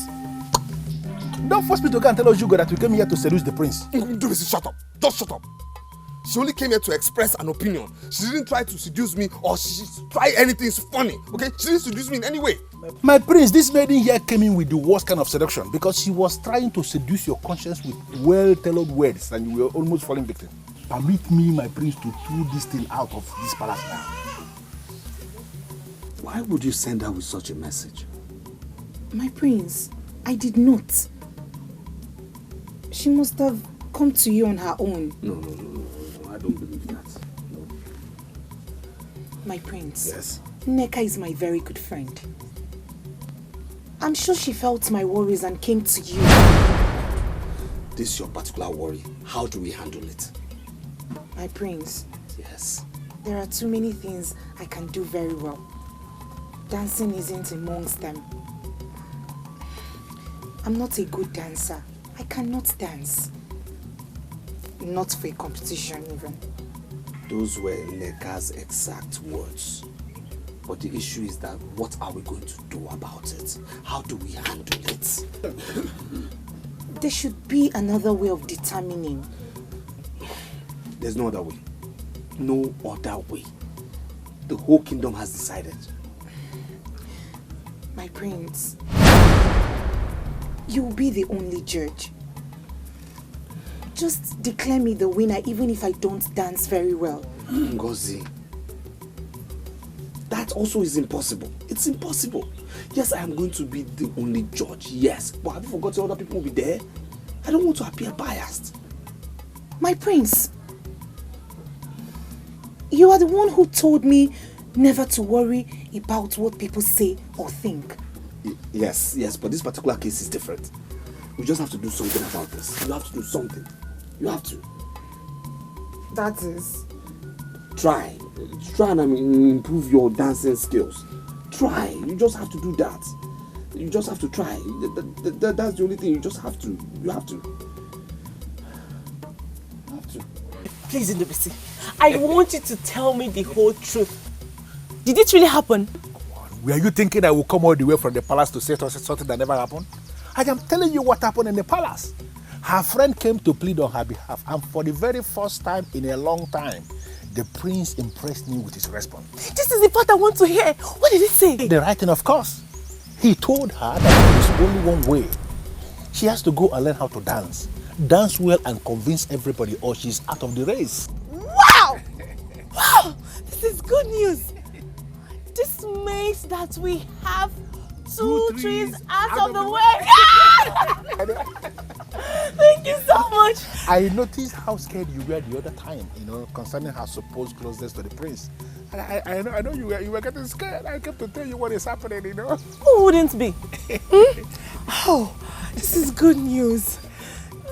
Don't force me to go and tell us, Hugo, that we came here to seduce the prince. Ndubisi, shut up. Just shut up. She only came here to express an opinion. She didn't try to seduce me or she try anything funny, okay? She didn't seduce me in any way. My prince, this maiden here came in with the worst kind of seduction because she was trying to seduce your conscience with well-tailored words and you were almost falling victim. Permit me, my prince, to throw this thing out of this palace now. Why would you send her with such a message? My prince, I did not. She must have come to you on her own. No. I don't believe that. No. My prince. Yes? Nneka is my very good friend. I'm sure she felt my worries and came to you. This is your particular worry. How do we handle it? My prince. Yes? There are too many things I can do very well. Dancing isn't amongst them. I'm not a good dancer. I cannot dance. Not for a competition even. Those were Nneka's exact words. But the issue is that what are we going to do about it? How do we handle it? There should be another way of determining. There's no other way. No other way. The whole kingdom has decided. My prince, you will be the only judge. Just declare me the winner even if I don't dance very well. Ngozi, that also is impossible. It's impossible. Yes, I am going to be the only judge, yes. But have you forgotten other people will be there? I don't want to appear biased. My prince, you are the one who told me never to worry about what people say or think. Yes, but this particular case is different. We just have to do something about this. You have to do something. You have to. That is? Try and improve your dancing skills. Try. You just have to do that. You just have to try. That's the only thing. You just have to. You have to. You have to. Please, Ndubisi, I want you to tell me the whole truth. Did it really happen? Were you thinking I will come all the way from the palace to say something that never happened? I am telling you what happened in the palace. Her friend came to plead on her behalf, and for the very first time in a long time, the prince impressed me with his response. This is the part I want to hear. What did he say? The right thing, of course. He told her that there is only one way. She has to go and learn how to dance. Dance well and convince everybody, or she's out of the race. Wow! Wow! This is good news. This means that we have two trees out of the way. Thank you so much. I noticed how scared you were the other time, concerning her supposed closeness to the prince. And I know you were getting scared. I kept to tell you what is happening, Who wouldn't be? Oh, this is good news.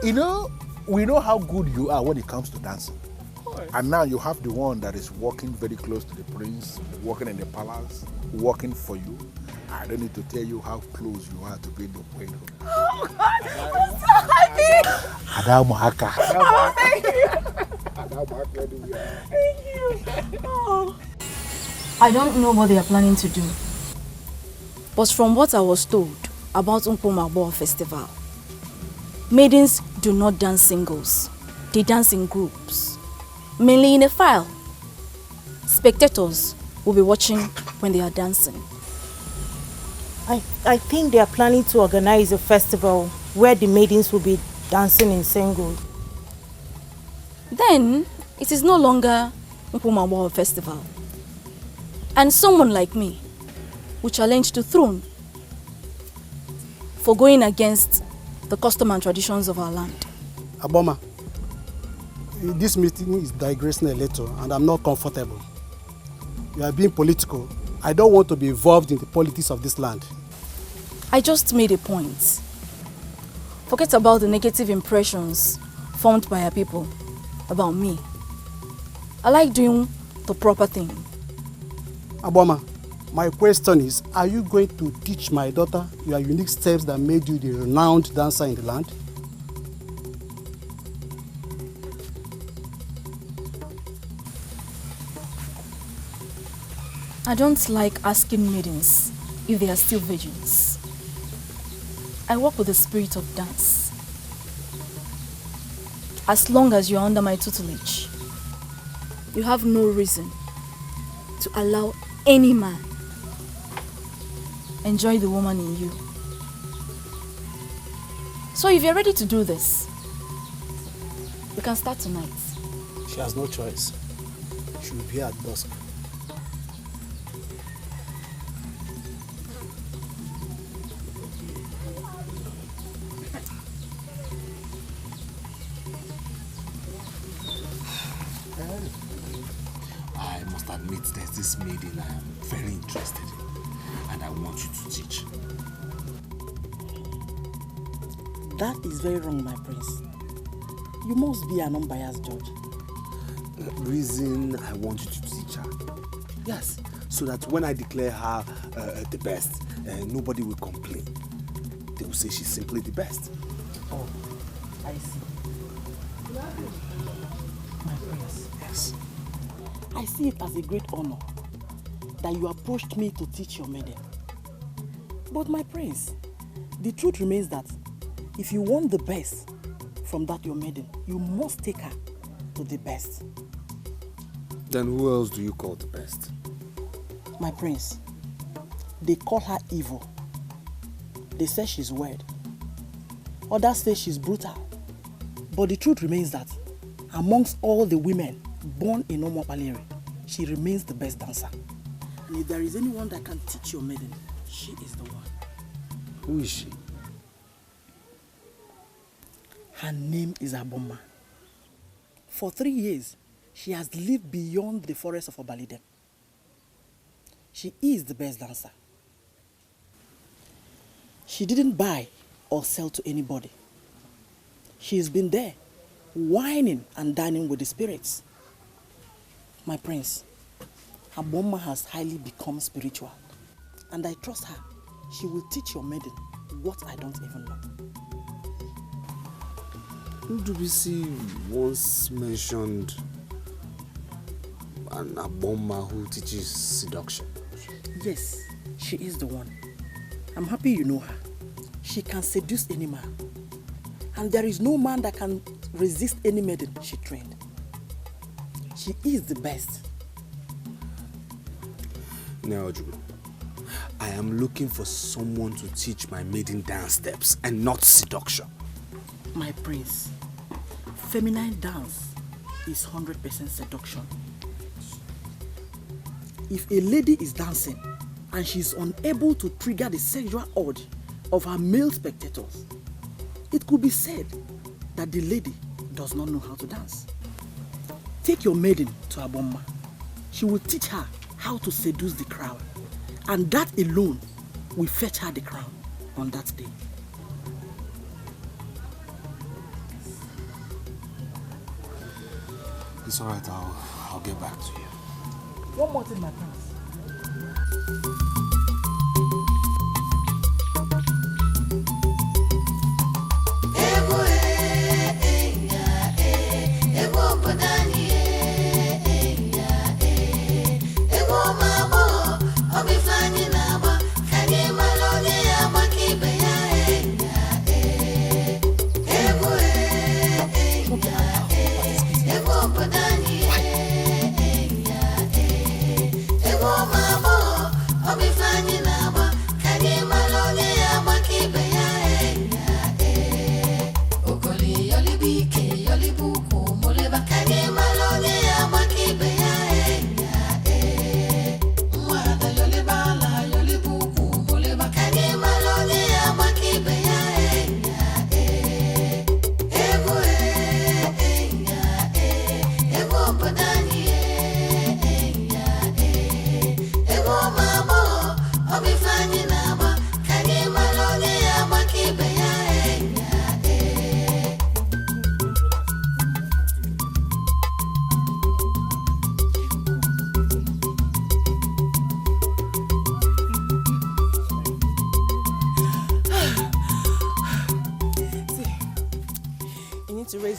We know how good you are when it comes to dancing. And now you have the one that is walking very close to the prince, walking in the palace, working for you. I don't need to tell you how close you are to being the queen. Oh God, I'm so happy. Adamuhaka. Oh, thank you. Thank you. Oh. I don't know what they are planning to do. But from what I was told about Umpo Festival, maidens do not dance singles. They dance in groups, mainly in a file. Spectators will be watching when they are dancing. I think they are planning to organize a festival where the maidens will be dancing in singles. Then it is no longer Umpo Festival. And someone like me will challenge the throne for going against the custom and traditions of our land. Aboma, this meeting is digressing a little and I'm not comfortable. You are being political. I don't want to be involved in the politics of this land. I just made a point. Forget about the negative impressions formed by our people about me. I like doing the proper thing. Aboma, my question is, are you going to teach my daughter your unique steps that made you the renowned dancer in the land? I don't like asking maidens if they are still virgins. I work with the spirit of dance. As long as you are under my tutelage, you have no reason to allow any man enjoy the woman in you. So if you're ready to do this, we can start tonight. She has no choice. She will be here at dusk. I must admit there's this maiden I am very interested in, and I want you to teach. That is very wrong, my prince. You must be an unbiased judge. The reason I want you to teach her, yes, so that when I declare her the best, nobody will complain. They will say she's simply the best. Oh, I see. My prince. Yes. I see it as a great honor that you approached me to teach your maiden. But my prince, the truth remains that if you want the best from that your maiden, you must take her to the best. Then who else do you call the best? My prince, they call her evil. They say she's weird. Others say she's brutal. But the truth remains that amongst all the women born in Omopaleri, she remains the best dancer. And if there is anyone that can teach your maiden, she is the one. Who is she? Her name is Aboma. For 3 years, she has lived beyond the forest of Obalide. She is the best dancer. She didn't buy or sell to anybody. She's been there, whining and dining with the spirits. My prince, Aboma has highly become spiritual, and I trust her. She will teach your maiden what I don't even know. Ndubisi once mentioned an Aboma who teaches seduction. Yes, she is the one. I'm happy you know her. She can seduce any man. And there is no man that can resist any maiden she trained. She is the best. Now, Drew, I am looking for someone to teach my maiden dance steps and not seduction. My prince, feminine dance is 100% seduction. If a lady is dancing and she is unable to trigger the sexual urge of her male spectators, it could be said that the lady does not know how to dance. Take your maiden to Abomma. She will teach her how to seduce the crowd, and that alone will fetch her the crown on that day. It's all right, I'll get back to you. One more thing, my prince.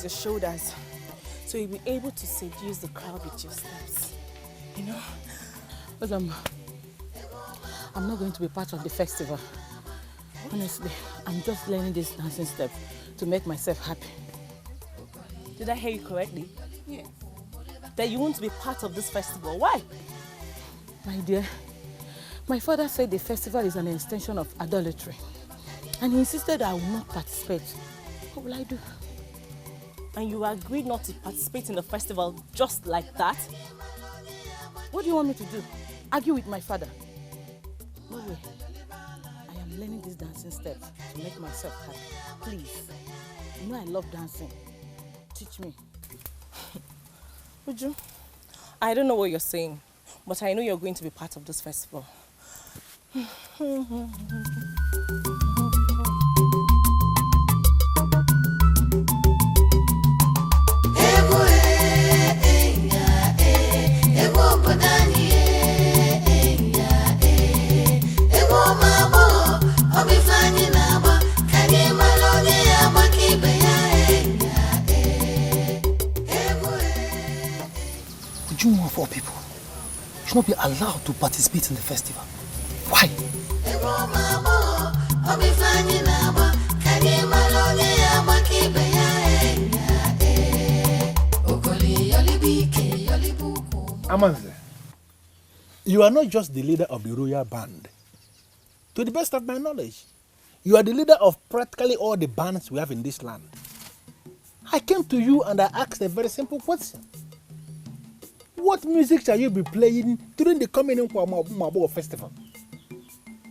Your shoulders so you'll be able to seduce the crowd with your steps. You know? But I'm not going to be part of the festival. Honestly, I'm just learning this dancing step to make myself happy. Did I hear you correctly? Yes. That you won't be part of this festival. Why? My dear, my father said the festival is an extension of idolatry. And he insisted I will not participate. What will I do? And you agreed not to participate in the festival just like that? What do you want me to do? Argue with my father? No way. I am learning these dancing steps to make myself happy. Please. You know I love dancing. Teach me. Uju, I don't know what you're saying, but I know you're going to be part of this festival. Ujunwa of all people should not be allowed to participate in the festival. Why? Amanze, you are not just the leader of the royal band. To the best of my knowledge, you are the leader of practically all the bands we have in this land. I came to you and I asked a very simple question. What music shall you be playing during the coming Mabo festival?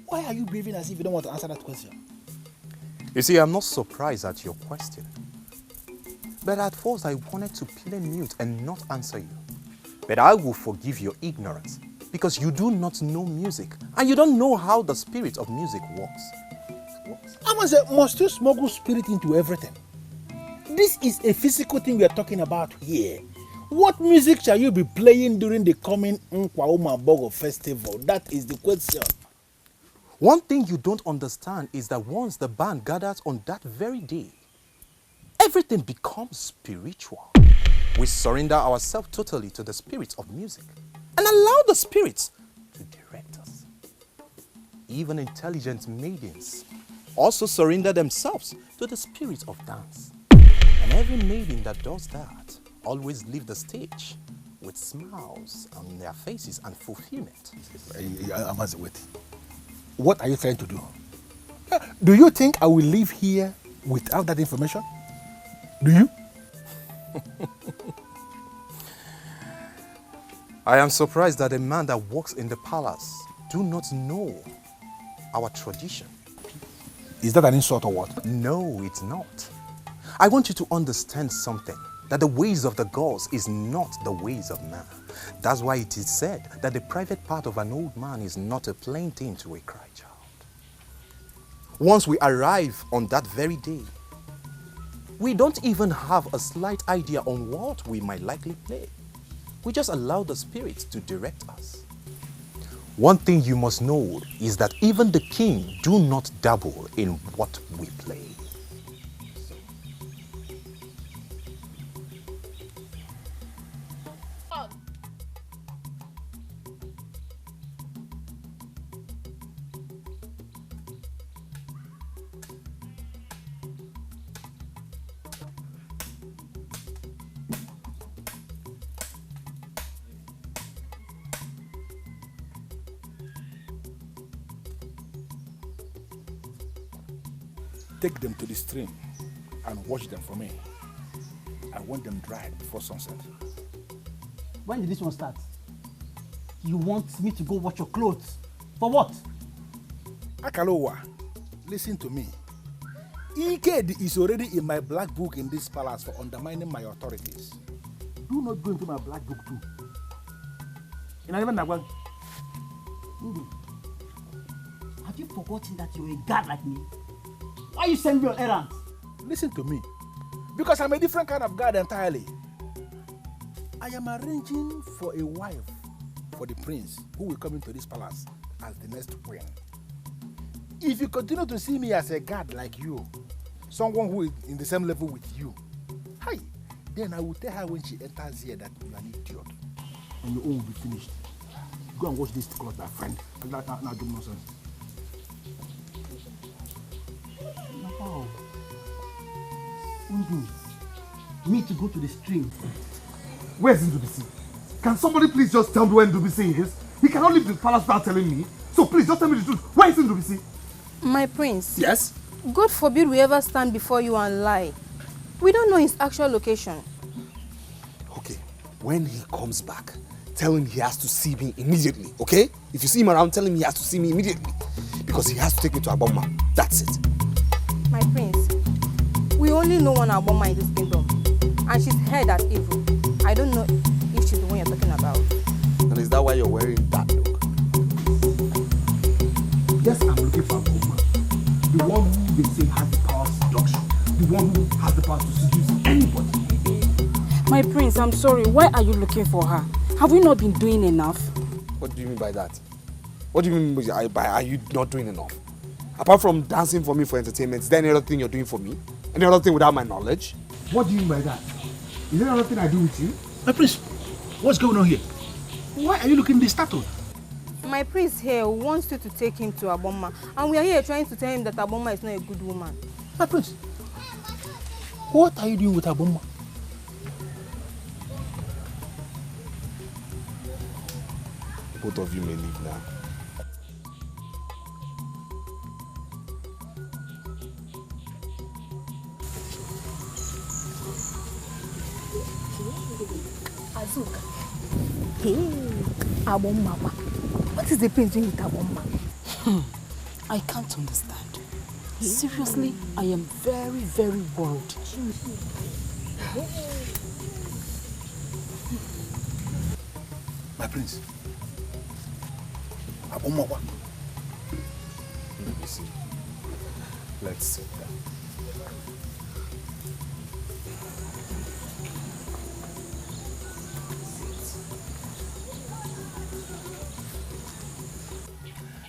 Why are you behaving as if you don't want to answer that question? You see, I'm not surprised at your question. But at first I wanted to play mute and not answer you. But I will forgive your ignorance because you do not know music and you don't know how the spirit of music works. Amanze, must you smuggle spirit into everything? This is a physical thing we are talking about here. What music shall you be playing during the coming Nkwauma Bogo festival? That is the question. One thing you don't understand is that once the band gathers on that very day, everything becomes spiritual. We surrender ourselves totally to the spirit of music and allow the spirits to direct us. Even intelligent maidens also surrender themselves to the spirit of dance. And every maiden that does that always leave the stage with smiles on their faces and fulfillment. Wait. What are you trying to do? Do you think I will live here without that information? Do you? I am surprised that a man that works in the palace do not know our tradition. Is that an insult or what? No, it's not. I want you to understand something, that the ways of the gods is not the ways of man. That's why it is said that the private part of an old man is not a plantain to a cry child. Once we arrive on that very day, we don't even have a slight idea on what we might likely play. We just allow the spirits to direct us. One thing you must know is that even the king do not dabble in what we play. Take them to the stream and wash them for me. I want them dried before sunset. When did this one start? You want me to go wash your clothes? For what? Akalowa, listen to me. Ike is already in my black book in this palace for undermining my authorities. Do not go into my black book too. Have you forgotten that you're a god like me? Why you send me on errands? Listen to me. Because I'm a different kind of god entirely. I am arranging for a wife for the prince who will come into this palace as the next queen. If you continue to see me as a god like you, someone who is in the same level with you, hi, then I will tell her when she enters here that you are an idiot. And your own will be finished. Go and wash this cloth, my friend. Now do nonsense. Wow. Undu, me to go to the stream. Where's Ndubisi? Can somebody please just tell me where Ndubisi is? He cannot leave the palace without telling me. So please just tell me the truth. Where is Ndubisi? My prince. Yes? God forbid we ever stand before you and lie. We don't know his actual location. Okay, when he comes back, tell him he has to see me immediately, okay? If you see him around, tell him he has to see me immediately. Because he has to take me to Aboma. That's it. My prince, we only know one Aboma in this kingdom. And she's head at evil. I don't know if she's the one you're talking about. And is that why you're wearing that look? Yes, I'm looking for Aboma. The one who they say has the power of seduction. The one who has the power to seduce anybody. My prince, I'm sorry. Why are you looking for her? Have we not been doing enough? What do you mean by that? What do you mean by are you not doing enough? Apart from dancing for me for entertainment, is there any other thing you're doing for me? Any other thing without my knowledge? What do you mean by that? Is there anything I do with you? My prince, what's going on here? Why are you looking this startled? My prince here wants you to take him to Aboma. And we are here trying to tell him that Aboma is not a good woman. My prince, what are you doing with Aboma? Both of you may leave now. Azuka. Hey, Aboma. What is the prince doing with Aboma? I can't understand. Seriously, I am very, very worried. My prince, Aboma. Let me see. Let's sit down.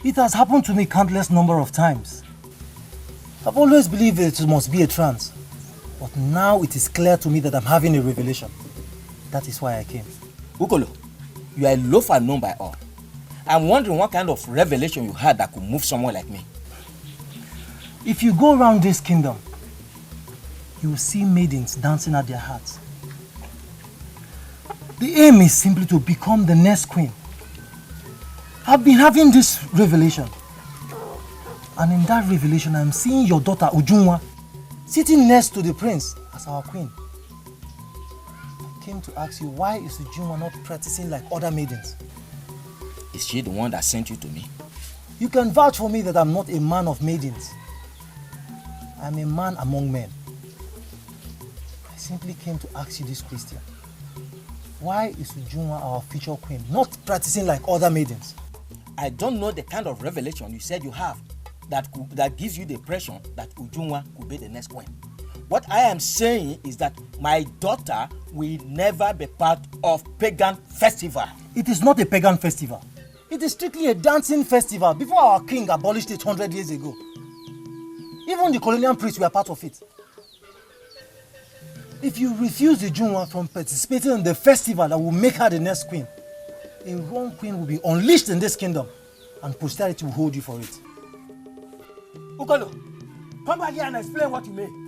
It has happened to me countless number of times. I've always believed it must be a trance. But now it is clear to me that I'm having a revelation. That is why I came. Ukolo, you are a loafer known by all. I'm wondering what kind of revelation you had that could move someone like me. If you go around this kingdom, you will see maidens dancing at their hearts. The aim is simply to become the next queen. I've been having this revelation. And in that revelation, I'm seeing your daughter Ujunwa sitting next to the prince as our queen. I came to ask you, why is Ujunwa not practicing like other maidens? Is she the one that sent you to me? You can vouch for me that I'm not a man of maidens. I'm a man among men. I simply came to ask you this question. Why is Ujunwa our future queen not practicing like other maidens? I don't know the kind of revelation you said you have that gives you the impression that Ujunwa could be the next queen. What I am saying is that my daughter will never be part of pagan festival. It is not a pagan festival. It is strictly a dancing festival before our king abolished it 100 years ago. Even the colonial priests were part of it. If you refuse the Ujunwa from participating in the festival that will make her the next queen, a wrong queen will be unleashed in this kingdom and posterity will hold you for it. Ukolo, come back here and explain what you mean.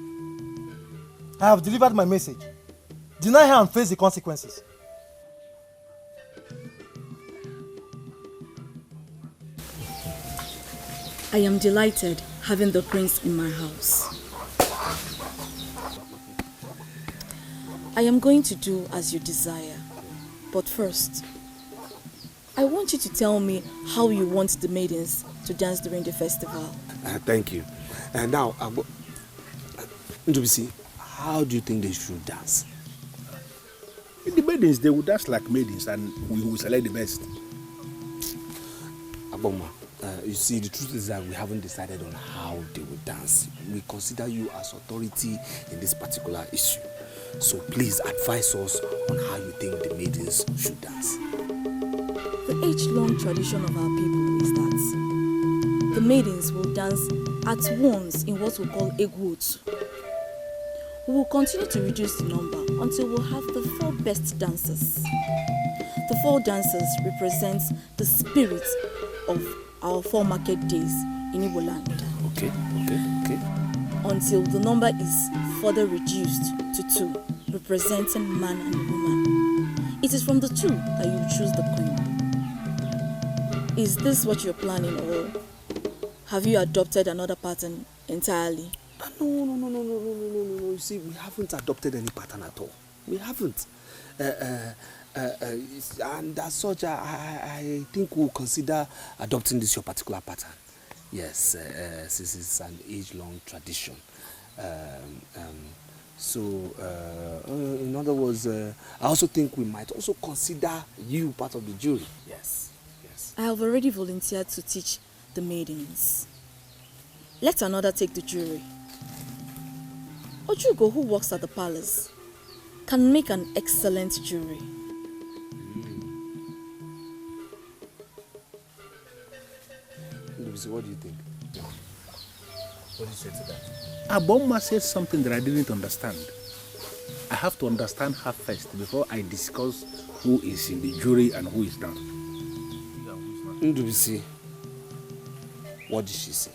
I have delivered my message. Deny her and face the consequences. I am delighted having the prince in my house. I am going to do as you desire. But first, I want you to tell me how you want the maidens to dance during the festival. Thank you. And now, Ndubisi, how do you think they should dance? The maidens, they will dance like maidens and we will select the best. Aboma, you see, the truth is that we haven't decided on how they will dance. We consider you as authority in this particular issue. So please advise us on how you think the maidens should dance. The age-long tradition of our people is that the maidens will dance at once in what we call egwotu. We will continue to reduce the number until we'll have the 4 best dancers. The 4 dancers represent the spirit of our 4 market days in Igbo land. Okay. Until the number is further reduced to 2, representing man and woman. It is from the 2 that you choose the queen. Is this what you're planning, or have you adopted another pattern entirely? No. You see, we haven't adopted any pattern at all. We haven't. And as such, I think we'll consider adopting this your particular pattern. Yes, this is an age-long tradition. So, in other words, I also think we might also consider you part of the jury. Yes. I have already volunteered to teach the maidens. Let another take the jury. Ojugo, who works at the palace, can make an excellent jury. What do you think? What do you say to that? Aboma said something that I didn't understand. I have to understand her first before I discuss who is in the jury and who is not. Ndubisi, what did she say?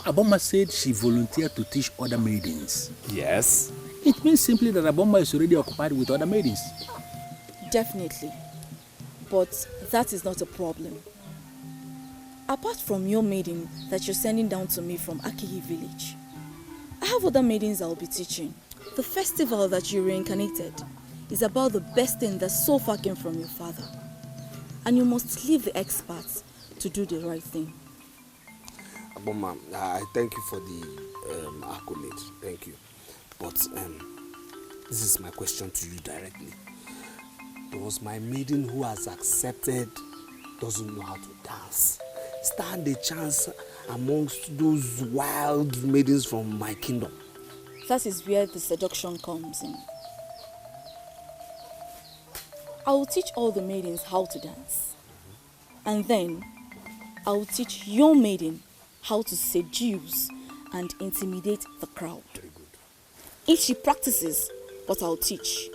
Aboma said she volunteered to teach other maidens. Yes. It means simply that Aboma is already occupied with other maidens. Definitely. But that is not a problem. Apart from your maiden that you're sending down to me from Akihi village, I have other maidens I'll be teaching. The festival that you reincarnated is about the best thing that so far came from your father. And you must leave the experts to do the right thing. Aboma, I thank you for the accolade. Thank you. But this is my question to you directly. Does my maiden who has accepted doesn't know how to dance stand a chance amongst those wild maidens from my kingdom? That is where the seduction comes in. I will teach all the maidens how to dance. And then I will teach your maiden how to seduce and intimidate the crowd. Very good. If she practices what I'll teach,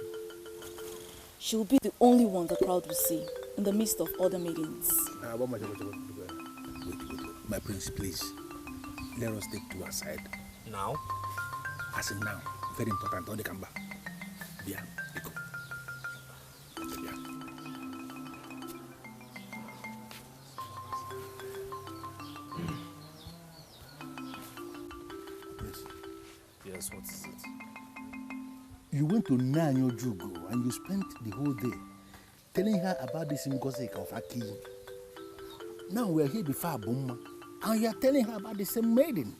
she will be the only one the crowd will see in the midst of other maidens. Wait. My prince, please. let us take two aside. Now? As in now, very important. Don't come back. Yeah, go. Yes, what is it? You went to Nanyo Jugo and you spent the whole day telling her about this Ngosika of Aki. Now we're here before Abuma and you're telling her about the same maiden.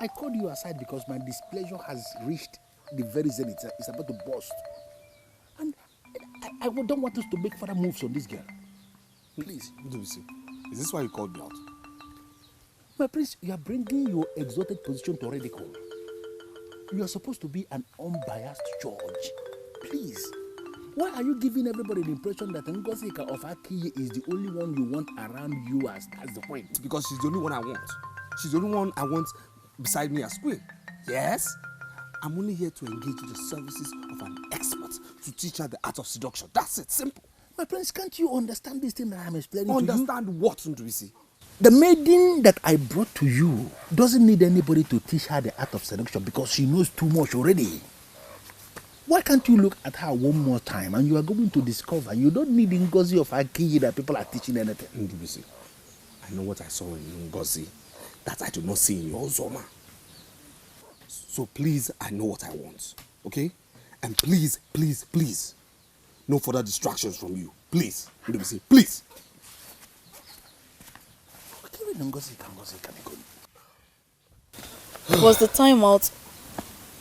I called you aside because my displeasure has reached the very zenith. It's about to burst. And I don't want us to make further moves on this girl. Please. Is this why you called me out? My prince, you are bringing your exalted position to ridicule. You are supposed to be an unbiased judge. Please. Why are you giving everybody the impression that Ngosika of Aki is the only one you want around you as that's the point? Because she's the only one I want. She's the only one I want beside me as queen. Yes? I'm only here to engage in the services of an expert to teach her the art of seduction. That's it. Simple. My prince, can't you understand this thing that I'm explaining to you? Understand what, Ndubisi? The maiden that I brought to you doesn't need anybody to teach her the art of seduction because she knows too much already. Why can't you look at her one more time and you are going to discover you don't need Ngozi of Aki that people are teaching anything? Ndubisi, I know what I saw in Ngozi that I do not see in your Zoma. So please, I know what I want, okay? And please, please, please, no further distractions from you. Please, Ndubisi, please. Was the time out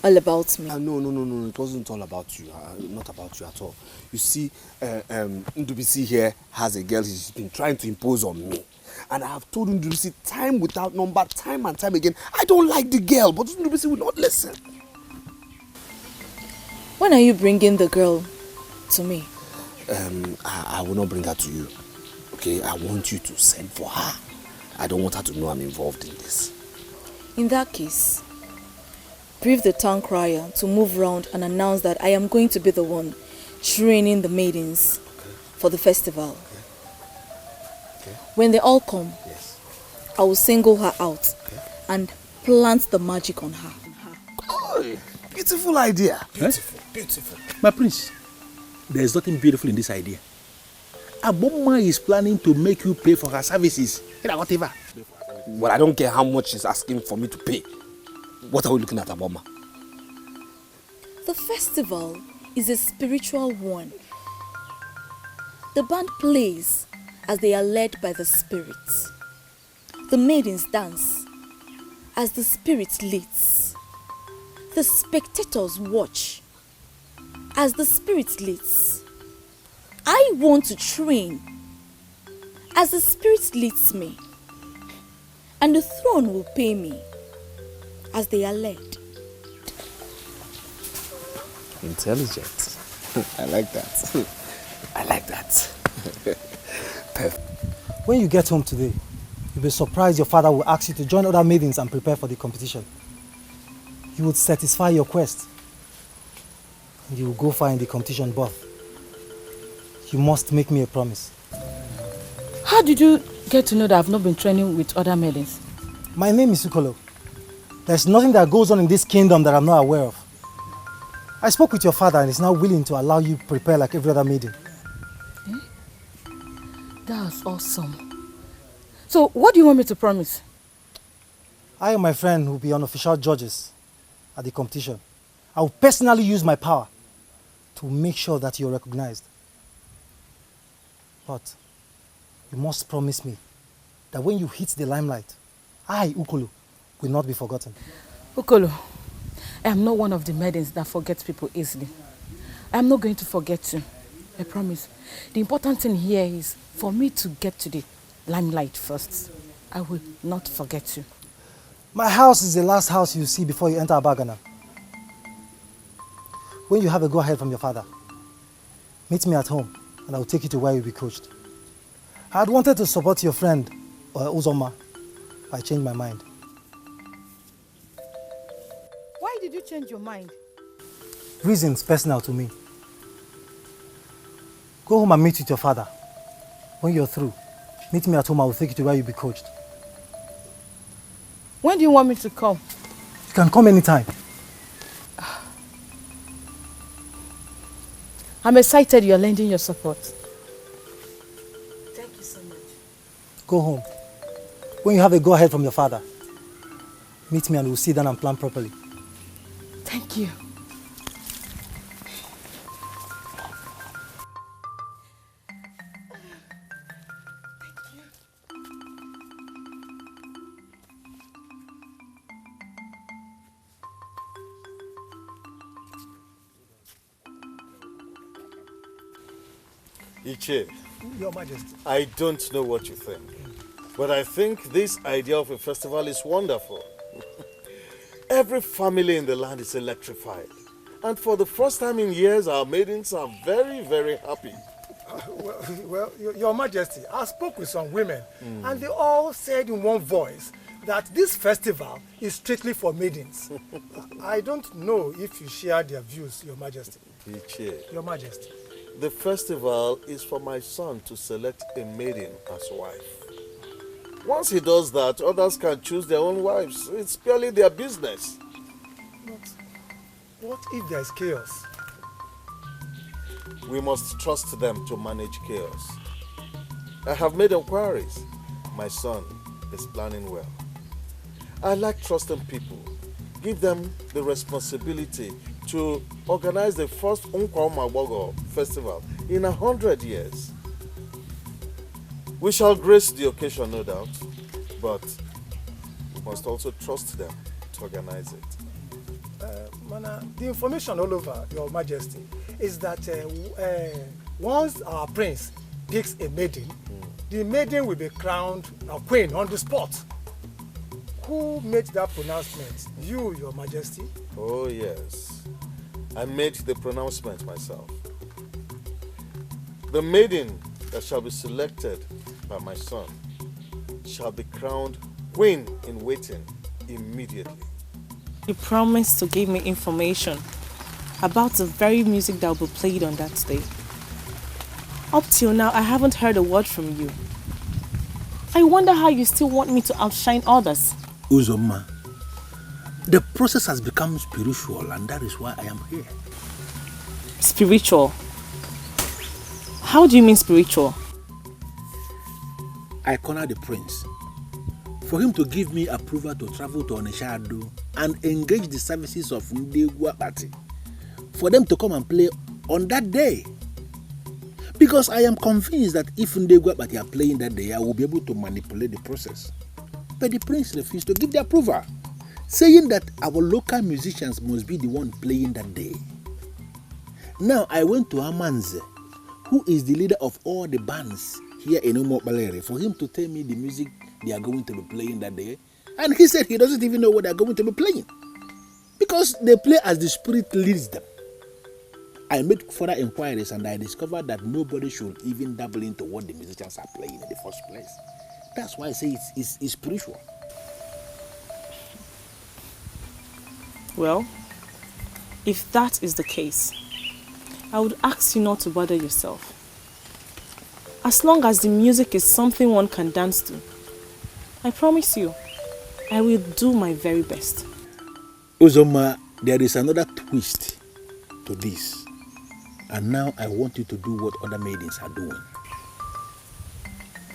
all about me? No, it wasn't all about you. Not about you at all. You see, Ndubisi here has a girl he's been trying to impose on me. And I have told Ndubisi time without number, time and time again, I don't like the girl, but Ndubisi will not listen. When are you bringing the girl to me? I will not bring her to you. Okay, I want you to send for her. I don't want her to know I'm involved in this. In that case, brief the town crier to move round and announce that I am going to be the one training the maidens for the festival. Okay. When they all come, I will single her out and plant the magic on her. Oh, beautiful idea. Beautiful, beautiful. My prince, there is nothing beautiful in this idea. Aboma is planning to make you pay for her services. Whatever. Well, I don't care how much she's asking for me to pay. What are we looking at, Aboma? The festival is a spiritual one. The band plays as they are led by the spirits. The maidens dance as the spirit leads. The spectators watch as the spirit leads. I want to train as the spirit leads me, and the throne will pay me as they are led. Intelligent. I like that. I like that. When you get home today, you'll be surprised your father will ask you to join other maidens and prepare for the competition. You would satisfy your quest, and you will go far in the competition, but you must make me a promise. How did you get to know that I've not been training with other maidens? My name is Ukolo. There's nothing that goes on in this kingdom that I'm not aware of. I spoke with your father and he's now willing to allow you prepare like every other maiden. That's awesome. So what do you want me to promise? I and my friend will be unofficial judges at the competition. I will personally use my power to make sure that you're recognized. But you must promise me that when you hit the limelight, I, Ukolo, will not be forgotten. Ukolo, I am not one of the maidens that forgets people easily. I am not going to forget you. I promise. The important thing here is for me to get to the limelight first. I will not forget you. My house is the last house you see before you enter Abagana. When you have a go-ahead from your father, meet me at home and I will take you to where you'll be coached. I had wanted to support your friend, Uzoma, but I changed my mind. Why did you change your mind? Reasons personal to me. Go home and meet with your father. When you're through, meet me at home, I will take you to where you'll be coached. When do you want me to come? You can come anytime. I'm excited you're lending your support. Thank you so much. Go home. When you have a go-ahead from your father, meet me and we'll sit down and plan properly. Thank you. Iche, Your Majesty. I don't know what you think, but I think this idea of a festival is wonderful. Every family in the land is electrified. And for the first time in years, our maidens are very, very happy. Well, Your Majesty, I spoke with some women and they all said in one voice that this festival is strictly for maidens. I don't know if you share their views, Your Majesty. Iche, Your Majesty. the festival is for my son to select a maiden as wife. Once he does that, others can choose their own wives. It's purely their business. But what if there is chaos? We must trust them to manage chaos. I have made inquiries. My son is planning well. I like trusting people. Give them the responsibility to organize the first Nkwa festival in 100 years. We shall grace the occasion, no doubt, but we must also trust them to organize it. Mana, the information all over, Your Majesty, is that once our prince picks a maiden, the maiden will be crowned a queen on the spot. Who made that pronouncement? You, Your Majesty? Oh, yes. I made the pronouncement myself. The maiden that shall be selected by my son shall be crowned queen in waiting immediately. You promised to give me information about the very music that will be played on that day. Up till now, I haven't heard a word from you. I wonder how you still want me to outshine others. Uzoma, the process has become spiritual, and that is why I am here. Spiritual? How do you mean spiritual? I cornered the prince for him to give me approval to travel to Onishado and engage the services of Ndegwa Party for them to come and play on that day. Because I am convinced that if Ndegwa Party are playing that day, I will be able to manipulate the process. But the prince refused to give the approval, saying that our local musicians must be the one playing that day. Now I went to Amanze, who is the leader of all the bands here in Umokbalere, for him to tell me the music they are going to be playing that day. And he said he doesn't even know what they are going to be playing, because they play as the spirit leads them. I made further inquiries and I discovered that nobody should even dabble into what the musicians are playing in the first place. That's why I say it's spiritual. Well, if that is the case, I would ask you not to bother yourself. As long as the music is something one can dance to, I promise you, I will do my very best. Uzoma, there is another twist to this. And now I want you to do what other maidens are doing.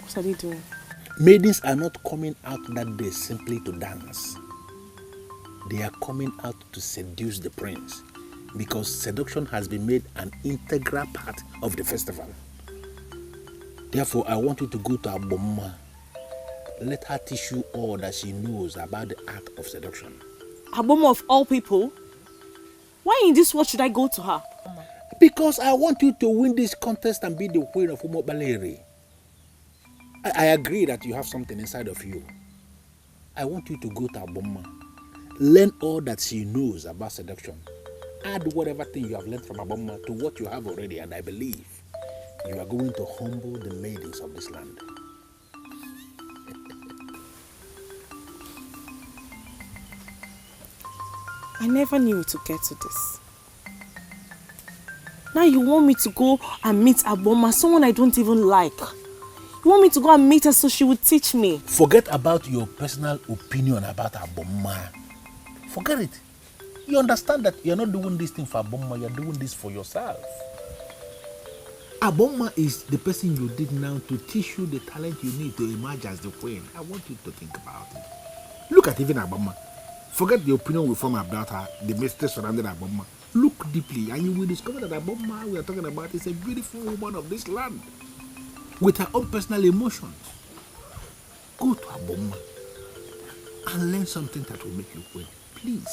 What are they doing? Maidens are not coming out that day simply to dance. They are coming out to seduce the prince, because seduction has been made an integral part of the festival. Therefore, I want you to go to Aboma. Let her teach you all that she knows about the art of seduction. Aboma of all people? Why in this world should I go to her? Because I want you to win this contest and be the queen of Umobaleri. I agree that you have something inside of you. I want you to go to Aboma. Learn all that she knows about seduction. Add whatever thing you have learned from Aboma to what you have already, and I believe you are going to humble the maidens of this land. I never knew it would get to this. Now you want me to go and meet Aboma, someone I don't even like. You You want me to go and meet her so she would teach me? Forget about your personal opinion about Aboma. Forget it. You understand that you're not doing this thing for Aboma, you're doing this for yourself. Aboma is the person you did now to teach you the talent you need to emerge as the queen. I want you to think about it. Look at even Aboma. Forget the opinion we form about her, the mystery surrounding Aboma. Look deeply and you will discover that Aboma we are talking about is a beautiful woman of this land with her own personal emotions. Go to Aboma and learn something that will make you queen. Please.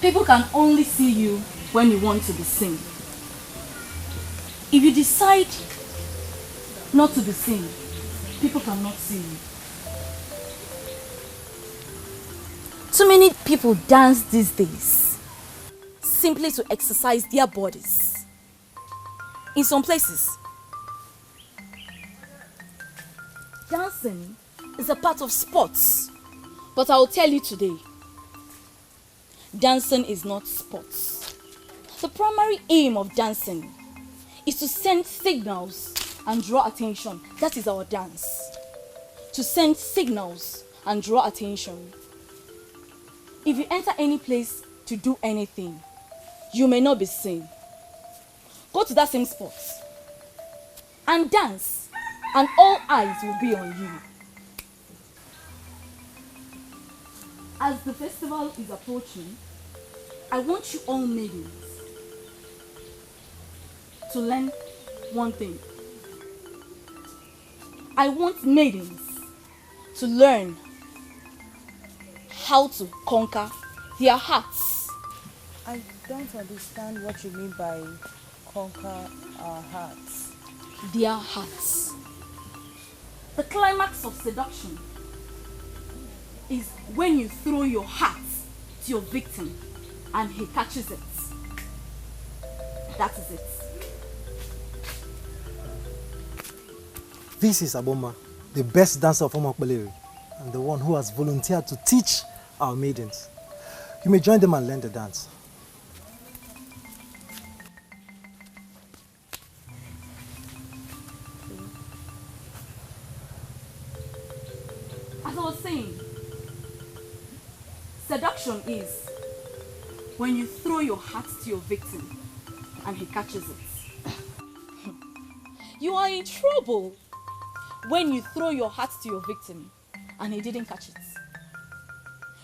People can only see you when you want to be seen. If you decide not to be seen, people cannot see you. Too many people dance these days simply to exercise their bodies. In some places, dancing is a part of sports. But I will tell you today, dancing is not sports. The primary aim of dancing is to send signals and draw attention. That is our dance. To send signals and draw attention. If you enter any place to do anything, you may not be seen. Go to that same spot and dance, and all eyes will be on you. As the festival is approaching, I want you all maidens to learn one thing. I want maidens to learn how to conquer their hearts. I don't understand what you mean by conquer our hearts. Their hearts. The climax of seduction is when you throw your heart to your victim and he catches it. That is it. This is Aboma, the best dancer of Omakbaleri, and the one who has volunteered to teach our maidens. You may join them and learn the dance. As I was saying, seduction is when you throw your heart to your victim and he catches it. You are in trouble when you throw your heart to your victim and he didn't catch it.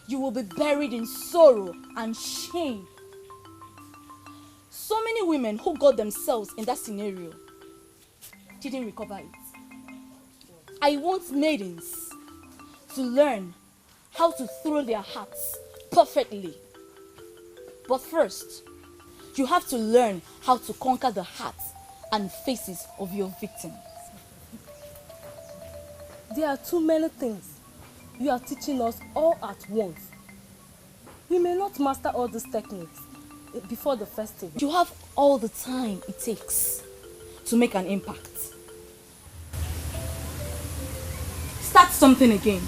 You will be buried in sorrow and shame. So many women who got themselves in that scenario didn't recover it. I want maidens to learn how to throw their hearts perfectly. But first, you have to learn how to conquer the hearts and faces of your victims. There are too many things you are teaching us all at once. We may not master all these techniques before the festival. You have all the time it takes to make an impact. Start something again.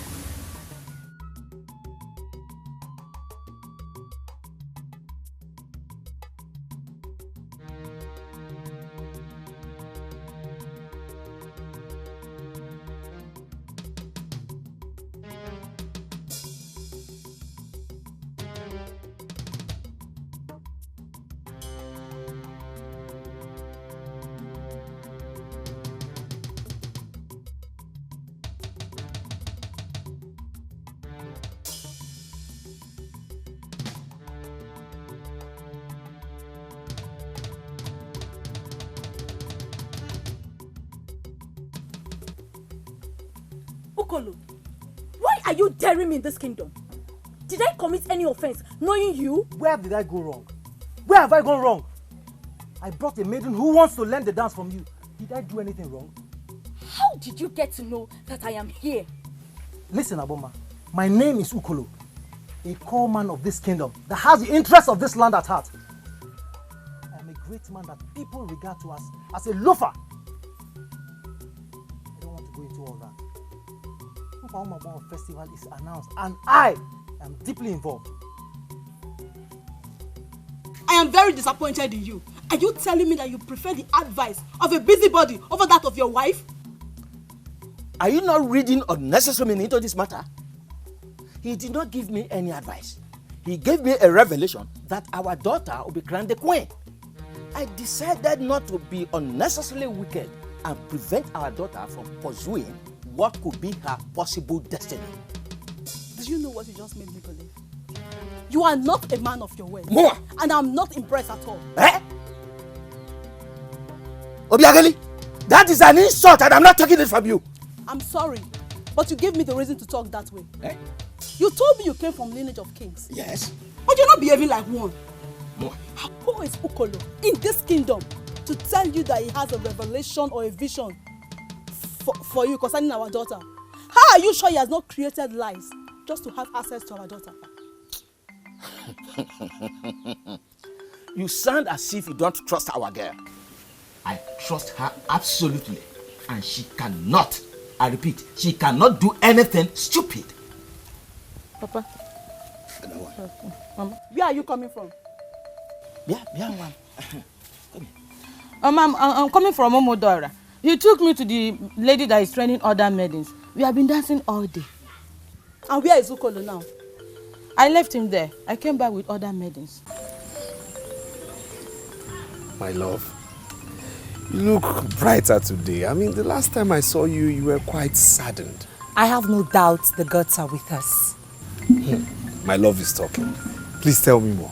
Ukolo, why are you daring me in this kingdom? Did I commit any offense knowing you? Where did I go wrong? Where have I gone wrong? I brought a maiden who wants to learn the dance from you. Did I do anything wrong? How did you get to know that I am here? Listen, Aboma, my name is Ukolo, a core man of this kingdom that has the interests of this land at heart. I am a great man that people regard to as a loafer. I don't want to go into all that. Umpa Festival is announced and I am deeply involved. I am very disappointed in you. Are you telling me that you prefer the advice of a busybody over that of your wife? Are you not reading unnecessary meaning into this matter? He did not give me any advice. He gave me a revelation that our daughter will be crowned the queen. I decided not to be unnecessarily wicked and prevent our daughter from pursuing what could be her possible destiny. Do you know what you just made me believe? You are not a man of your word. More. And I'm not impressed at all. Eh? Obiageli, that is an insult and I'm not taking it from you. I'm sorry, but you gave me the reason to talk that way. Eh? You told me you came from lineage of kings. Yes. But you're not behaving like one. More. Who is Ukolo in this kingdom to tell you that he has a revelation or a vision for you concerning our daughter? How are you sure he has not created lies just to have access to our daughter? You sound as if you don't trust our girl. I trust her absolutely, and she cannot, I repeat, she cannot do anything stupid. Papa. Mama, where are you coming from? Yeah, one. Ma'am, I'm coming from Omodora. He took me to the lady that is training other maidens. We have been dancing all day. And where is Ukolo now? I left him there. I came back with other maidens. My love, you look brighter today. I mean, the last time I saw you, you were quite saddened. I have no doubt the gods are with us. My love is talking. Please tell me more.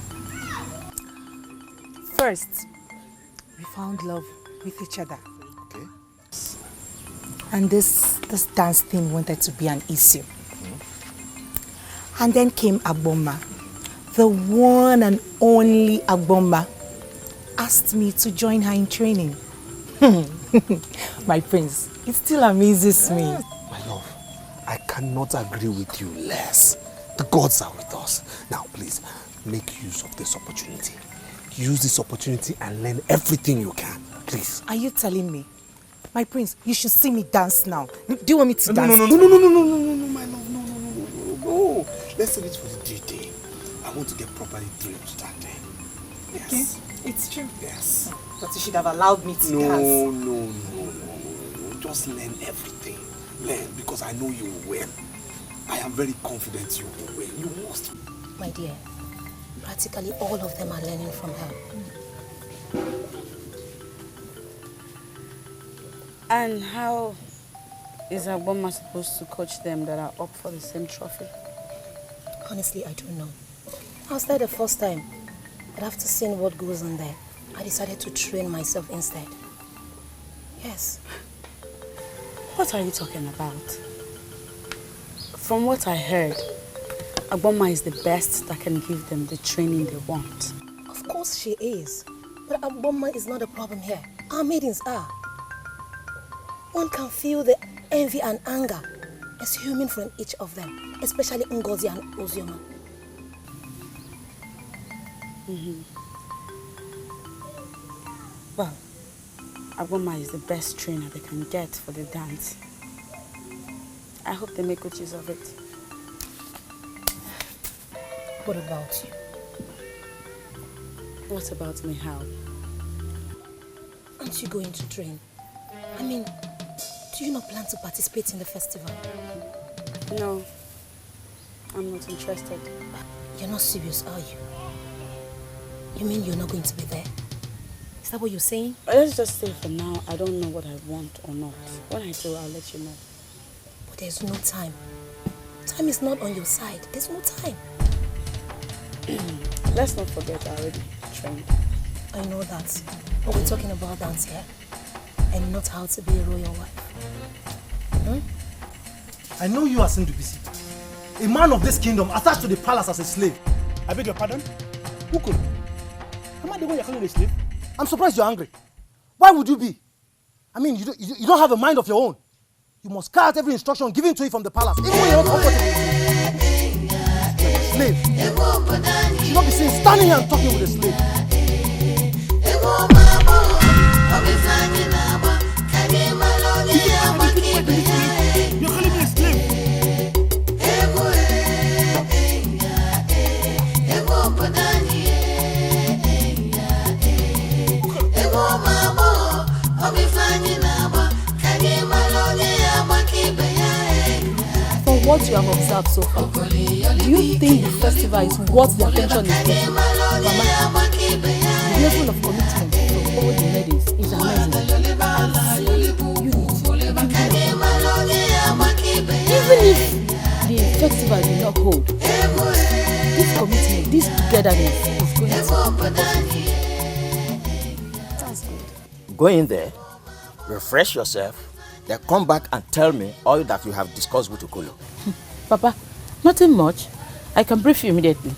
First, we found love with each other. Okay. And this dance thing wanted to be an issue. And then came Agboma, the one and only Agboma, asked me to join her in training. My prince, it still amazes me. My love, I cannot agree with you less. The gods are with us. Now, please, make use of this opportunity. Use this opportunity and learn everything you can. Please. Are you telling me? My prince, you should see me dance now. Do you want me to dance? No, my love, no. Let's save it for the D-Day. I want to get properly thrilled that day. Yes. Okay. It's true. Yes. But you should have allowed me to dance. No. Just learn everything. Learn, because I know you will win. I am very confident you will win. You must. My dear, practically all of them are learning from her. And how is Agboma supposed to coach them that are up for the same trophy? Honestly, I don't know. I was there the first time, but after seeing what goes on there, I decided to train myself instead. Yes. What are you talking about? From what I heard, Agboma is the best that can give them the training they want. Of course she is. But Agboma is not a problem here. Our maidens are. One can feel the envy and anger assuming from each of them, especially Ngozi and Ozioma. Well, Agboma is the best trainer they can get for the dance. I hope they make good use of it. What about you? What about me, how? Aren't you going to train? I mean, do you not plan to participate in the festival? No, I'm not interested. You're not serious, are you? You mean you're not going to be there? Is that what you're saying? Let's just say for now, I don't know what I want or not. When I do, I'll let you know. But there's no time. Time is not on your side. There's no time. Let's not forget I already trained. I know that. But we're talking about dance here. And not how to be a royal wife. I know you as Ndubisi, a man of this kingdom attached to the palace as a slave. I beg your pardon? Who could? Am I the one you're calling a slave? I'm surprised you're angry. Why would you be? I mean, you don't have a mind of your own. You must carry out every instruction given to you from the palace, even when you're not comfortable. Slave. You should not be seen standing here and talking with a slave. You're calling me a slave? From what you have observed so far, do you think the festival is worth the attention it's getting? Mama, the level of commitment from all the ladies is amazing. I see even if the festival did not hold, this commitment, this togetherness is going to. That's good. Go in there, refresh yourself, then come back and tell me all that you have discussed with Okolo. Papa, nothing much. I can brief you immediately.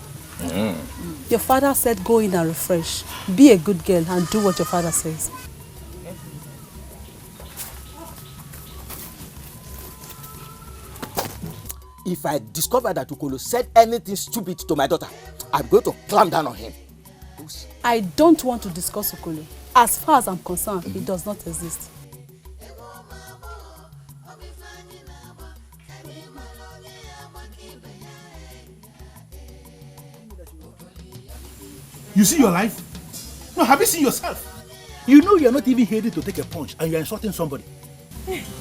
Your father said go in and refresh. Be a good girl and do what your father says. If I discover that Okolo said anything stupid to my daughter, I'm going to clamp down on him. I don't want to discuss Okolo. As far as I'm concerned, it does not exist. You see your life? No, have you seen yourself? You know you're not even ready to take a punch and you're insulting somebody.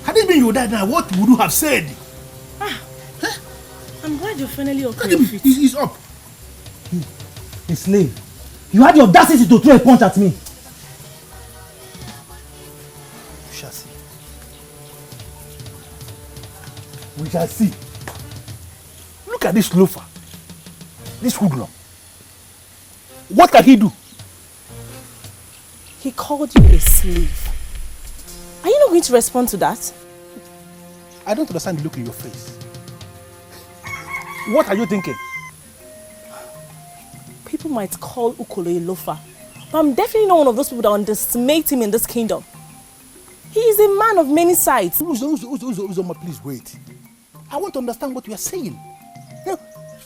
Had it been you died now, what would you have said? I'm glad you're finally okay. He's up. A slave. You had the audacity to throw a punch at me. We shall see. We shall see. Look at this loafer. This hoodlum. What can he do? He called you a slave. Are you not going to respond to that? I don't understand the look in your face. What are you thinking? People might call Okolo a loafer, but I'm definitely not one of those people that underestimate him in this kingdom. He is a man of many sides. Uzoma, please wait. I want to understand what you are saying.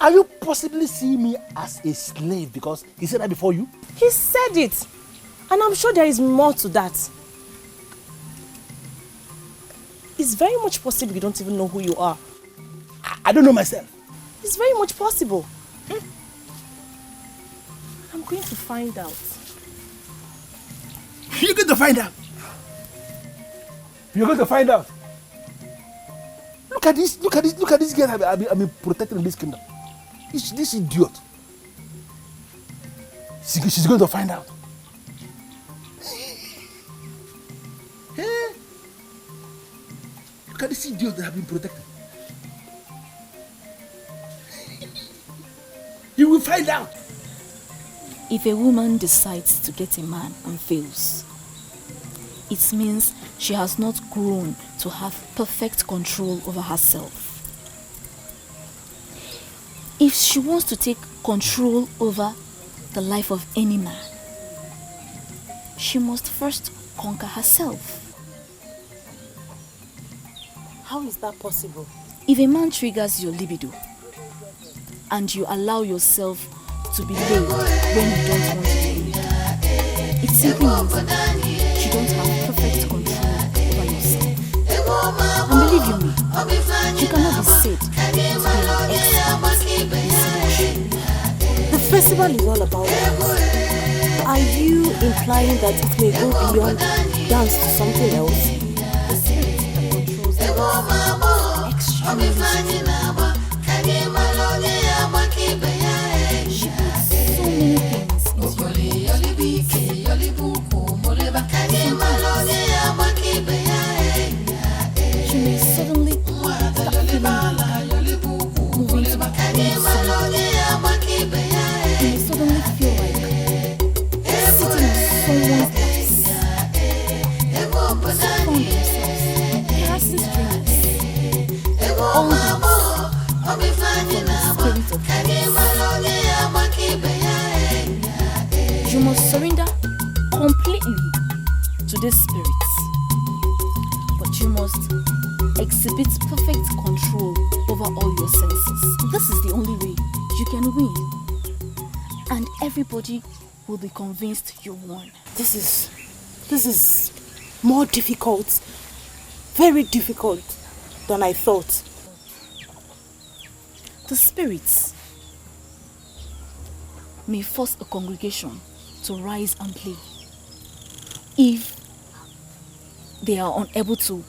Are you possibly seeing me as a slave because he said that before you? He said it. And I'm sure there is more to that. It's very much possible you don't even know who you are. I don't know myself. It's very much possible. I'm going to find out. You're going to find out. You're going to find out. Look at this girl I've been protecting in this kingdom. This idiot. She's going to find out. Hey. Look at this idiot that I've been protecting. You will find out. If a woman decides to get a man and fails, it means she has not grown to have perfect control over herself. If she wants to take control over the life of any man, she must first conquer herself. How is that possible? If a man triggers your libido and you allow yourself to be laid when you don't want to be laid, it simply means you don't have perfect control over yourself. And believe you me, you cannot be said to be an expert in seduction. The festival is all about dance. Are you implying that it may go beyond dance to something else? The spirit that controls the dance is extremely strong. She puts so many things into your hands. She may suddenly start feeling like moving to the something. You may suddenly feel like sitting on someone's lap. Some found themselves caressing strangers. all this from the spirit of truth. You must surrender completely to this spirit, but you must exhibit perfect control over all your senses. This is the only way you can win, and everybody will be convinced you won. This is more difficult, very difficult than I thought. The spirits may force a congregation to rise and play if they are unable to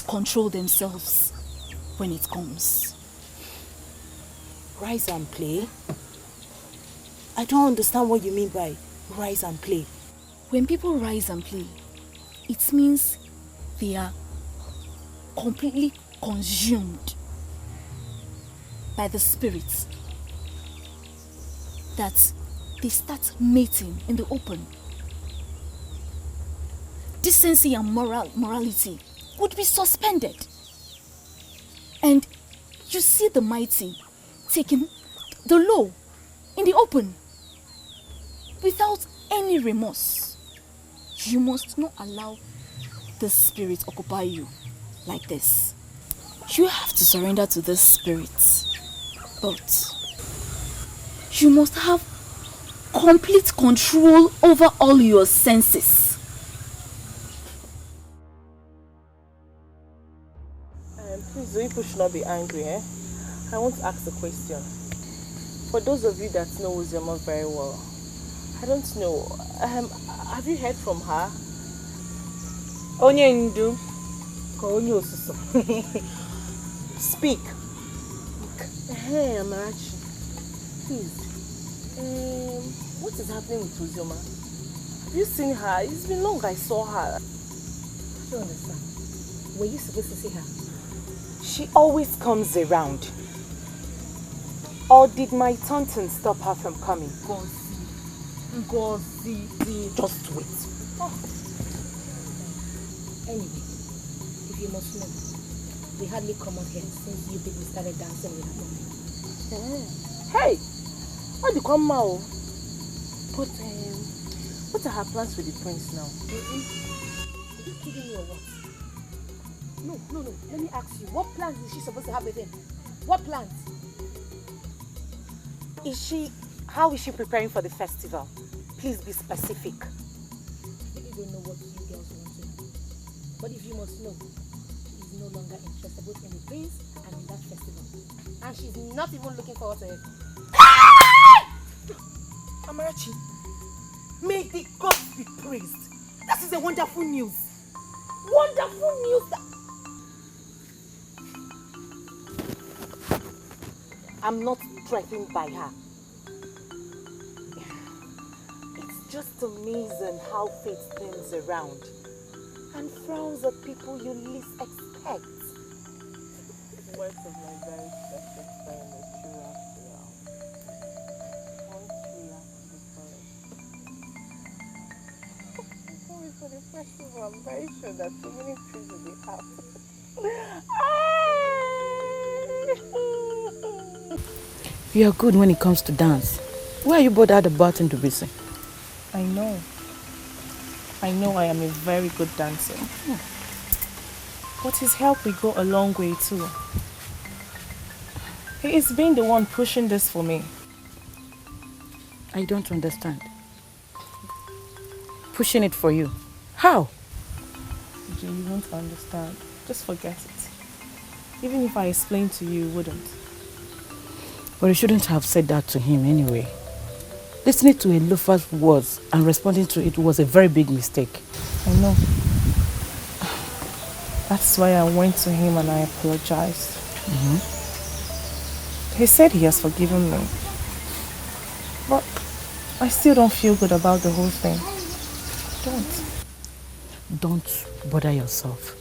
control themselves when it comes. Rise and play? I don't understand what you mean by rise and play. When people rise and play, it means they are completely consumed by the spirits, that they start mating in the open. Decency and morality would be suspended. And you see the mighty taking the low in the open without any remorse. You must not allow the spirit occupy you like this. You have to surrender to this spirit, but you must have complete control over all your senses. Please, people should not be angry, eh? I want to ask a question. For those of you that know Uzema very well, I don't know, have you heard from her? Onye Ndu. Onye Osuso. Speak. Hey, Amarachi. Please. What is happening with Uzoma? Have you seen her? It's been long I saw her. I don't understand. Were you supposed to see her? She always comes around. Or did my tonton stop her from coming? Ngozi. Just wait. Oh. Anyway, if you must know, we hardly come out here since you people started dancing with her. Hey! What do you come out? But, what are her plans with the prince now? Are you kidding me or what? No. Let me ask you, what plans is she supposed to have with him? What plans? How is she preparing for the festival? Please be specific. I really don't know what you girls want to know. But if you must know, she is no longer interested both in the prince and in that festival. And she's not even looking forward to it. Amarachi, may the gods be praised. That is a wonderful news. Wonderful news. I'm not threatened by her. It's just amazing how fate spins around and frowns at people you least expect. Words of my very precious friend are true after all. All true after the forest. For the festival, I'm very sure that so many trees will be up. You are good when it comes to dance. Why are you bothered about Ndubisi? I know I am a very good dancer. But his help will go a long way too. He is being the one pushing this for me. I don't understand. Pushing it for you. How? You won't understand. Just forget it. Even if I explained to you, you wouldn't. But you shouldn't have said that to him anyway. Listening to a loafer's words and responding to it was a very big mistake. I know. That's why I went to him and I apologized. He said he has forgiven me. But I still don't feel good about the whole thing. Don't bother yourself.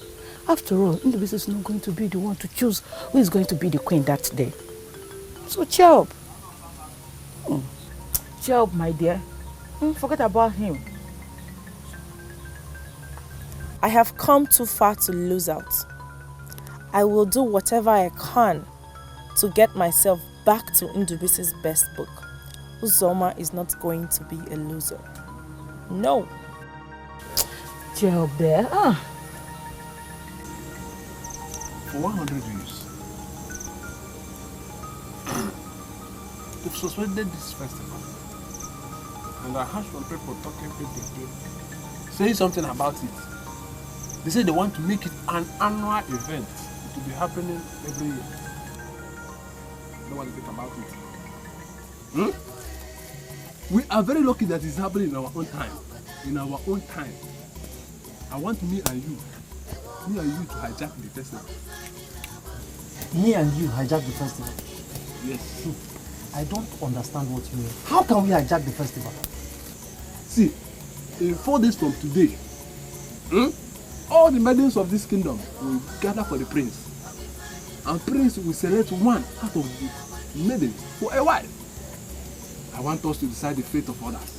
After all, Ndubisi is not going to be the one to choose who is going to be the queen that day. So cheer up. Cheer up, my dear. Forget about him. I have come too far to lose out. I will do whatever I can to get myself back to Ndubisi's best book. Uzoma is not going to be a loser. No. Job there. For 100 years, they've suspended this festival. And I heard some people talking, saying something about it. They say they want to make it an annual event. It will be happening every year. No one think about it. We are very lucky that it's happening in our own time. In our own time. I want me and you to hijack the festival. Me and you hijack the festival? Yes. I don't understand what you mean. How can we hijack the festival? See, in 4 days from today, all the maidens of this kingdom will gather for the prince. And prince will select one out of the maidens for a wife. I want us to decide the fate of others.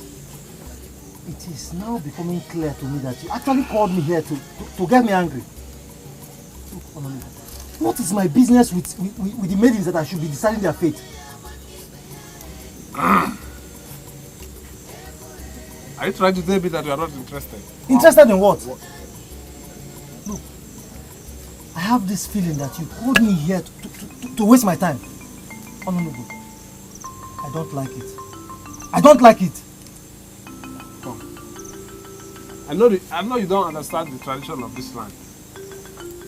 It is now becoming clear to me that you actually called me here to get me angry. What is my business with the maidens that I should be deciding their fate? Are you trying to tell me that you are not interested? Interested in what? Look, I have this feeling that you called me here to waste my time. Honorable, I don't like it. I don't like it. Come. I know you don't understand the tradition of this land.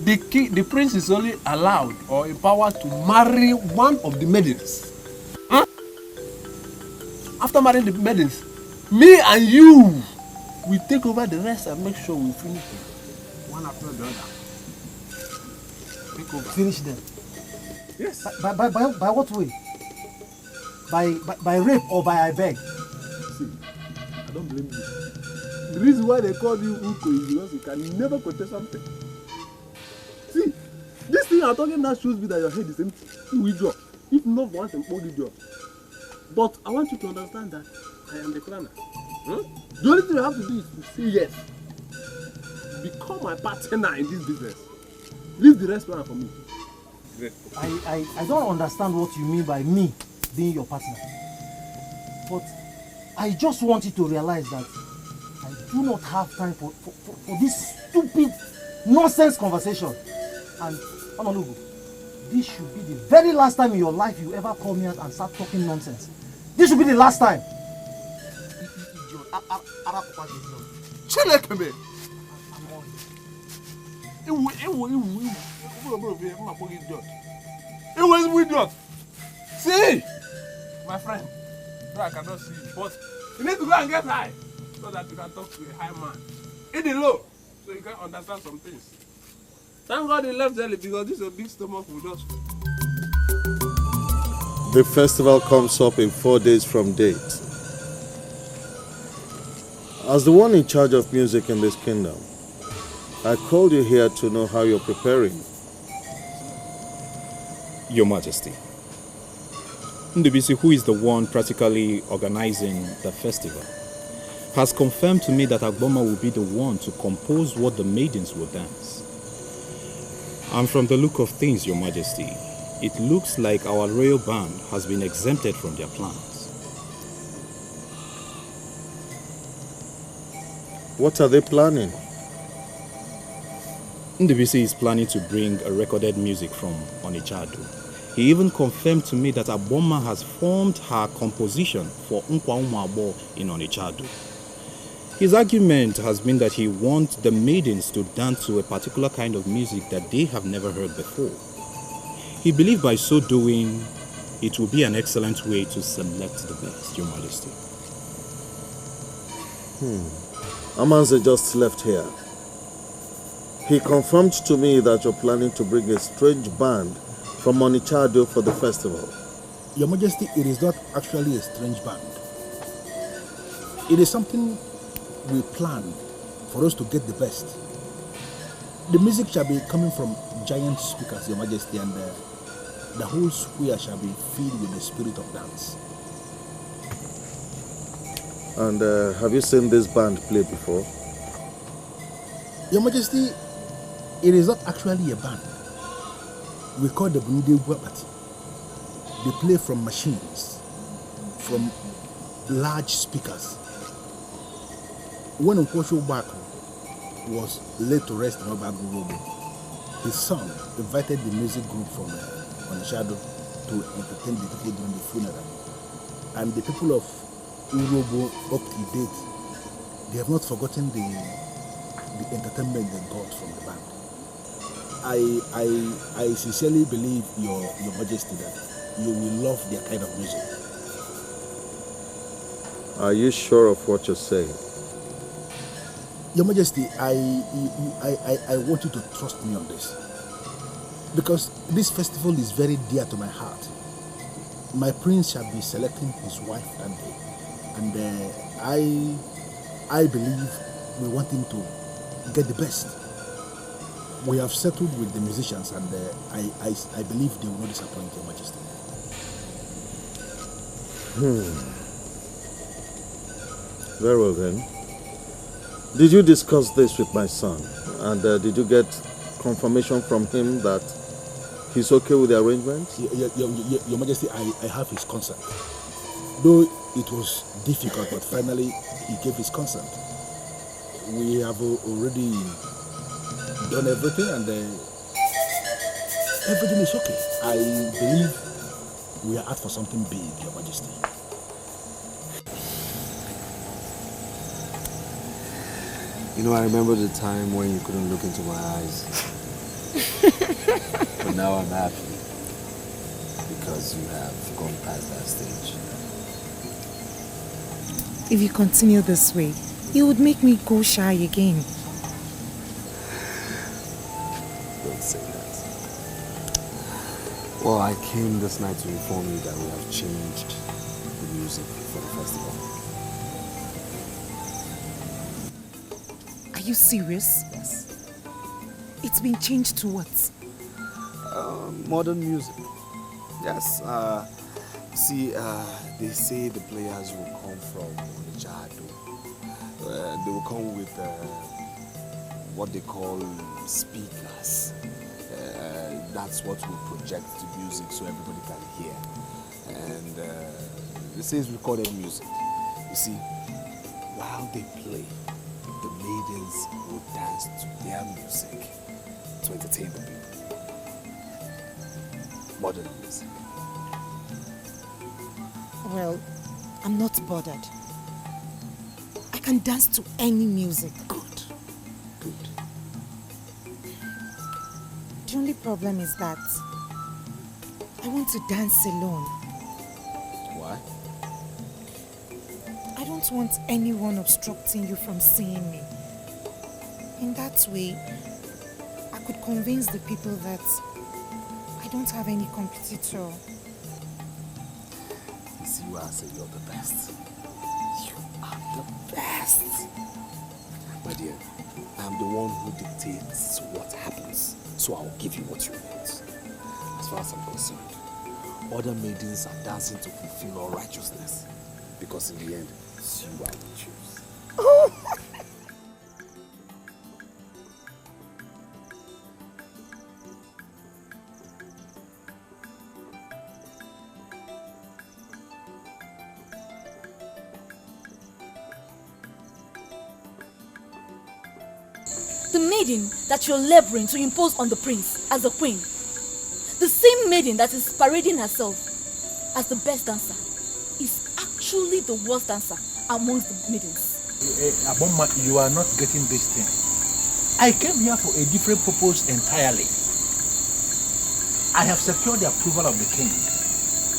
The prince is only allowed or empowered to marry one of the maidens. After marrying the maidens, me and you will take over the rest and make sure we finish them one after the other. Take over. Finish them? Yes. By what way? By rape or by I beg? See, I don't blame you. The reason why they call you Uko is because you can never contest something. See, this thing I'm talking now shows me that your head is empty. You will drop. If not once, and only drop. But I want you to understand that I am the planner. The only thing you have to do is to say yes. Become my partner in this business. Leave the rest plan for me. I don't understand what you mean by me being your partner. But I just want you to realize that I do not have time for this stupid nonsense conversation. And Honolulu, this should be the very last time in your life you ever call me out and start talking nonsense. This should be the last time. See, my friend, no, I cannot see you, but you need to go and get high so that you can talk to a high man. Eat the low so you can understand some things. Thank God he left early because this is a big stomach with us. The festival comes up in 4 days from date. As the one in charge of music in this kingdom, I called you here to know how you're preparing. Your Majesty, Ndubisi, who is the one practically organizing the festival, has confirmed to me that Agboma will be the one to compose what the maidens will dance. And from the look of things, Your Majesty, it looks like our royal band has been exempted from their plans. What are they planning? Ndubisi is planning to bring a recorded music from Onichado. He even confirmed to me that Agboma has formed her composition for Nkwa Umabo in Onichado. His argument has been that he wants the maidens to dance to a particular kind of music that they have never heard before. He believed by so doing, it will be an excellent way to select the best, Your Majesty. Amanze just left here. He confirmed to me that you're planning to bring a strange band from Onichado for the festival. Your Majesty, it is not actually a strange band. It is something we plan for us to get the best. The music shall be coming from giant speakers, Your Majesty, and the whole square shall be filled with the spirit of dance. And have you seen this band play before? Your Majesty, it is not actually a band. We call the Bunde Guapati. They play from machines, from large speakers. When Nkosho Bako was laid to rest in Obagurobo, his son invited the music group from Onishado to entertain the Dikeh during the funeral. And the people of Urobo up to date, they have not forgotten the entertainment they got from the band. I sincerely believe, Your Majesty, that you will love their kind of music. Are you sure of what you're saying? Your Majesty, I want you to trust me on this. Because this festival is very dear to my heart. My prince shall be selecting his wife and I believe we want him to get the best. We have settled with the musicians and I believe they will not disappoint, Your Majesty. Very well then. Did you discuss this with my son? And did you get confirmation from him that he's okay with the arrangement? Your Majesty, I have his consent. Though it was difficult, but finally he gave his consent. We have already done everything and everything is okay. I believe we are out for something big, Your Majesty. You know, I remember the time when you couldn't look into my eyes. But now I'm happy because you have gone past that stage. If you continue this way, it would make me go shy again. Don't say that. Well, I came this night to inform you that we have changed the music for the festival. Are you serious? Yes. It's been changed to what? Modern music. Yes. See, they say the players will come from Onijado. They will come with what they call speakers. That's what will project the music so everybody can hear. And they say it's recorded music. You see, while they play, the maidens will dance to their music to entertain the people. Modern music. Well, I'm not bothered. I can dance to any music. Good. Good. The only problem is that I want to dance alone. Why? I don't want anyone obstructing you from seeing me. In that way, I could convince the people that I don't have any competitor. You see why I say you're the best. You are the best. My dear, I'm the one who dictates what happens, so I'll give you what you want. As far as I'm concerned, other maidens are dancing to fulfill all righteousness, because in the end, it's you I will choose. The maiden that you're laboring to impose on the prince as a queen, the same maiden that is parading herself as the best dancer, is actually the worst dancer amongst the maidens. Aboma, you are not getting this thing. I came here for a different purpose entirely. I have secured the approval of the king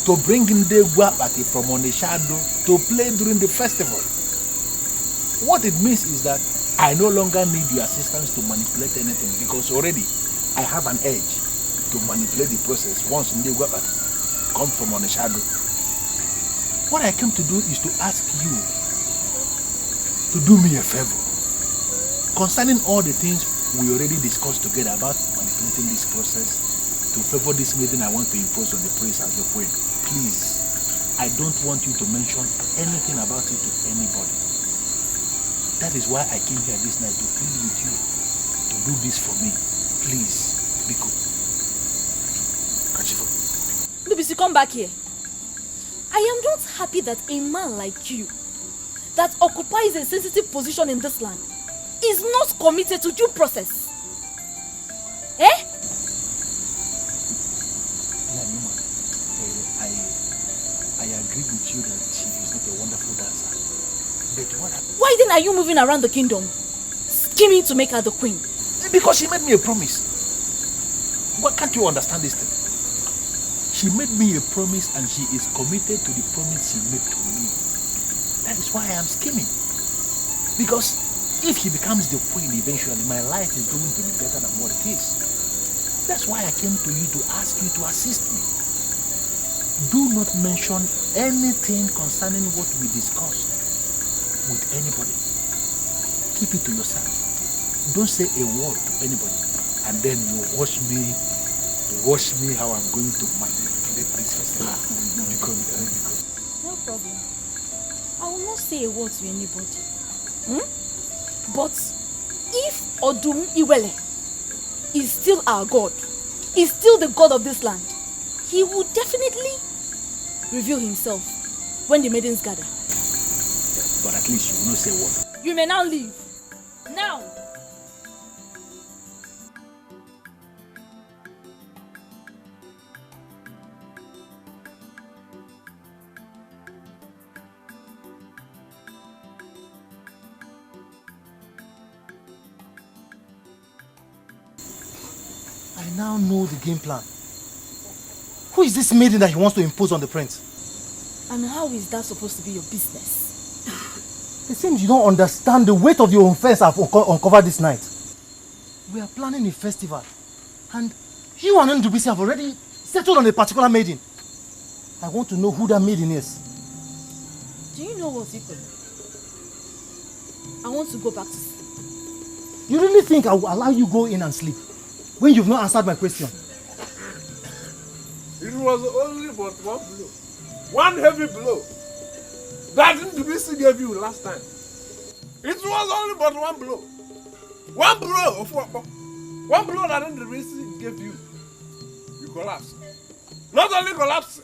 to bring in the Guapati from Onishado to play during the festival. What it means is that I no longer need your assistance to manipulate anything, because already I have an edge to manipulate the process once in the Guapati come from Onishado. What I came to do is to ask you to do me a favor concerning all the things we already discussed together about manipulating this process to favor this maiden I want to impose on the prince as the queen. Please, I don't want you to mention anything about it to anybody. That is why I came here this night to plead with you to do this for me. Please, be good. Lubisi, come back here. I am not happy that a man like you, that occupies a sensitive position in this land, is not committed to due process. Eh? I agree with you that she is not a wonderful dancer. But what Why then are you moving around the kingdom, scheming to make her the queen? Because she made me a promise. Why can't you understand this thing? She made me a promise and she is committed to the promise she made to me. That is why I am scheming. Because if she becomes the queen eventually, my life is going to be better than what it is. That's why I came to you to ask you to assist me. Do not mention anything concerning what we discussed with anybody. Keep it to yourself. Don't say a word to anybody. And then you watch me how I'm going to manipulate this festival. No problem. I will not say a word to anybody. But if Odum Iwele is still our God, is still the God of this land, he will definitely reveal himself when the maidens gather. But at least you will not say a word. You may now leave. Now! I now know the game plan. Who is this maiden that he wants to impose on the prince? And how is that supposed to be your business? It seems you don't understand the weight of your offense I've uncovered this night. We are planning a festival, and you and Ndubisi have already settled on a particular maiden. I want to know who that maiden is. Do you know what, Iko? I want to go back to sleep. You really think I will allow you go in and sleep when you've not answered my question? It was only but one blow. One heavy blow that Ndubisi gave you last time. It was only but one blow. One blow of what? One blow that Ndubisi gave you. You collapsed. Not only collapsed,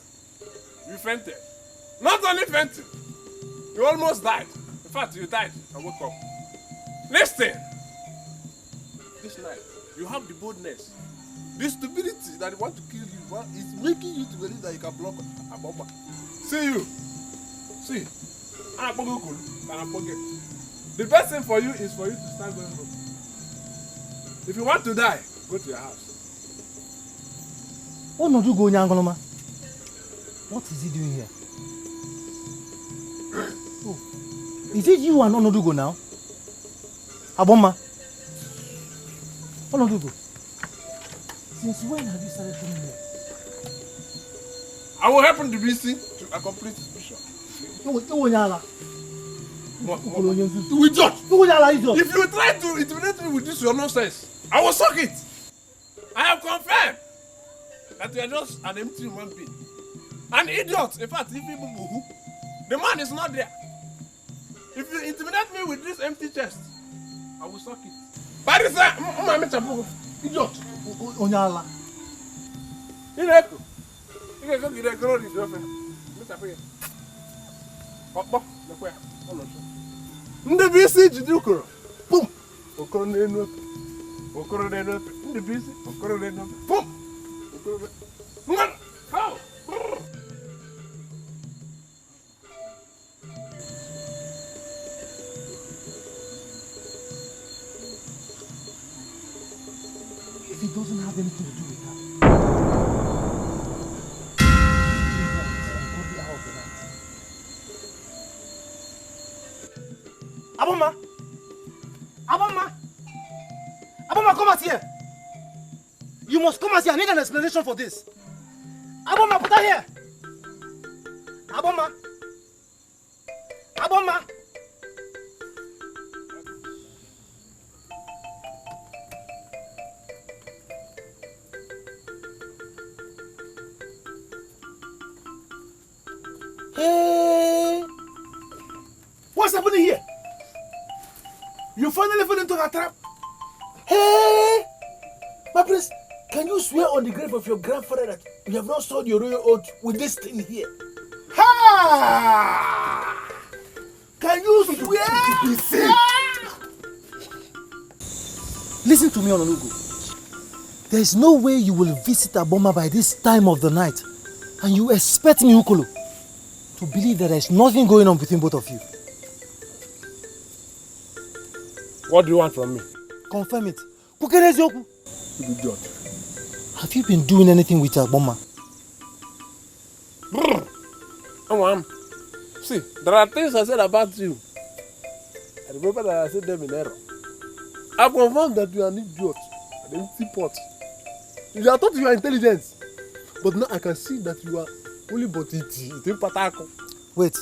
you fainted. Not only fainted, you almost died. In fact, you died and woke up. Listen! This night, you have the boldness. The stupidity that want to kill you is making you to believe that you can block a bomber. See you. See. The best thing for you is for you to start going home. If you want to die, go to your house. What not do go Nyangoloma? What is he doing here? Oh. Is it you and Onodugo now? Aboma? Onodugo? Since when have you started coming here? I will help him to be seen to accomplish his mission. No, Nyala. We judge. If you try to intimidate me with this your nonsense, I will suck it. I have confirmed that you are just an empty human being. An idiot. In fact, if people boo, the man is not there. If you intimidate me with this empty chest, I will suck it. But it's a idiot. Onyala. Ineko. Ineko gide kro di dofe. Meta pe. Opo, lekwe. Ndubisi jide ukoro. Boom. Okoro n'enu ofe. Okoro n'enu ofe. Ndubisi okoro n'enu ofe. Boom. Okoro. Ngwan. How? If it doesn't have anything to do with that. Aboma! Aboma! Aboma, come out here! You must come out here. I need an explanation for this. Aboma, put her here! Aboma! Aboma! Hey! What's happening here? You finally fell into a trap. Hey! My prince, Can you swear on the grave of your grandfather that you have not sold your royal oath with this thing here? Ha! Can you swear? Listen to me, Ononugo. There is no way you will visit Aboma by this time of the night and you expect me, Ukolo, to believe that there is nothing going on between both of you. What do you want from me? Confirm it. Have you been doing anything with Aboma? See, there are things I said about you. I remember that I said them in error. I confirmed that you are an idiot, an empty pot. You are thought you are intelligent, but now I can see that you are only but it. Wait,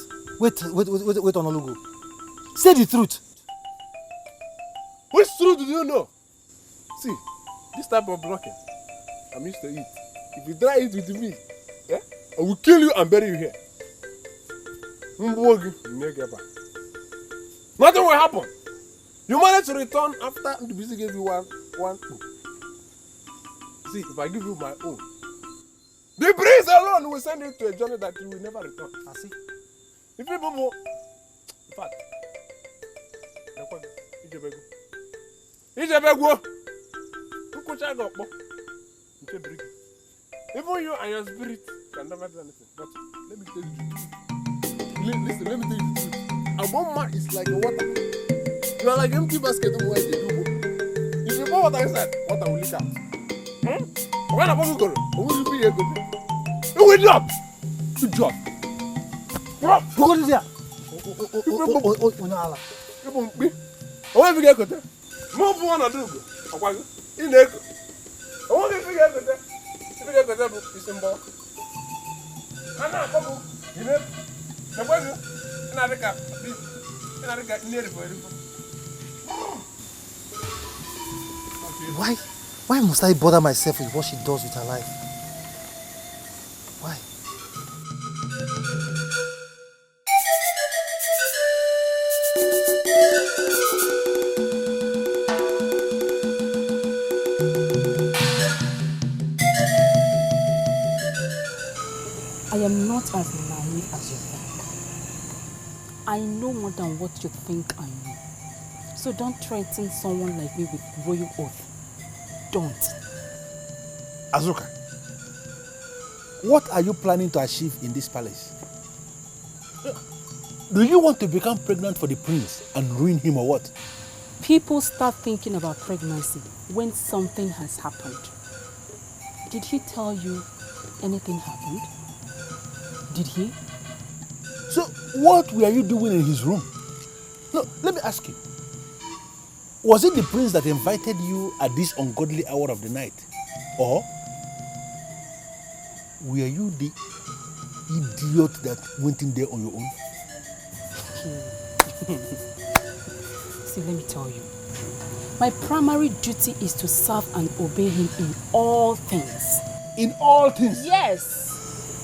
Ononugo. Say the truth. Which truth do you know? See, this type of blocking, I'm used to it. If you try it with me, yeah, I will kill you and bury you here. Nothing will happen. You managed to return after the busy gave you one. See, if I give you my own, the breeze alone will send you to a journey that you will never return. I see. If people more, in fact, even you and your spirit can never do anything. But let me tell you the truth. Listen, let me tell you the truth. Aboma is like a water. You are like an empty basket of water. If you pour water inside, water will leak out. When Aboma go, will be a good thing. You will drop. You drop. Drop. Who is there? I want to get good. Move on and do good. In the echo. I want to get good. If you get good, it's in bulk. I'm not couple. You know? The boy, another cat. Another cat near the boy. Why must I bother myself with what she does with her life? Why? I am not as naive as you think. I know more than what you think I know. So don't threaten someone like me with royal oath. Don't. Azuka, what are you planning to achieve in this palace? Do you want to become pregnant for the prince and ruin him or what? People start thinking about pregnancy when something has happened. Did he tell you anything happened? Did he? So what were you doing in his room? No, let me ask you. Was it the prince that invited you at this ungodly hour of the night? Or were you the idiot that went in there on your own? See, let me tell you. My primary duty is to serve and obey him in all things. In all things? Yes.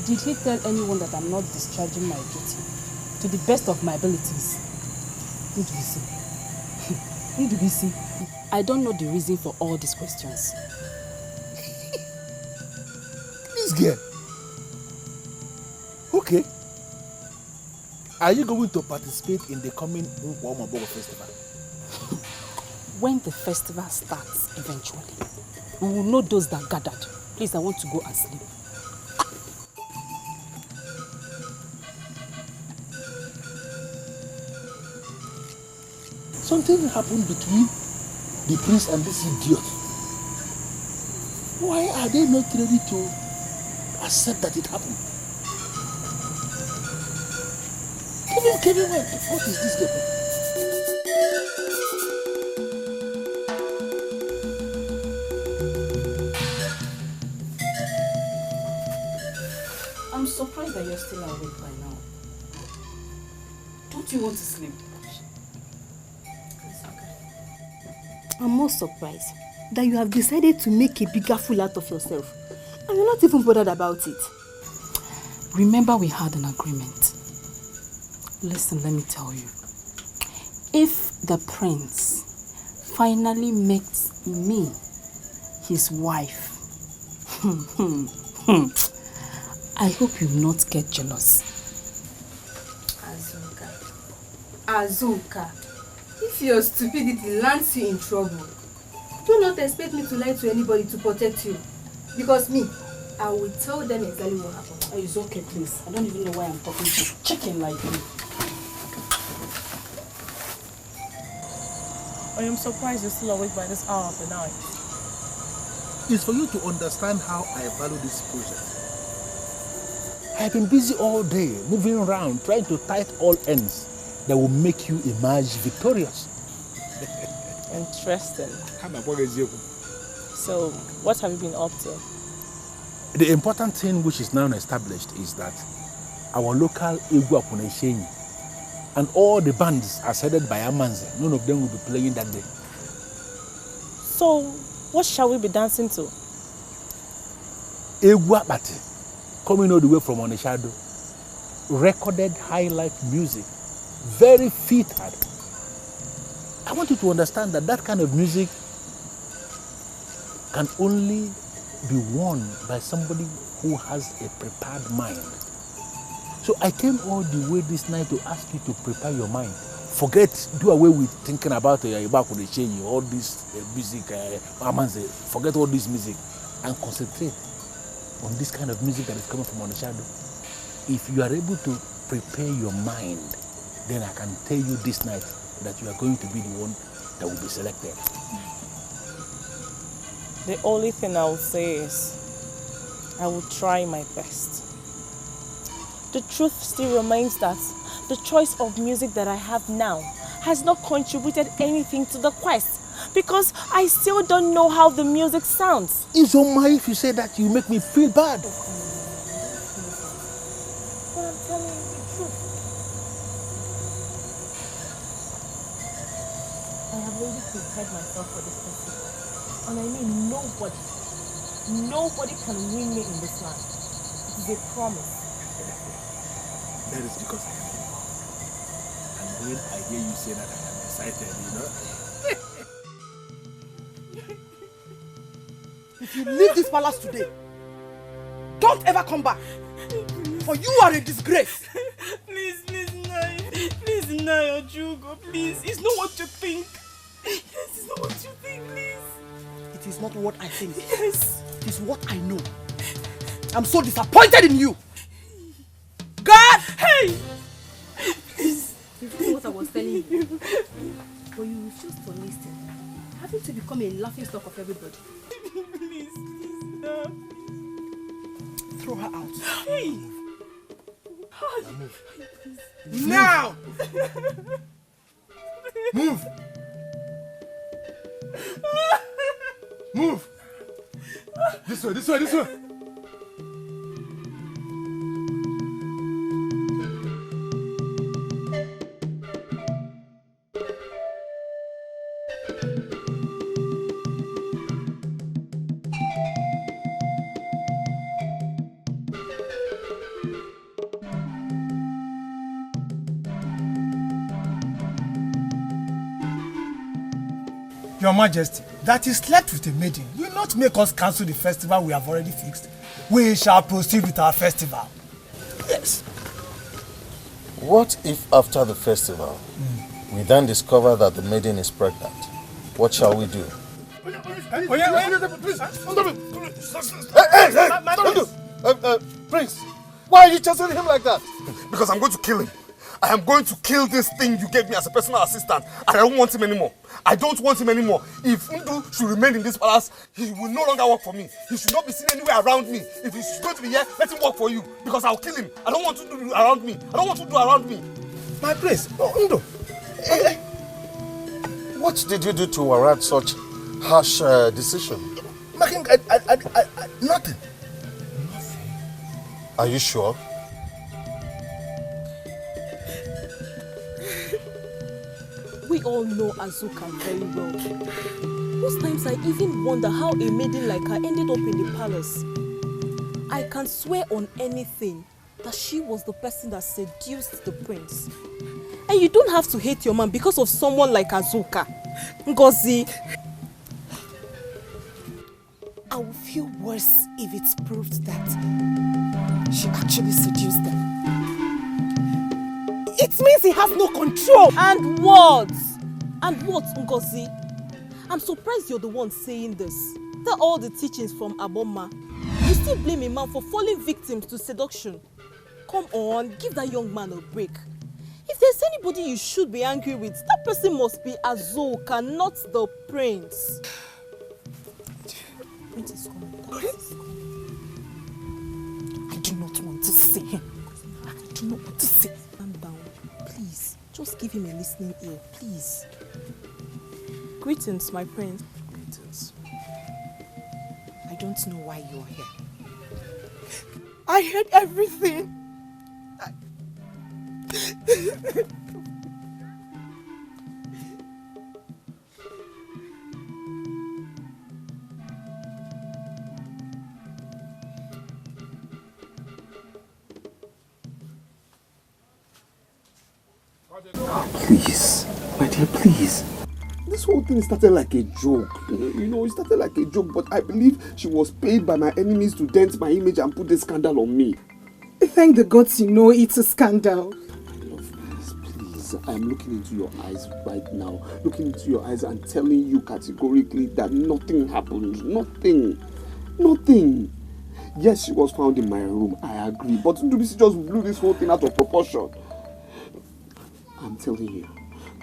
Did he tell anyone that I'm not discharging my duty to the best of my abilities? I don't know the reason for all these questions. This girl. Okay. Are you going to participate in the coming Nkwomabogo festival? When the festival starts, eventually, we will know those that gathered. Please, I want to go and sleep. Something happened between the prince and this idiot. Why are they not ready to accept that it happened? Can you wait? What is this game? I'm surprised that you're still awake by now. Don't you want to sleep? I'm more surprised that you have decided to make a bigger fool out of yourself. And you're not even bothered about it. Remember, we had an agreement. Listen, let me tell you. If the prince finally makes me his wife, I hope you will not get jealous. Azuka, if your stupidity lands you in trouble, do not expect me to lie to anybody to protect you. Because me, I will tell them exactly what happened. Oh, it's okay, please. I don't even know why I'm talking to chicken like you. I am surprised you're still awake by this hour of the night. It's for you to understand how I value this project. I've been busy all day, moving around, trying to tie all ends that will make you emerge victorious. Interesting. So, what have you been up to? The important thing which is now established is that our local Igbo Apuneshenyi and all the bands are headed by Amanze. None of them will be playing that day. So, what shall we be dancing to? Igbo Apate, coming all the way from Onishado. Recorded high-life music, very fitted. I want you to understand that that kind of music can only be won by somebody who has a prepared mind. So I came all the way this night to ask you to prepare your mind. Do away with thinking about all this music, forget all this music and concentrate on this kind of music that is coming from Onishado. If you are able to prepare your mind, then I can tell you this night that you are going to be the one that will be selected. The only thing I will say is, I will try my best. The truth still remains that the choice of music that I have now has not contributed anything to the quest, because I still don't know how the music sounds. It's on my if you say that, you make me feel bad. But I'm telling you the truth. I have already prepared myself for this festival. And I mean nobody can win me in this land. It is a promise. That is because I am Igbo. And when I hear you say that, I am excited, you know. If you leave this palace today, don't ever come back. For you are a disgrace. Please, Naya Jugo, please. It's not what you think. Yes, it's not what you think, please. It is not what I think. Yes. It is what I know. I'm so disappointed in you. God! Hey! Please. This is what I was telling you. But you refuse to listen. Having to become a laughing stock of everybody. Please, no. Throw her out. Hey! Move. Now! Move! Move! This way, this way, this way! Your Majesty, that he slept with a maiden will not make us cancel the festival we have already fixed. We shall proceed with our festival. Yes. What if after the festival, we then discover that the maiden is pregnant? What shall we do? Hey, Prince, why are you chasing him like that? Because I'm going to kill him. I am going to kill this thing you gave me as a personal assistant, and I don't want him anymore. I don't want him anymore. If Ndu should remain in this palace, he will no longer work for me. He should not be seen anywhere around me. If he's going to be here, let him work for you, because I'll kill him. I don't want to do around me. I don't want to do around me. My prince, Ndu. What did you do to warrant such harsh decision? Nothing. Nothing. Are you sure? We all know Azuka very well. Most times I even wonder how a maiden like her ended up in the palace. I can swear on anything that she was the person that seduced the prince. And you don't have to hate your man because of someone like Azuka. Ngozi, I will feel worse if it's proved that she actually seduced them. It means he has no control. And what? And what, Ngozi? I'm surprised you're the one saying this. After all the teachings from Aboma, you still blame a man for falling victim to seduction. Come on, give that young man a break. If there's anybody you should be angry with, that person must be Azoka, not the prince. Prince is coming. I do not want to see him. I do not want to see him. Calm down, please. Just give him a listening ear, please. Greetings, my prince. Greetings. I don't know why you're here. I heard everything. Please, my dear, please. This whole thing started like a joke. You know, it started like a joke, but I believe she was paid by my enemies to dent my image and put this scandal on me. Thank the gods you know it's a scandal. Please, I'm looking into your eyes right now. Looking into your eyes and telling you categorically that nothing happened. Nothing. Yes, she was found in my room, I agree. But Ndubisi just blew this whole thing out of proportion. I'm telling you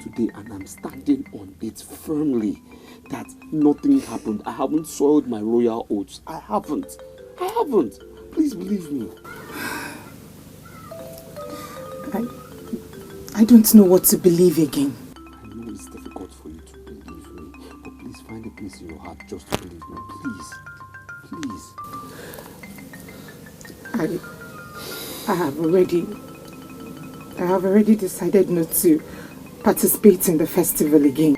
today, and I'm standing on it firmly, that nothing happened. I haven't soiled my royal oaths. I haven't. Please believe me. I don't know what to believe again. I know it's difficult for you to believe me, but please find a place in your heart just to believe me. Please. I have already decided not to participate in the festival again.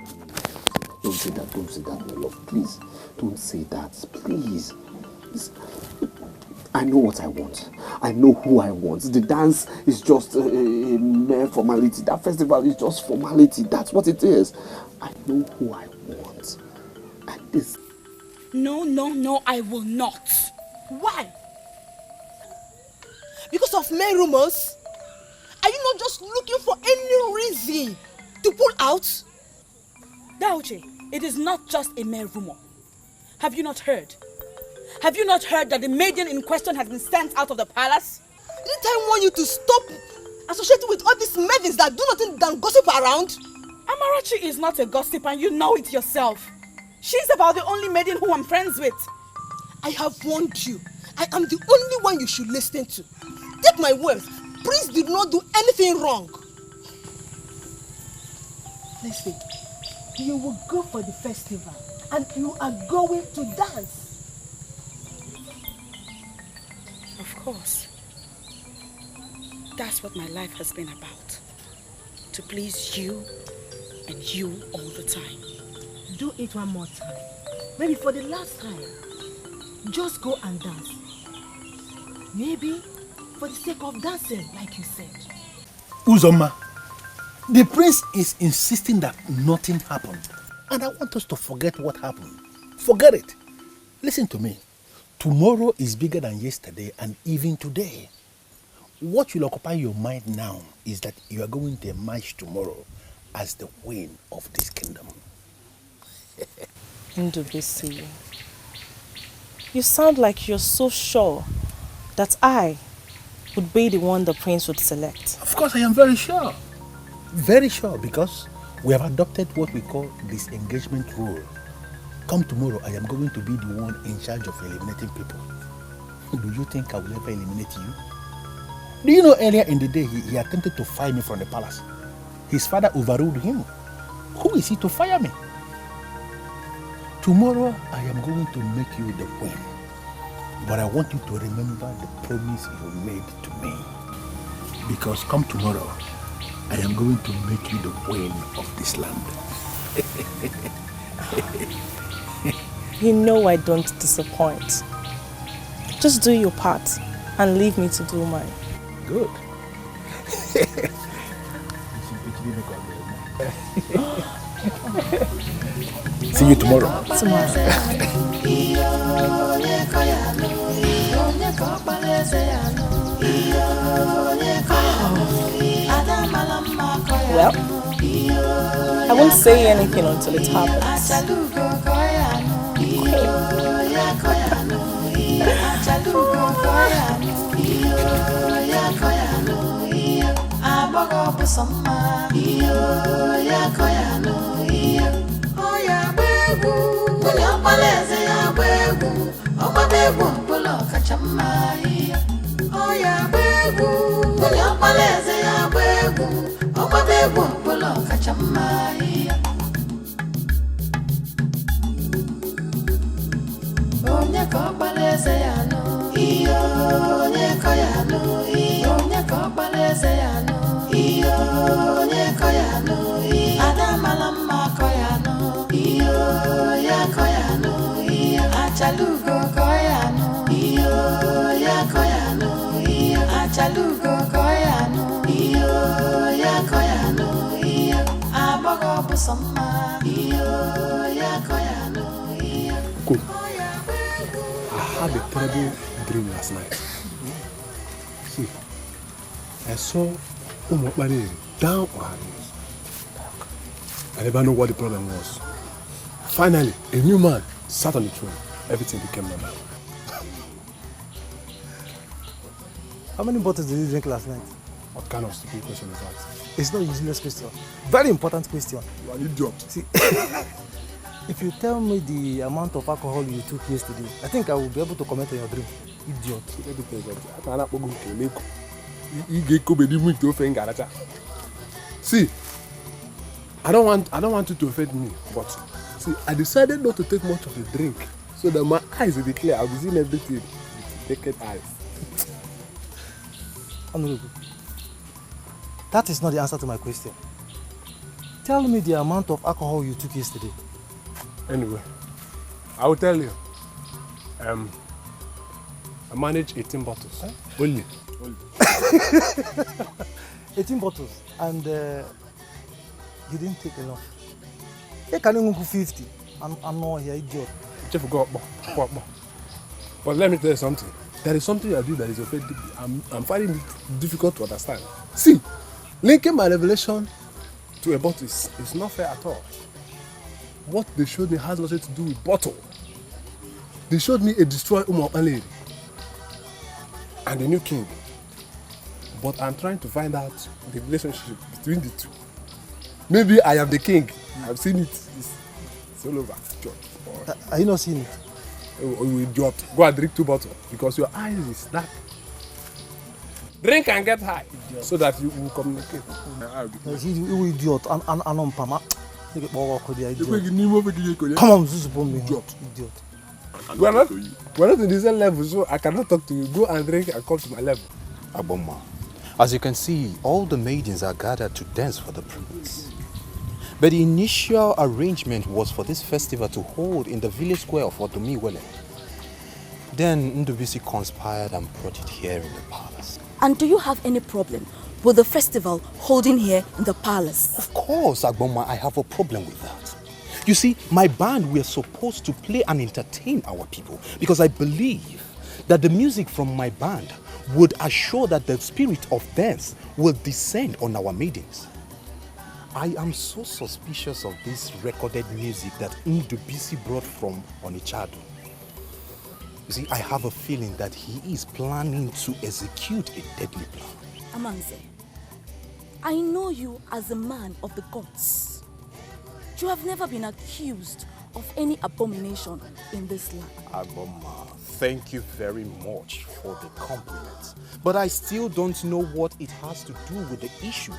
Don't say that, my love. Please, don't say that. Please. I know what I want. I know who I want. The dance is just a mere formality. That festival is just formality. That's what it is. I know who I want. And this... No, I will not. Why? Because of mere rumors? Are you not just looking for any reason to pull out? Dauche, it is not just a mere rumor. Have you not heard? Have you not heard that the maiden in question has been sent out of the palace? Didn't I want you to stop associating with all these maidens that do nothing than gossip around? Amarachi is not a gossip and you know it yourself. She's about the only maiden who I'm friends with. I have warned you. I am the only one you should listen to. Take my word. Prince did not do anything wrong. Listen, you will go for the festival and you are going to dance. Of course. That's what my life has been about. To please you and you all the time. Do it one more time. Maybe for the last time. Just go and dance. Maybe for the sake of dancing, like you said. Uzoma, the prince is insisting that nothing happened. And I want us to forget what happened. Forget it. Listen to me. Tomorrow is bigger than yesterday and even today. What will occupy your mind now is that you are going to emerge tomorrow as the queen of this kingdom. Ndubisi, you sound like you're so sure that I would be the one the prince would select. Of course I am very sure. Very sure, because we have adopted what we call disengagement rule. Come tomorrow, I am going to be the one in charge of eliminating people. Do you think I will ever eliminate you? Do you know earlier in the day he attempted to fire me from the palace? His father overruled him. Who is he to fire me? Tomorrow I am going to make you the queen. But I want you to remember the promise you made to me. Because come tomorrow, I am going to make you the queen of this land. You know I don't disappoint. Just do your part and leave me to do mine. Good. See you tomorrow. Tomorrow. Well, I won't say anything until it happens. I had a terrible dream last night. See, I saw Umokbani down on her knees. I never know what the problem was. Finally, a new man sat on the throne. Everything became normal. How many bottles did you drink last night? What kind of stupid question is that? It's not a useless question. Very important question. You are an idiot. See, if you tell me the amount of alcohol you took yesterday, I think I will be able to comment on your dream. Idiot. See, I don't want you to offend me, but see, I decided not to take much of the drink so that my eyes will be clear. I'll be seeing everything with naked eyes. Honorable, that is not the answer to my question. Tell me the amount of alcohol you took yesterday. Anyway, I will tell you. I managed 18 bottles. Huh? Only. 18 bottles, and you didn't take enough. You can even go 50. I'm not here, idiot. But let me tell you something. There is something I do that is offending me. I'm finding it difficult to understand. See, linking my revelation to a bottle is not fair at all. What they showed me has nothing to do with bottle. They showed me a destroyed lady and a new king. But I'm trying to find out the relationship between the two. Maybe I am the king. I've seen it. It's all over. Are you not seeing it? Oh, you idiot. Go and drink 2 bottles because your eyes is dark. Drink and get high so that you will communicate. You idiot. Come on, idiot. We're not in the same level, so I cannot talk to you. Go and drink and come to my level. Aboma, as you can see, all the maidens are gathered to dance for the prince. But the initial arrangement was for this festival to hold in the village square of Odomiwele. Then Ndubisi conspired and brought it here in the palace. And do you have any problem with the festival holding here in the palace? Of course, Agboma, I have a problem with that. You see, my band, we are supposed to play and entertain our people because I believe that the music from my band would assure that the spirit of dance will descend on our maidens. I am so suspicious of this recorded music that Ndubisi brought from Onichado. You see, I have a feeling that he is planning to execute a deadly plan. Amanze, I know you as a man of the gods. You have never been accused of any abomination in this land. Agboma, thank you very much for the compliment. But I still don't know what it has to do with the issue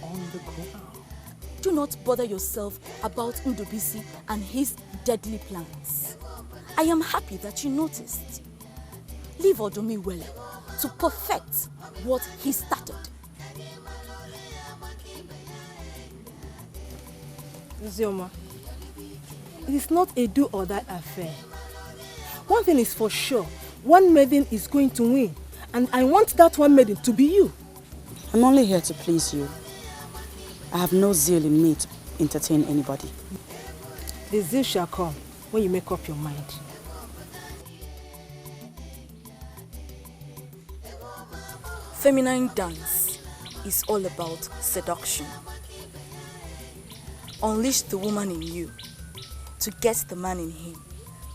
on the ground. Do not bother yourself about Ndubisi and his deadly plans. I am happy that you noticed. Leave Odomiwele to perfect what he started. Zioma, it is not a do or die affair. One thing is for sure, one maiden is going to win, and I want that one maiden to be you. I'm only here to please you. I have no zeal in me to entertain anybody. The zeal shall come when you make up your mind. Feminine dance is all about seduction. Unleash the woman in you to get the man in him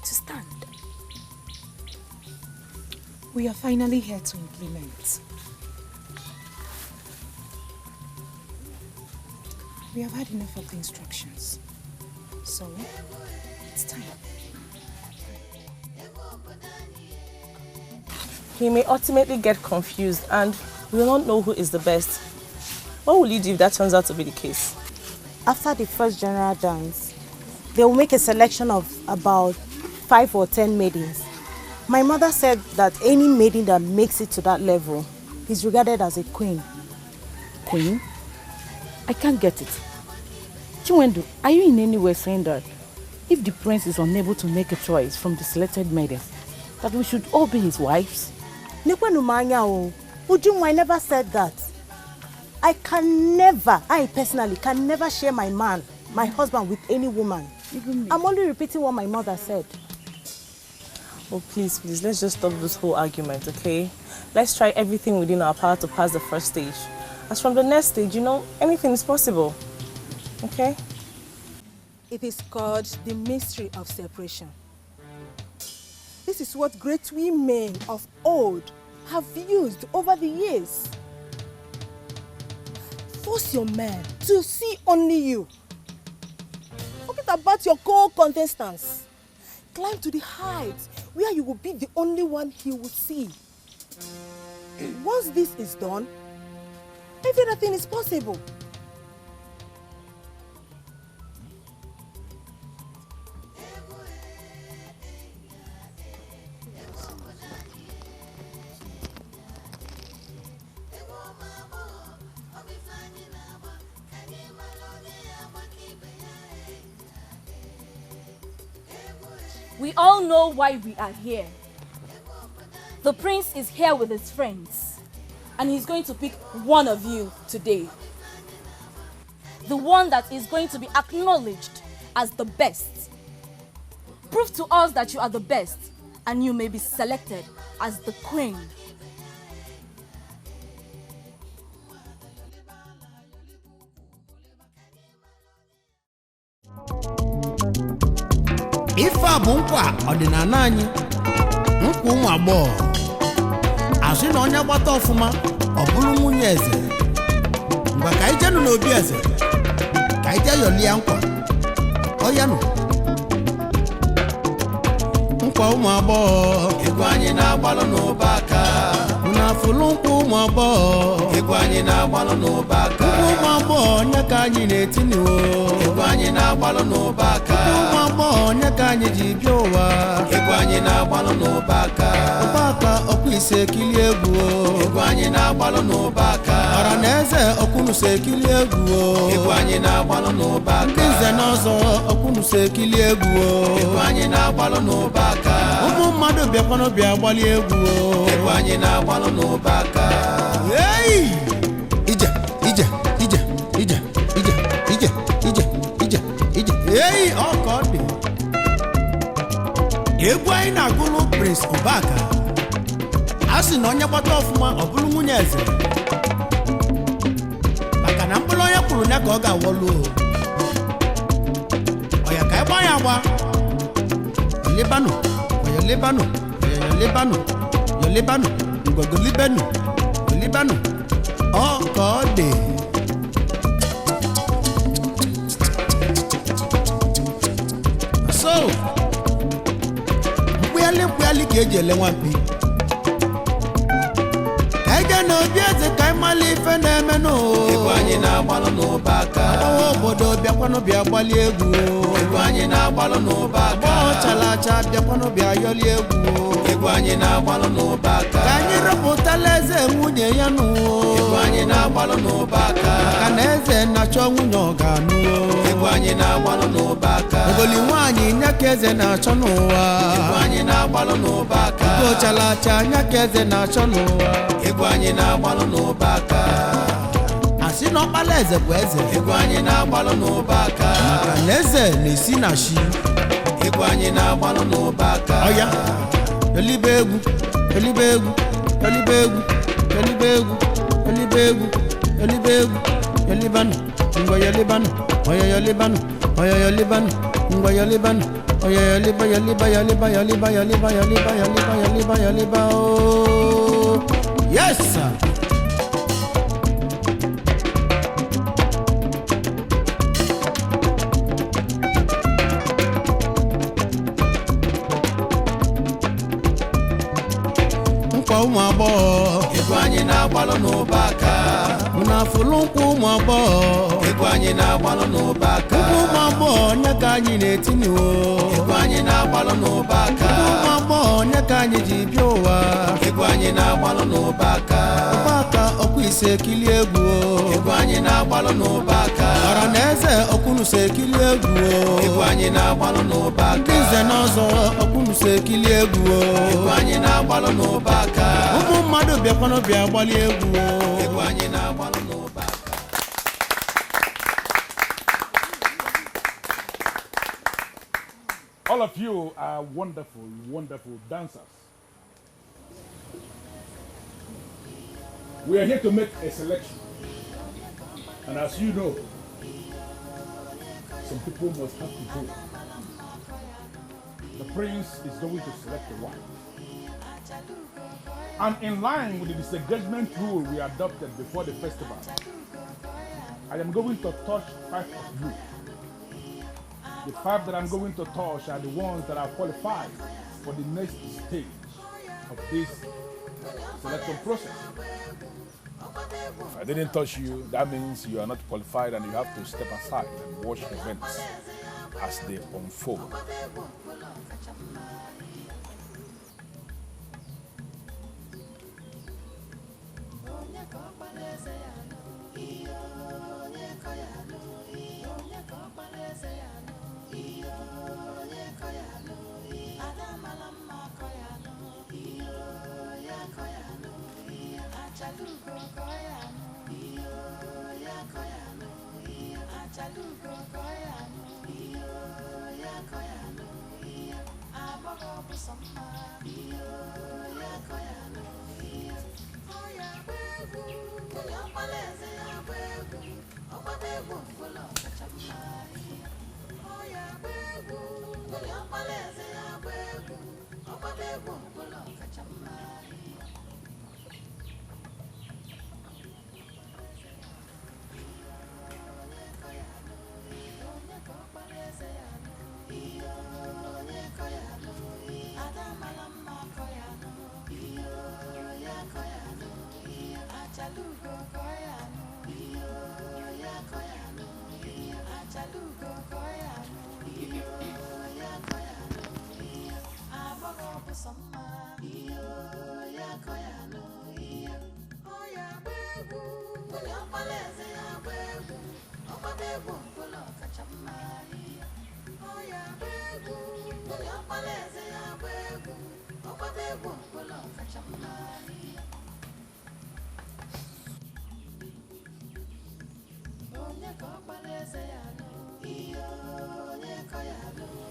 to stand. We are finally here to implement. We have had enough of the instructions. So, it's time. He may ultimately get confused and we will not know who is the best. What will you do if that turns out to be the case? After the first general dance, they will make a selection of about 5 or 10 maidens. My mother said that any maiden that makes it to that level is regarded as a queen. Queen? I can't get it. Chiwendu, are you in any way saying that if the prince is unable to make a choice from the selected maidens, that we should all be his wives? Ujunwa never said that. I personally can never share my husband with any woman. I'm only repeating what my mother said. Oh, please, let's just stop this whole argument, okay? Let's try everything within our power to pass the first stage. As from the next stage, anything is possible, okay? It is called the mystery of separation. This is what great women of old have used over the years. Force your man to see only you. Forget about your co-contestants. Climb to the heights where you will be the only one he will see. Once this is done, everything is possible. We all know why we are here. The prince is here with his friends, and he's going to pick one of you today. The one that is going to be acknowledged as the best. Prove to us that you are the best, and you may be selected as the queen. Ife a bụ nkwa ọdịnala anyị, nkwa ụmụ agbọghọ. Asị na onye gbata ọfụma ọ bụrụ nwunye eze. Ngwa ka anyị jenụ n'obi eze, ka anyị jee yọlie nkwa. Ọ ya nụ. Nkwa ụmụ agbọghọ, ego anyị na-agbalụ n'ụba aka. Unafụlụ nkwa ụmụ agbọghọ, ego anyị na-agbalụ n'ụba aka. Nkwa ụmụ agbọghọ onye ka anyị na-etini o. Ego anyị na-agbalụ n'ụba aka. Ụmụ agbọghọ onye ka anyị ji bịa ụwa. Ego anyị na-agbalụ n'ụba aka. Ụba aka ọkwa ise ekili egwu o. Ego anyị na-agbalụ n'ụba aka. Ọra na eze ọkwụnụso ekili egwu o. Ego anyị na-agbalụ n'ụba aka. Ndị nze na ọzọ ọkwụnụso ekili egwu o. Ego anyị na-agbalụ n'ụba aka. Ụmụ mmadụ bịakwanụ bịa gbali egwu o. Ego anyị na-agbalụ n'ụba aka. Hey! Ije. Hey, ọkọ dị. Egwu anyị na-agụlụ Prince Ubaka. A sị na onye gbata ọfụma ọ bụrụ nwunye eze. Maka na mkpụrụ onye kwuru ya ka ọ ga-awọlụ. Ọya ka ịgba ya agba. Yolibanu, ngwagolibenu, yolibanu. Ọkọ dị. So, mkpụyali ka eji ele nwampi. Ege na obi eze ka ịmali ife na-eme n'o. Ego anyị na-agbalụ n'ụba aka. Agbọghọ obodo bịakwanụ bịa gbali egwu. Ego anyị na-agbalụ n'ụba aka. Agbọghọ chalacha bịakwanụ bịa yọli egwu. Ego anyị na-agbalụ n'ụba aka. Ka anyị rụpụtala eze nwunye ya nụ. Ego anyị na-agbalụ n'ụba aka. Maka na eze na-achọ nwunye ọ ga-anụ. Ego anyị na-agbalụ n'ụba aka. Ogoli nwaanyị nya ka eze na-achọ n'ụwa. Ego anyị na-agbalụ n'ụba aka. Ugo chalacha nya ka eze na-achọ n'ụwa. Ego anyị na-agbalụ n'ụba aka. Asị na ọkpala eze bụ eze. Ego anyị na-agbalụ n'ụba aka. Maka na eze na-esi na shi. Ego anyị na-agbalụ n'ụba aka. Ọya, yolibe egwu, yolibe egwu, yolibe egwu, yelibegu, yelibegu, yelibegu, yelibanu, ngwa yelibanu, oya yelibanu, oya yelibanu, ngwa yelibanu, oya yeliba, yeliba, yeliba, yeliba, yeliba, yeliba, yeliba, yeliba, yeliba, oh. Yes, sir. Nkwa ụmụ agbọghọ ego anyị na-agbalụ n'ụbaka ụnafụlụ nkwa ụmụ agbọghọ ego anyị na-agbalụ n'ụbaka ụmụ agbọghọ onye ka anyị na-etinye ego anyị na-agbalụ n'ụbaka ụmụ agbọghọ onye ka anyị ji bịa ụwa ego anyị na-agbalụ n'ụbaka ụbaka ọkwa ise ekili egwu ego anyị na-agbalụ n'ụbaka ọra na eze ọkwụnụso ekili egwu ego anyị na-agbalụ n'ụbaka ndị nze na ọzọ ọkwụnụso ekili egwu ego anyị na-agbalụ n'ụbaka ụmụ mmadụ bịakwanụ bịa gbalị egwu ego anyị na-agbalụ n'ụbaka. All of you are wonderful, wonderful dancers. We are here to make a selection. And as you know, some people must have to go. The prince is going to select a wife. And in line with the disengagement rule we adopted before the festival, I am going to touch 5 of you. The 5 that I'm going to touch are the ones that are qualified for the next stage of this selection process. If I didn't touch you, that means you are not qualified and you have to step aside and watch events as they unfold.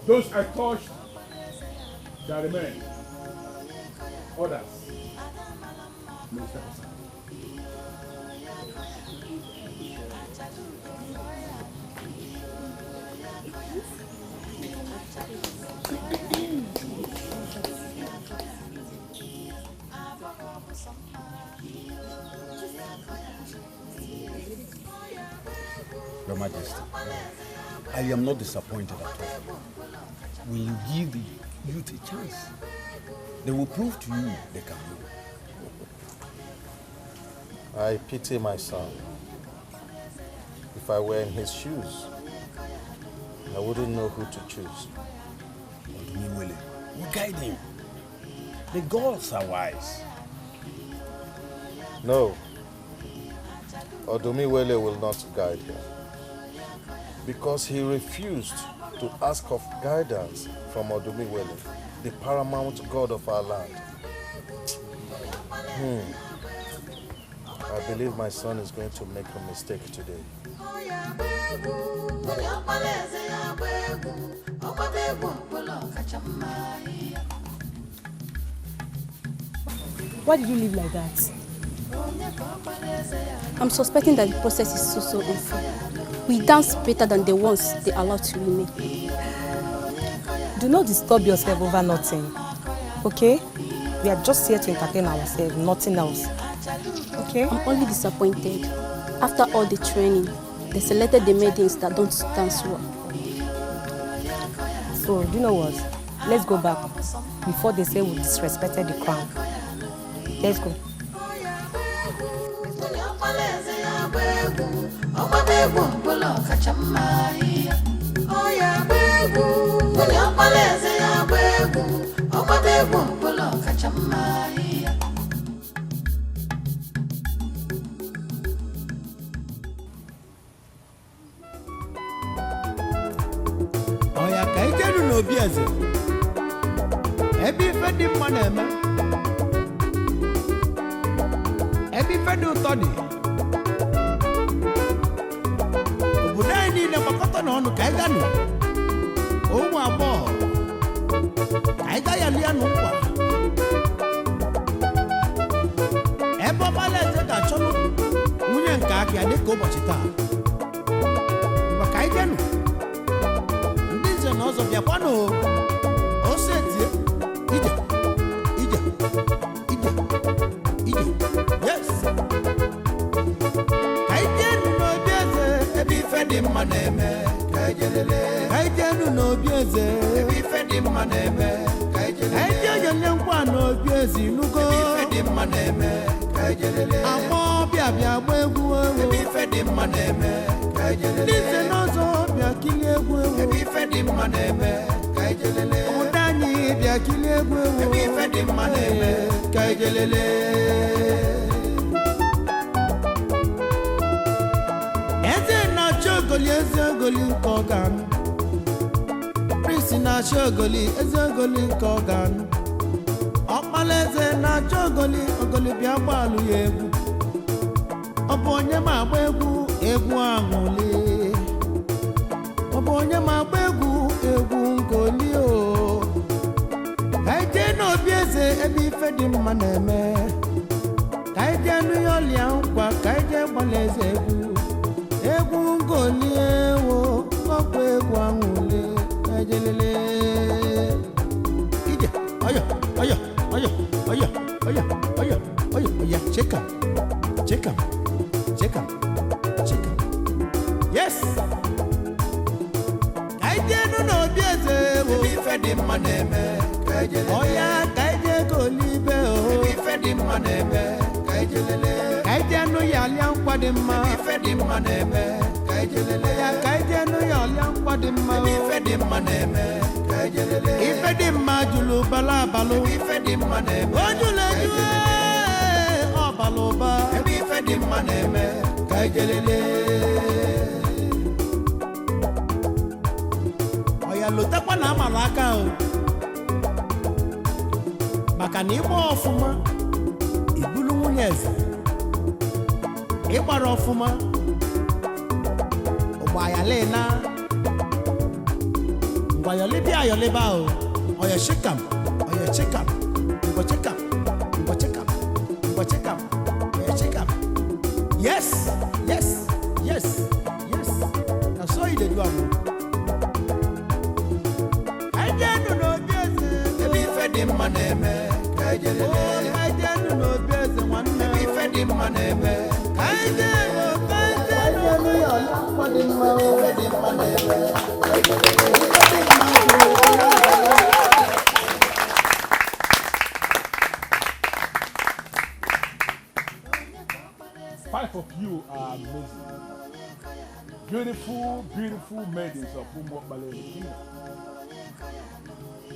Those I touched shall remain. Others may step aside. Your Majesty, I am not disappointed at all. Will you give the youth a chance? They will prove to you they can do. I pity my son. If I were in his shoes, I wouldn't know who to choose. You guide him. The gods are wise. No. Odumiwele will not guide him. Because he refused to ask of guidance from Odumiwele, the paramount god of our land. I believe my son is going to make a mistake today. Why did you leave like that? I'm suspecting that the process is so unfair. We dance better than the ones they allowed to remain. Do not disturb yourself over nothing, okay? We are just here to entertain ourselves, nothing else. Okay? I'm only disappointed. After all the training, they selected the maidens that don't dance well. So, do you know what? Let's go back before they say we disrespected the crown. Let's go. Oya ka ijenu n'obi eze. Ebe ife dị mma na-eme. Ebe ife dị ụtọ dị. Obodo anyị niile gbakọta n'ọnụ ka anyị ganụ. Ụmụ agbọghọ. Ka anyị gaa ya lie nụ nkwa. Ebe ọmala eze ga-achọ nwunye nke aka ya dịka ụbọchị taa. Maka anyị ganụ. N'ọzọ bịakwanụ ose tie ije yes ka ijenu n'obi eze ebe ife dị mma na-eme ka ijelele ka ijenu n'obi eze ebe ife dị mma na-eme ka ijelele ka ije onye nkwa n'obi eze inugo ebe ife dị mma na-eme ka ijelele agbọ bịa agba egwu ewu ebe ife dị mma na-eme ka ijelele n'ise n'ọzọ bịa kilie egwu ewu ebe ife dị mma na-eme ka ijelele ụda anyị bịa kilie egwu ewu ebe ife dị mma na-eme ka ijelele eze na-achọ ogoli eze ogoli nke ọ ga-anụ Prince na-achọ ogoli eze ogoli nke ọ ga-anụ ọkpala eze na-achọ ogoli bịa gbalụ ya egwu ọ bụ onye ma agba egwu aṅụli ọ bụ onye ma agba egwu ngoli o ka anyị jee n'obi eze ebe ife dị mma na-eme ka anyị jee nụ ya ọlịa nkwa ka anyị jee gbala eze egwu ngoli ewo ọkwa egwu aṅụli ka anyị jelele ije ọyọ cheka yes ka anyị jee nụ n'obi eze ebe ife dị mma na-eme ọya ka anyị jee golibe o ebe ife dị mma na-eme ka anyị jelele ka anyị jee nụ ya alịa nkwa dị mma ebe ife dị mma na-eme ka anyị jelele ya ka anyị jee nụ ya alịa nkwa dị mma ebe ife dị mma na-eme ka anyị jelele ife dị mma jụrụ bala abalụ ebe ife dị mma na-eme o jụrụ eju ọbala ụba ebe ife dị mma na-eme ka anyị jelele ọya lotekwa na amala aka o maka na ịgba ọfụma ibulu nwunye eze ịgbara ọfụma ụgbọayalena ngwayọlibịa ayọliba o ọya chikam ọya chikam ngwachikam ọya chikam yes na so you dey do am ajenu n'obi eze ebe ife dị mma na-eme ka ejelele ajenu n'obi eze nwanne ebe ife dị mma na-eme ka ajenu ya ọlụkwa dị mma ife dị mma na-eme ka ejelele Five of you are amazing. Beautiful maidens of Umwokbale Kingdom.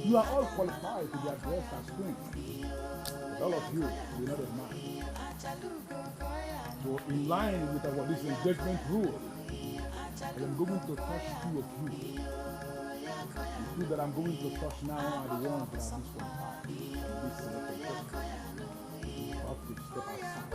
You are all qualified to be addressed as queens. But all of you will not have mind. So in line with our this engagement rule, I am going to touch two of you. The two that I'm going to touch now are the ones that are disqualified. This selected person. You have to step aside.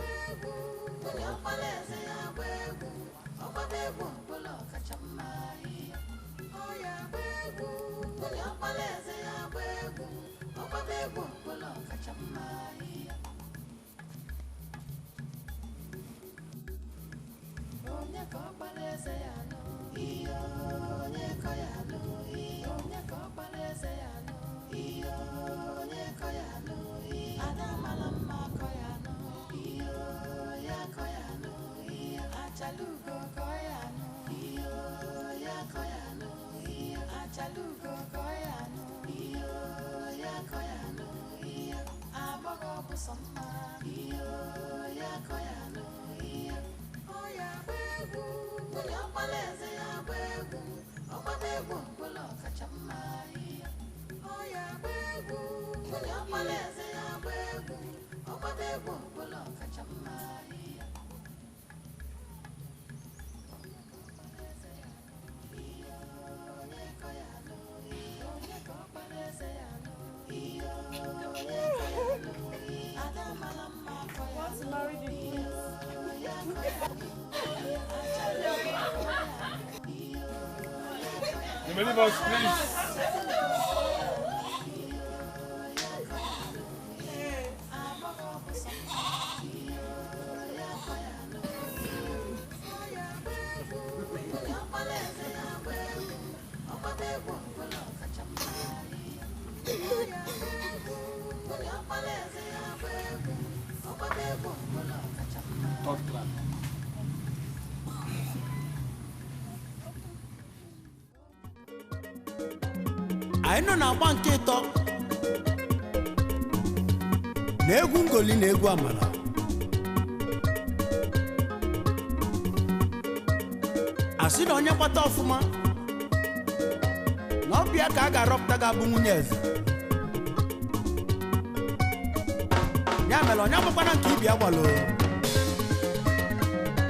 You believe us, please. I know na agba nke ịtọ na egwu ngoli na egwu amala asị na onye kpata ọfụma na ọbịa ka a ga-arọpụta ga-abụ nwunye eze ya mere onye agbakwana nke ibi agbalo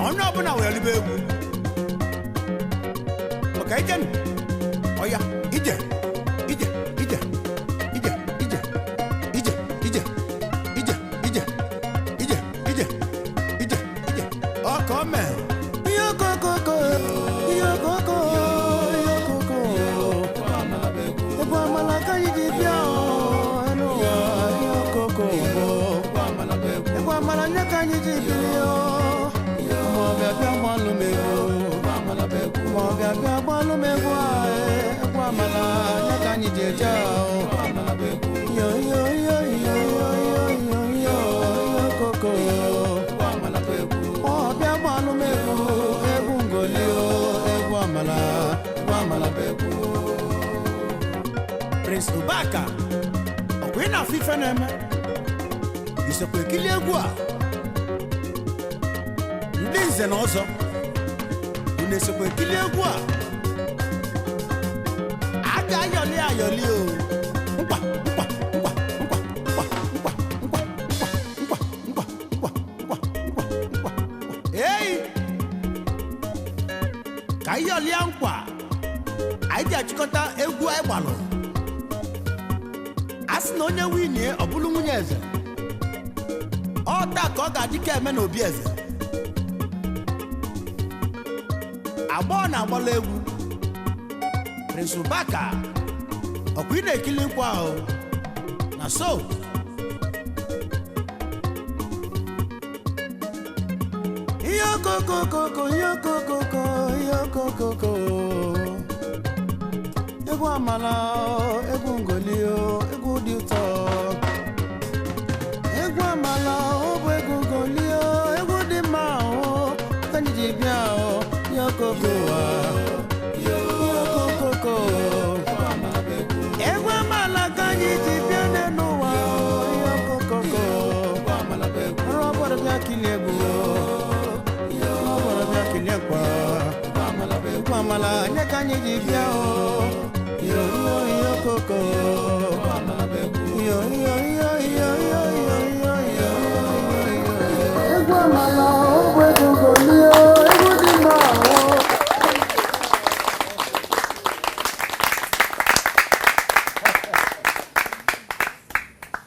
onye ọbụla were libe egwu ọka ijenu ọya ije Prince Ubaka, okwena fifa neme. Isekwe kili egwu a. Ndị nze na ọzọ. Unu esekwe kili egwu a. Aga ayọli o. Nkwa. Hey! Ka ayọli nkwa. Anyị ji achịkọta egwu anyị gbalụ. Asị na onye winie ọ bụrụ nwunye eze. Ọ taa ka ọ ga-adị ka eme n'obi eze. Agbọọ na-agbala egwu. Prince Ubaka ọkwa ị na-ekili nkwa ahụ na so ihe okokoko egwu amala egwu ngoli egwu dị ụtọ egwu amala ọ bụ egwu ngoli egwu dị mma ka anyị ji bịa ihe okoko egwu amala ka anyị ji bịa n'ụwa ihe okoko ọrụ bịa kilie egwu ọrụ bịa kilie kwa egwu amala nye ka anyị ji bịa ihe okoko egwu amala ọ bụ egwu ngoli egwu dị mma.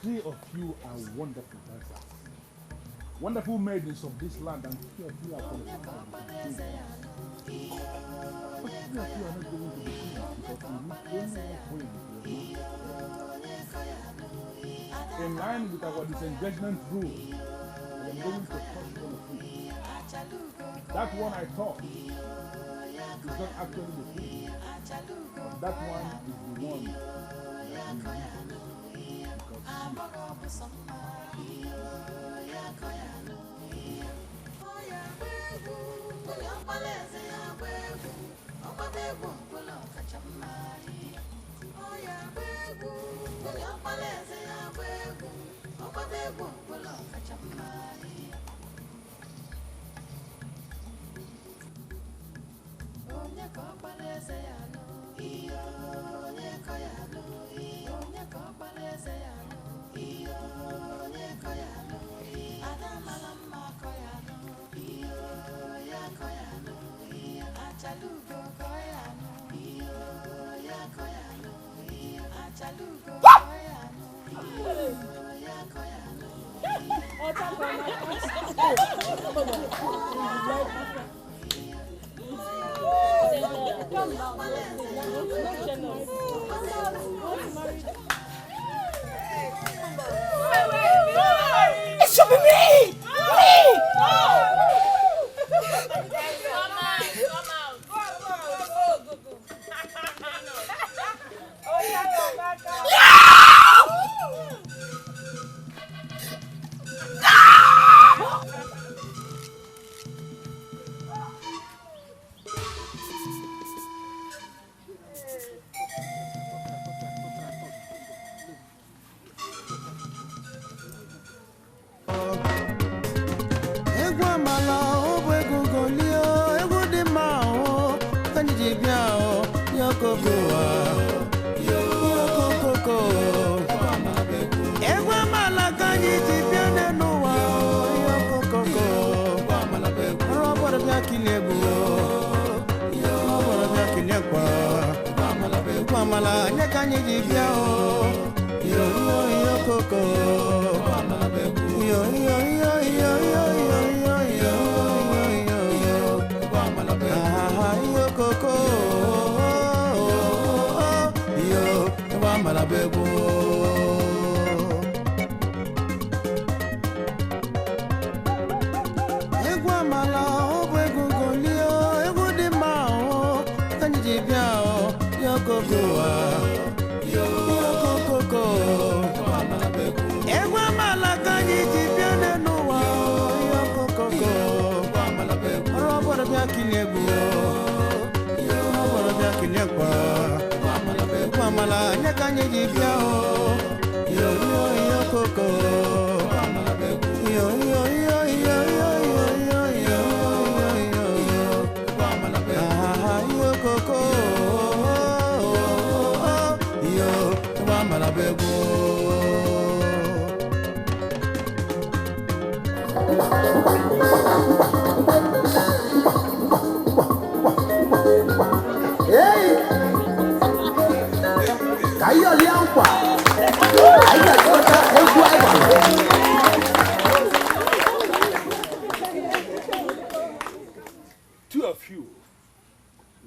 Three of you are wonderful dancers, wonderful maidens of this land, and three of you are from the land. But three of you are not going to be queens because you need only one queen. In line with our disengagement rule, I am going to touch one of you. That one I thought is not actually the queen. But that one is the one that we use because It should be me! Two of you,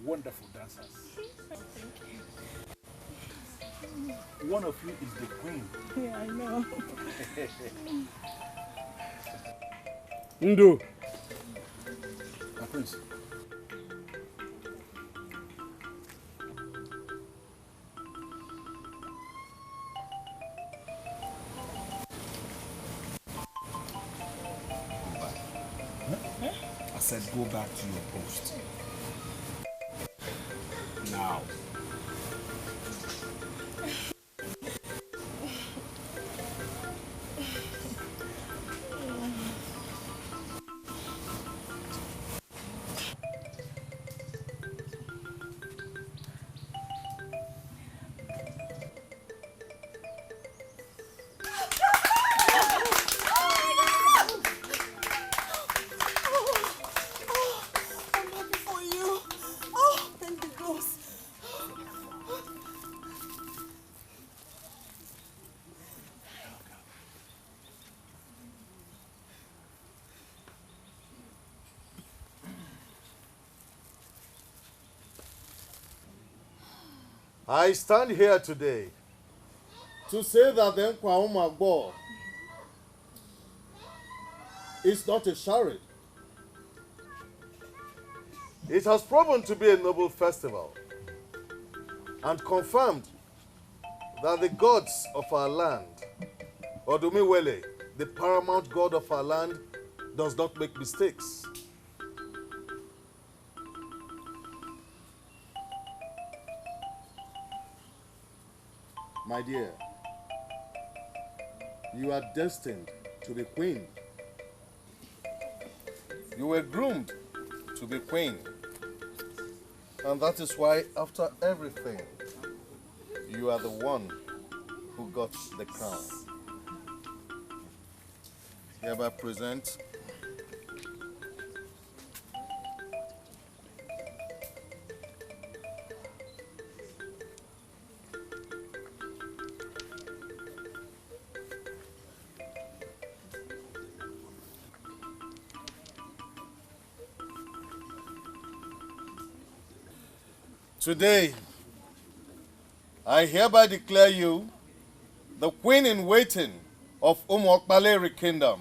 wonderful dancers. One of you is the queen. Yeah, I know. Ndo. My prince. I said go back to your post. Now. I stand here today to say that the Nkwaumagbo is not a charade. It has proven to be a noble festival and confirmed that the gods of our land, Odumiwele, the paramount god of our land, does not make mistakes. My dear, you are destined to be queen. You were groomed to be queen. And that is why, after everything, you are the one who got the crown. Hereby present today, I hereby declare you the queen in waiting of Umokbaleri Kingdom.